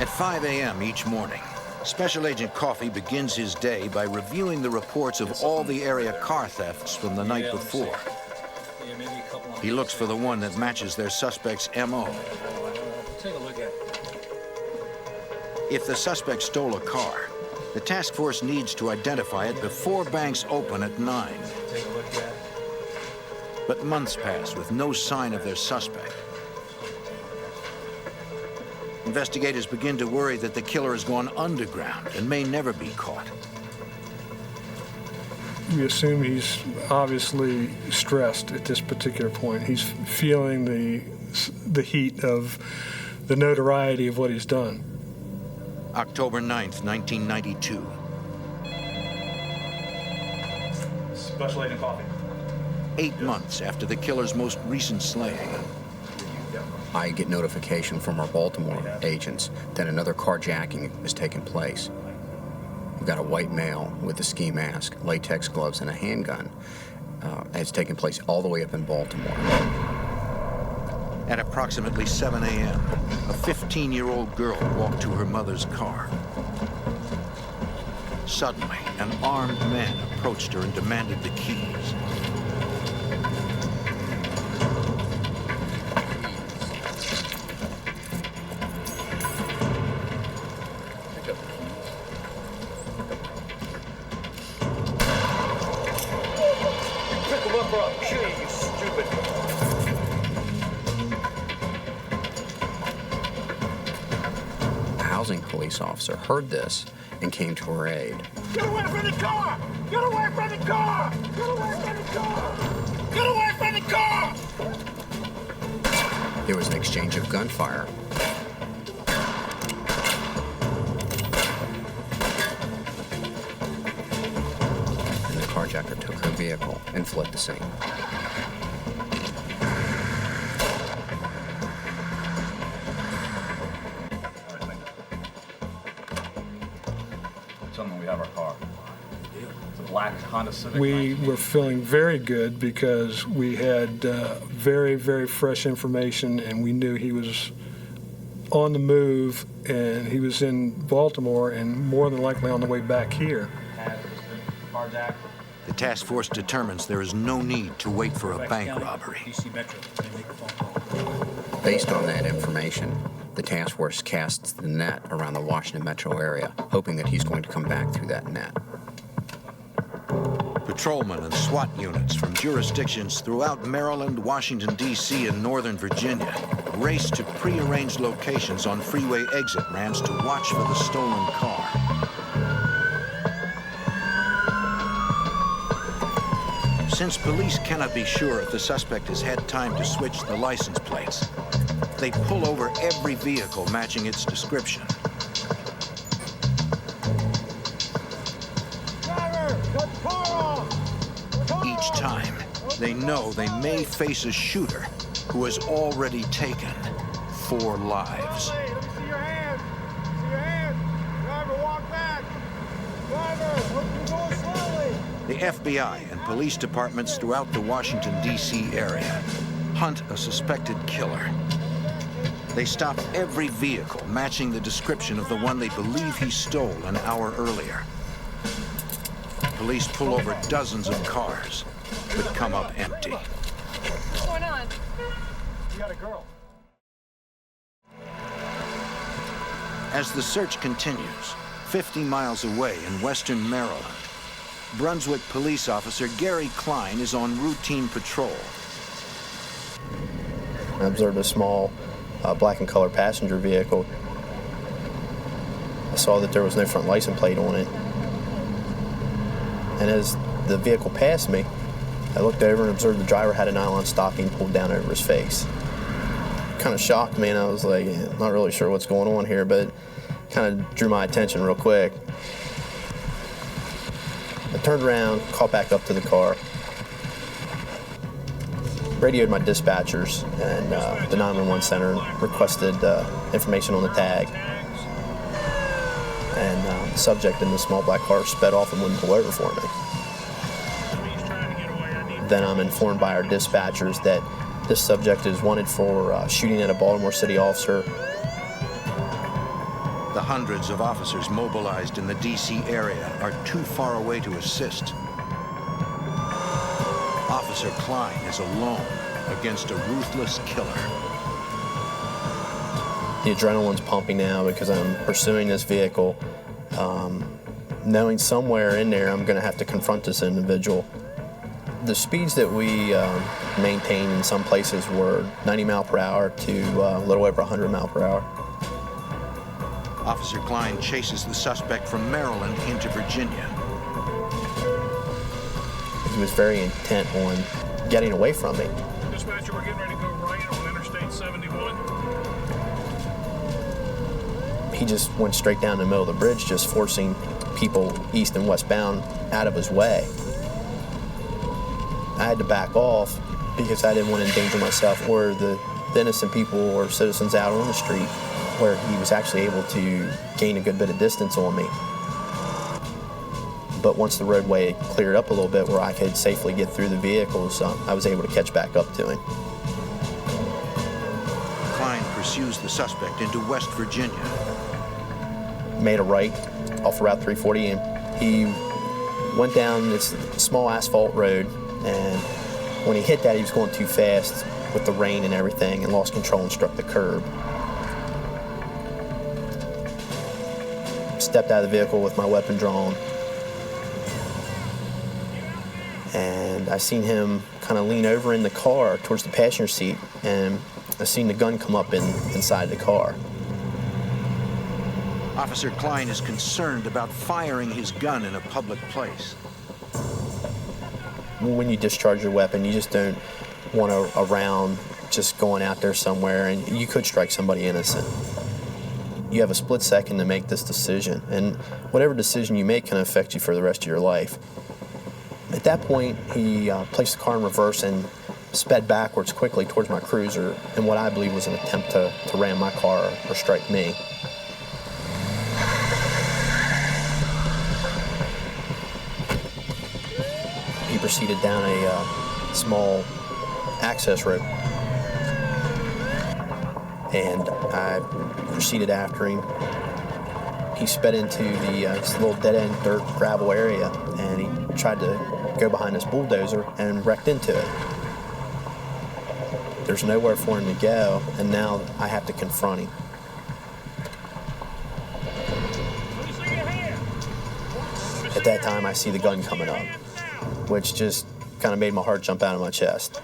At 5 a.m. each morning, Special Agent Coffey begins his day by reviewing the reports of all the area car thefts from the night before. He looks for the one that matches their suspect's MO.
Take a look at it.
If the suspect stole a car, the task force needs to identify it before banks open at 9.
Take a look at it.
But months pass with no sign of their suspect. Investigators begin to worry that the killer has gone underground and may never be caught.
We assume he's obviously stressed at this particular point. He's feeling the heat of the notoriety of what he's done.
October 9th, 1992.
Special Agent Coffey.
8 months after the killer's most recent slaying.
I get notification from our Baltimore agents that another carjacking has taken place. We've got a white male with a ski mask, latex gloves, and a handgun. Has taken place all the way up in Baltimore.
At approximately 7 a.m., a 15-year-old girl walked to her mother's car. Suddenly, an armed man approached her and demanded the keys.
Police officer heard this and came to her aid.
Get away from the car! Get away from the car! Get away from the car! Get away from the car!
There was an exchange of gunfire. And the carjacker took her vehicle and fled the scene.
We were feeling very good because we had very, very fresh information, and we knew he was on the move, and he was in Baltimore and more than likely on the way back here.
The task force determines there is no need to wait for a bank robbery.
Based on that information, the task force casts the net around the Washington metro area, hoping that he's going to come back through that net.
Patrolmen and SWAT units from jurisdictions throughout Maryland, Washington, D.C., and Northern Virginia race to prearranged locations on freeway exit ramps to watch for the stolen car. Since police cannot be sure if the suspect has had time to switch the license plates, they pull over every vehicle matching its description. Each time, they know they may face a shooter who has already taken 4 lives.
Let me see your hands. See your hands. Driver, walk back. Driver, open the door slowly.
The FBI and police departments throughout the Washington, D.C. area hunt a suspected killer. They stop every vehicle matching the description of the one they believe he stole an hour earlier. Police pull over dozens of cars, but come up empty.
What's going on? You got a girl.
As the search continues, 50 miles away in western Maryland, Brunswick police officer Gary Klein is on routine patrol.
I observed a small black and color passenger vehicle. I saw that there was no front license plate on it. And as the vehicle passed me, I looked over and observed the driver had a nylon stocking pulled down over his face. Kind of shocked me, and I was like, not really sure what's going on here, but it kind of drew my attention real quick. I turned around, caught back up to the car, radioed my dispatchers and the 911 center and requested information on the tag. And the subject in the small black car sped off and wouldn't pull over for me. Then I'm informed by our dispatchers that this subject is wanted for shooting at a Baltimore City officer.
The hundreds of officers mobilized in the D.C. area are too far away to assist. Officer Klein is alone against a ruthless killer.
The adrenaline's pumping now because I'm pursuing this vehicle, knowing somewhere in there I'm going to have to confront this individual. The speeds that we maintained in some places were 90 mile per hour to a little over 100 mile per hour.
Officer Klein chases the suspect from Maryland into Virginia.
He was very intent on getting away from me.
Dispatcher, we're getting ready to go right on Interstate 71.
He just went straight down the middle of the bridge, just forcing people east and westbound out of his way. I had to back off because I didn't want to endanger myself or the innocent people or citizens out on the street, where he was actually able to gain a good bit of distance on me. But once the roadway cleared up a little bit where I could safely get through the vehicles, I was able to catch back up to him.
Klein pursues the suspect into West Virginia.
Made a right off Route 340, and he went down this small asphalt road, and when he hit that, he was going too fast with the rain and everything and lost control and struck the curb. Stepped out of the vehicle with my weapon drawn, and I seen him kind of lean over in the car towards the passenger seat, and I seen the gun come up inside the car.
Officer Klein is concerned about firing his gun in a public place.
When you discharge your weapon, you just don't want a round just going out there somewhere, and you could strike somebody innocent. You have a split second to make this decision, and whatever decision you make can affect you for the rest of your life. At that point, he placed the car in reverse and sped backwards quickly towards my cruiser in what I believe was an attempt to ram my car or strike me. He proceeded down a small access road, and I proceeded after him. He sped into the little dead-end dirt gravel area, and he tried to go behind this bulldozer and wrecked into it. There's nowhere for him to go, and now I have to confront him. At that time, I see the gun coming up, which just kind of made my heart jump out of my chest.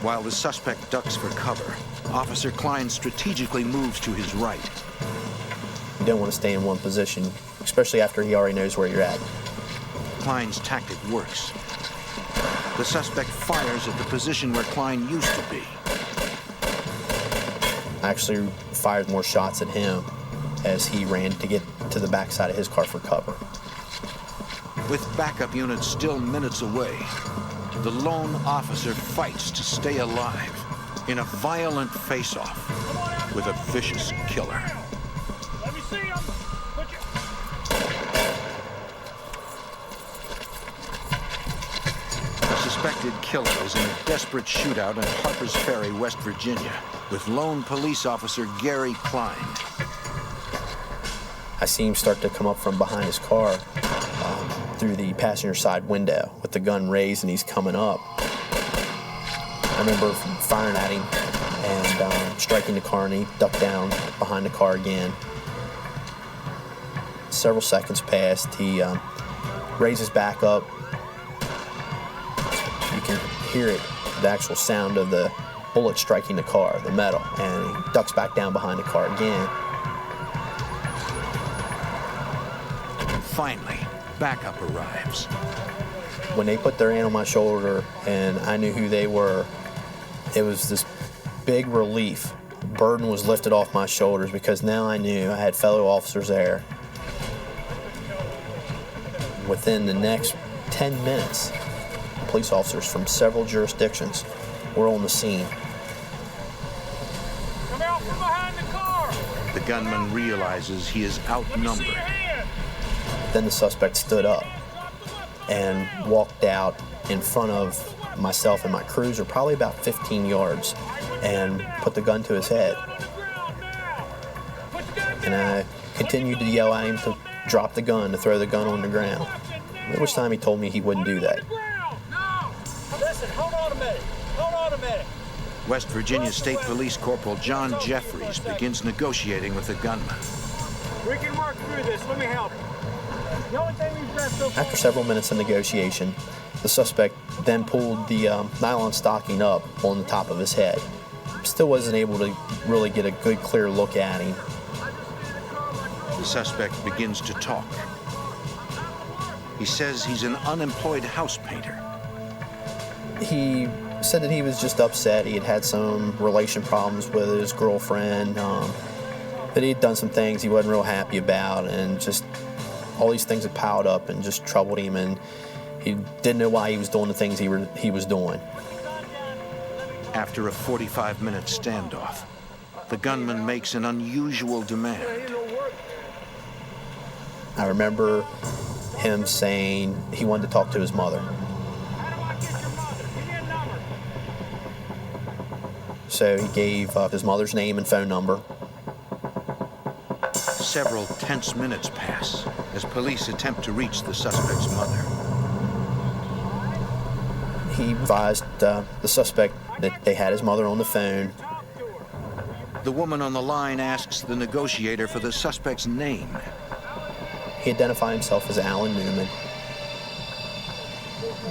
While the suspect ducks for cover, Officer Klein strategically moves to his right.
You don't want to stay in one position, especially after he already knows where you're at.
Klein's tactic works. The suspect fires at the position where Klein used to be.
I actually fired more shots at him as he ran to get to the backside of his car for cover.
With backup units still minutes away, the lone officer fights to stay alive in a violent face-off with a vicious killer.
Let me see him.
The suspected killer is in a desperate shootout in Harper's Ferry, West Virginia, with lone police officer Gary Klein.
I see him start to come up from behind his car through the passenger side window with the gun raised, and he's coming up. I remember firing at him and striking the car, and he ducked down behind the car again. several seconds passed. He raises back up. You can hear it, the actual sound of the bullet striking the car, the metal, and he ducks back down behind the car again.
Finally, backup arrives.
When they put their hand on my shoulder and I knew who they were, it was this big relief. Burden was lifted off my shoulders because now I knew I had fellow officers there. Within the next 10 minutes, police officers from several jurisdictions were on the scene.
Come out from behind the car!
The gunman realizes he is outnumbered.
Then the suspect stood up and walked out in front of myself and my cruiser, probably about 15 yards, and put the gun to his head. And I continued to yell at him to drop the gun, to throw the gun on the ground, at which time he told me he wouldn't do that.
Listen, hold on a minute. Hold on a minute.
West Virginia State Police Corporal John Jeffries begins negotiating with the gunman.
We can work through this. Let me help you. The only thing we've done so far...
After several minutes of negotiation, the suspect then pulled the nylon stocking up on the top of his head. Still wasn't able to really get a good, clear look at him.
The suspect begins to talk. He says he's an unemployed house painter.
He said that he was just upset. He had had some relation problems with his girlfriend, that he had done some things he wasn't real happy about, and just all these things had piled up and just troubled him, and he didn't know why he was doing the things he was doing.
After a 45-minute standoff, the gunman makes an unusual demand.
I remember him saying he wanted to talk to his mother. So he gave his mother's name and phone number.
Several tense minutes pass as police attempt to reach the suspect's mother.
He advised the suspect that they had his mother on the phone.
The woman on the line asks the negotiator for the suspect's name.
He identified himself as Alan Newman.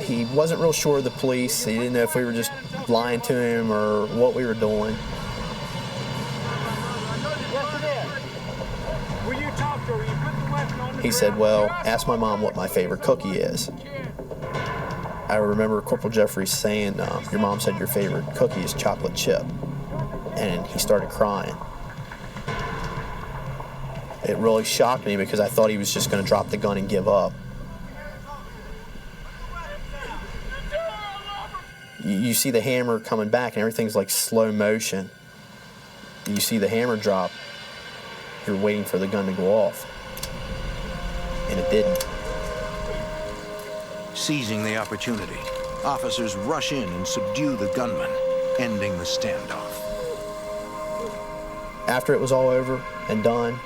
He wasn't real sure of the police. He didn't know if we were just lying to him or what we were doing. He said, well, ask my mom what my favorite cookie is. I remember Corporal Jeffries saying, your mom said your favorite cookie is chocolate chip. And he started crying. It really shocked me because I thought he was just going to drop the gun and give up. You see the hammer coming back and everything's like slow motion. You see the hammer drop, you're waiting for the gun to go off. And it didn't.
Seizing the opportunity, officers rush in and subdue the gunman, ending the standoff.
After it was all over and done,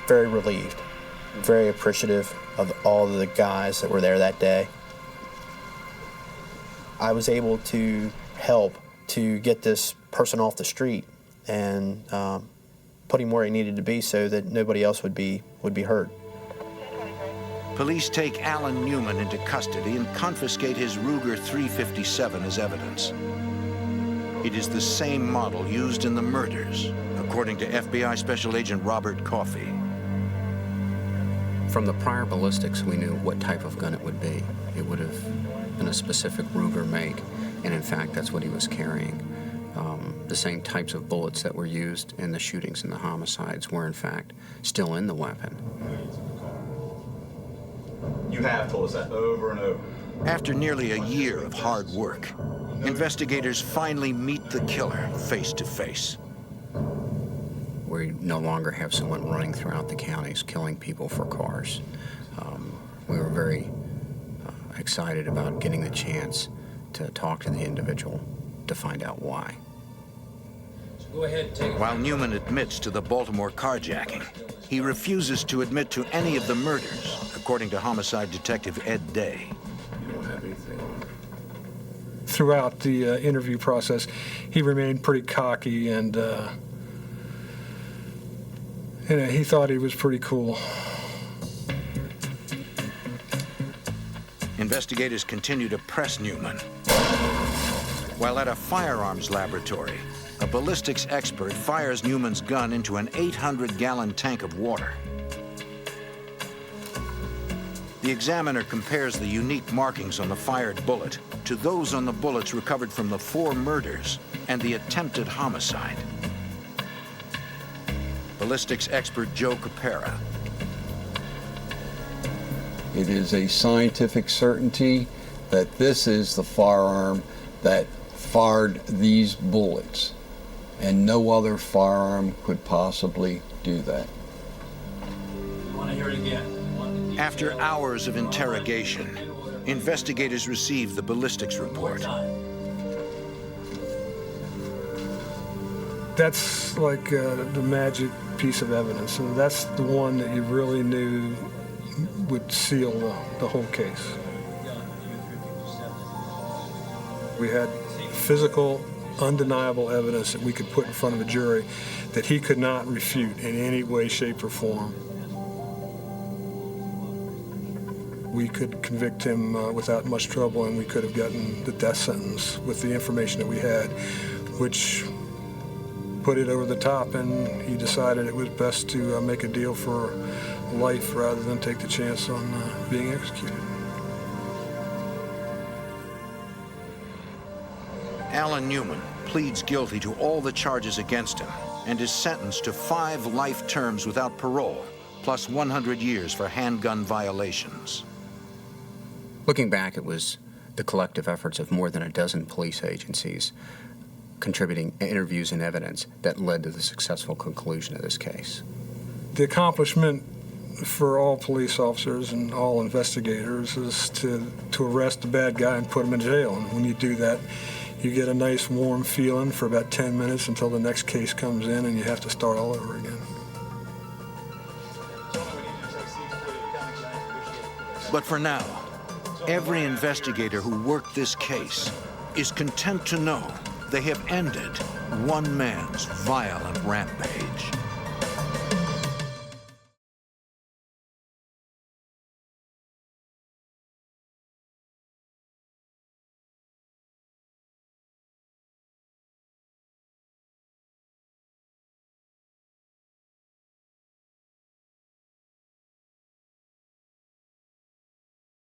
very relieved, very appreciative of all of the guys that were there that day. I was able to help to get this person off the street and put him where he needed to be so that nobody else would be hurt.
Police take Alan Newman into custody and confiscate his Ruger 357 as evidence. It is the same model used in the murders, according to FBI Special Agent Robert Coffey.
From the prior ballistics, we knew what type of gun it would be. It would have been a specific Ruger make, and in fact, that's what he was carrying. The same types of bullets that were used in the shootings and the homicides were, in fact, still in the weapon.
You have told us that over and over.
After nearly a year of hard work, investigators finally meet the killer face to face.
We no longer have someone running throughout the counties killing people for cars. We were very excited about getting the chance to talk to the individual to find out why.
Go ahead, take it.
While Newman admits to the Baltimore carjacking, he refuses to admit to any of the murders, according to homicide detective Ed Day.
You don't have anything on it.
Throughout the interview process, he remained pretty cocky and he thought he was pretty cool.
Investigators continue to press Newman. While at a firearms laboratory, a ballistics expert fires Newman's gun into an 800-gallon tank of water. The examiner compares the unique markings on the fired bullet to those on the bullets recovered from the 4 murders and the attempted homicide. Ballistics expert Joe Capera.
It is a scientific certainty that this is the firearm that fired these bullets, and no other firearm could possibly do that.
I want to hear it again.
After hours of interrogation, investigators receive the ballistics report.
That's like the magic piece of evidence, and that's the one that you really knew would seal the whole case. We had physical, undeniable evidence that we could put in front of a jury that he could not refute in any way, shape, or form. We could convict him without much trouble, and we could have gotten the death sentence with the information that we had, which put it over the top, and he decided it was best to make a deal for life rather than take the chance on being executed.
Alan Newman pleads guilty to all the charges against him and is sentenced to 5 life terms without parole, plus 100 years for handgun violations.
Looking back, it was the collective efforts of more than a dozen police agencies contributing interviews and evidence that led to the successful conclusion of this case.
The accomplishment for all police officers and all investigators is to arrest the bad guy and put him in jail. And when you do that, you get a nice warm feeling for about 10 minutes until the next case comes in and you have to start all over again.
But for now, every investigator who worked this case is content to know they have ended one man's violent rampage.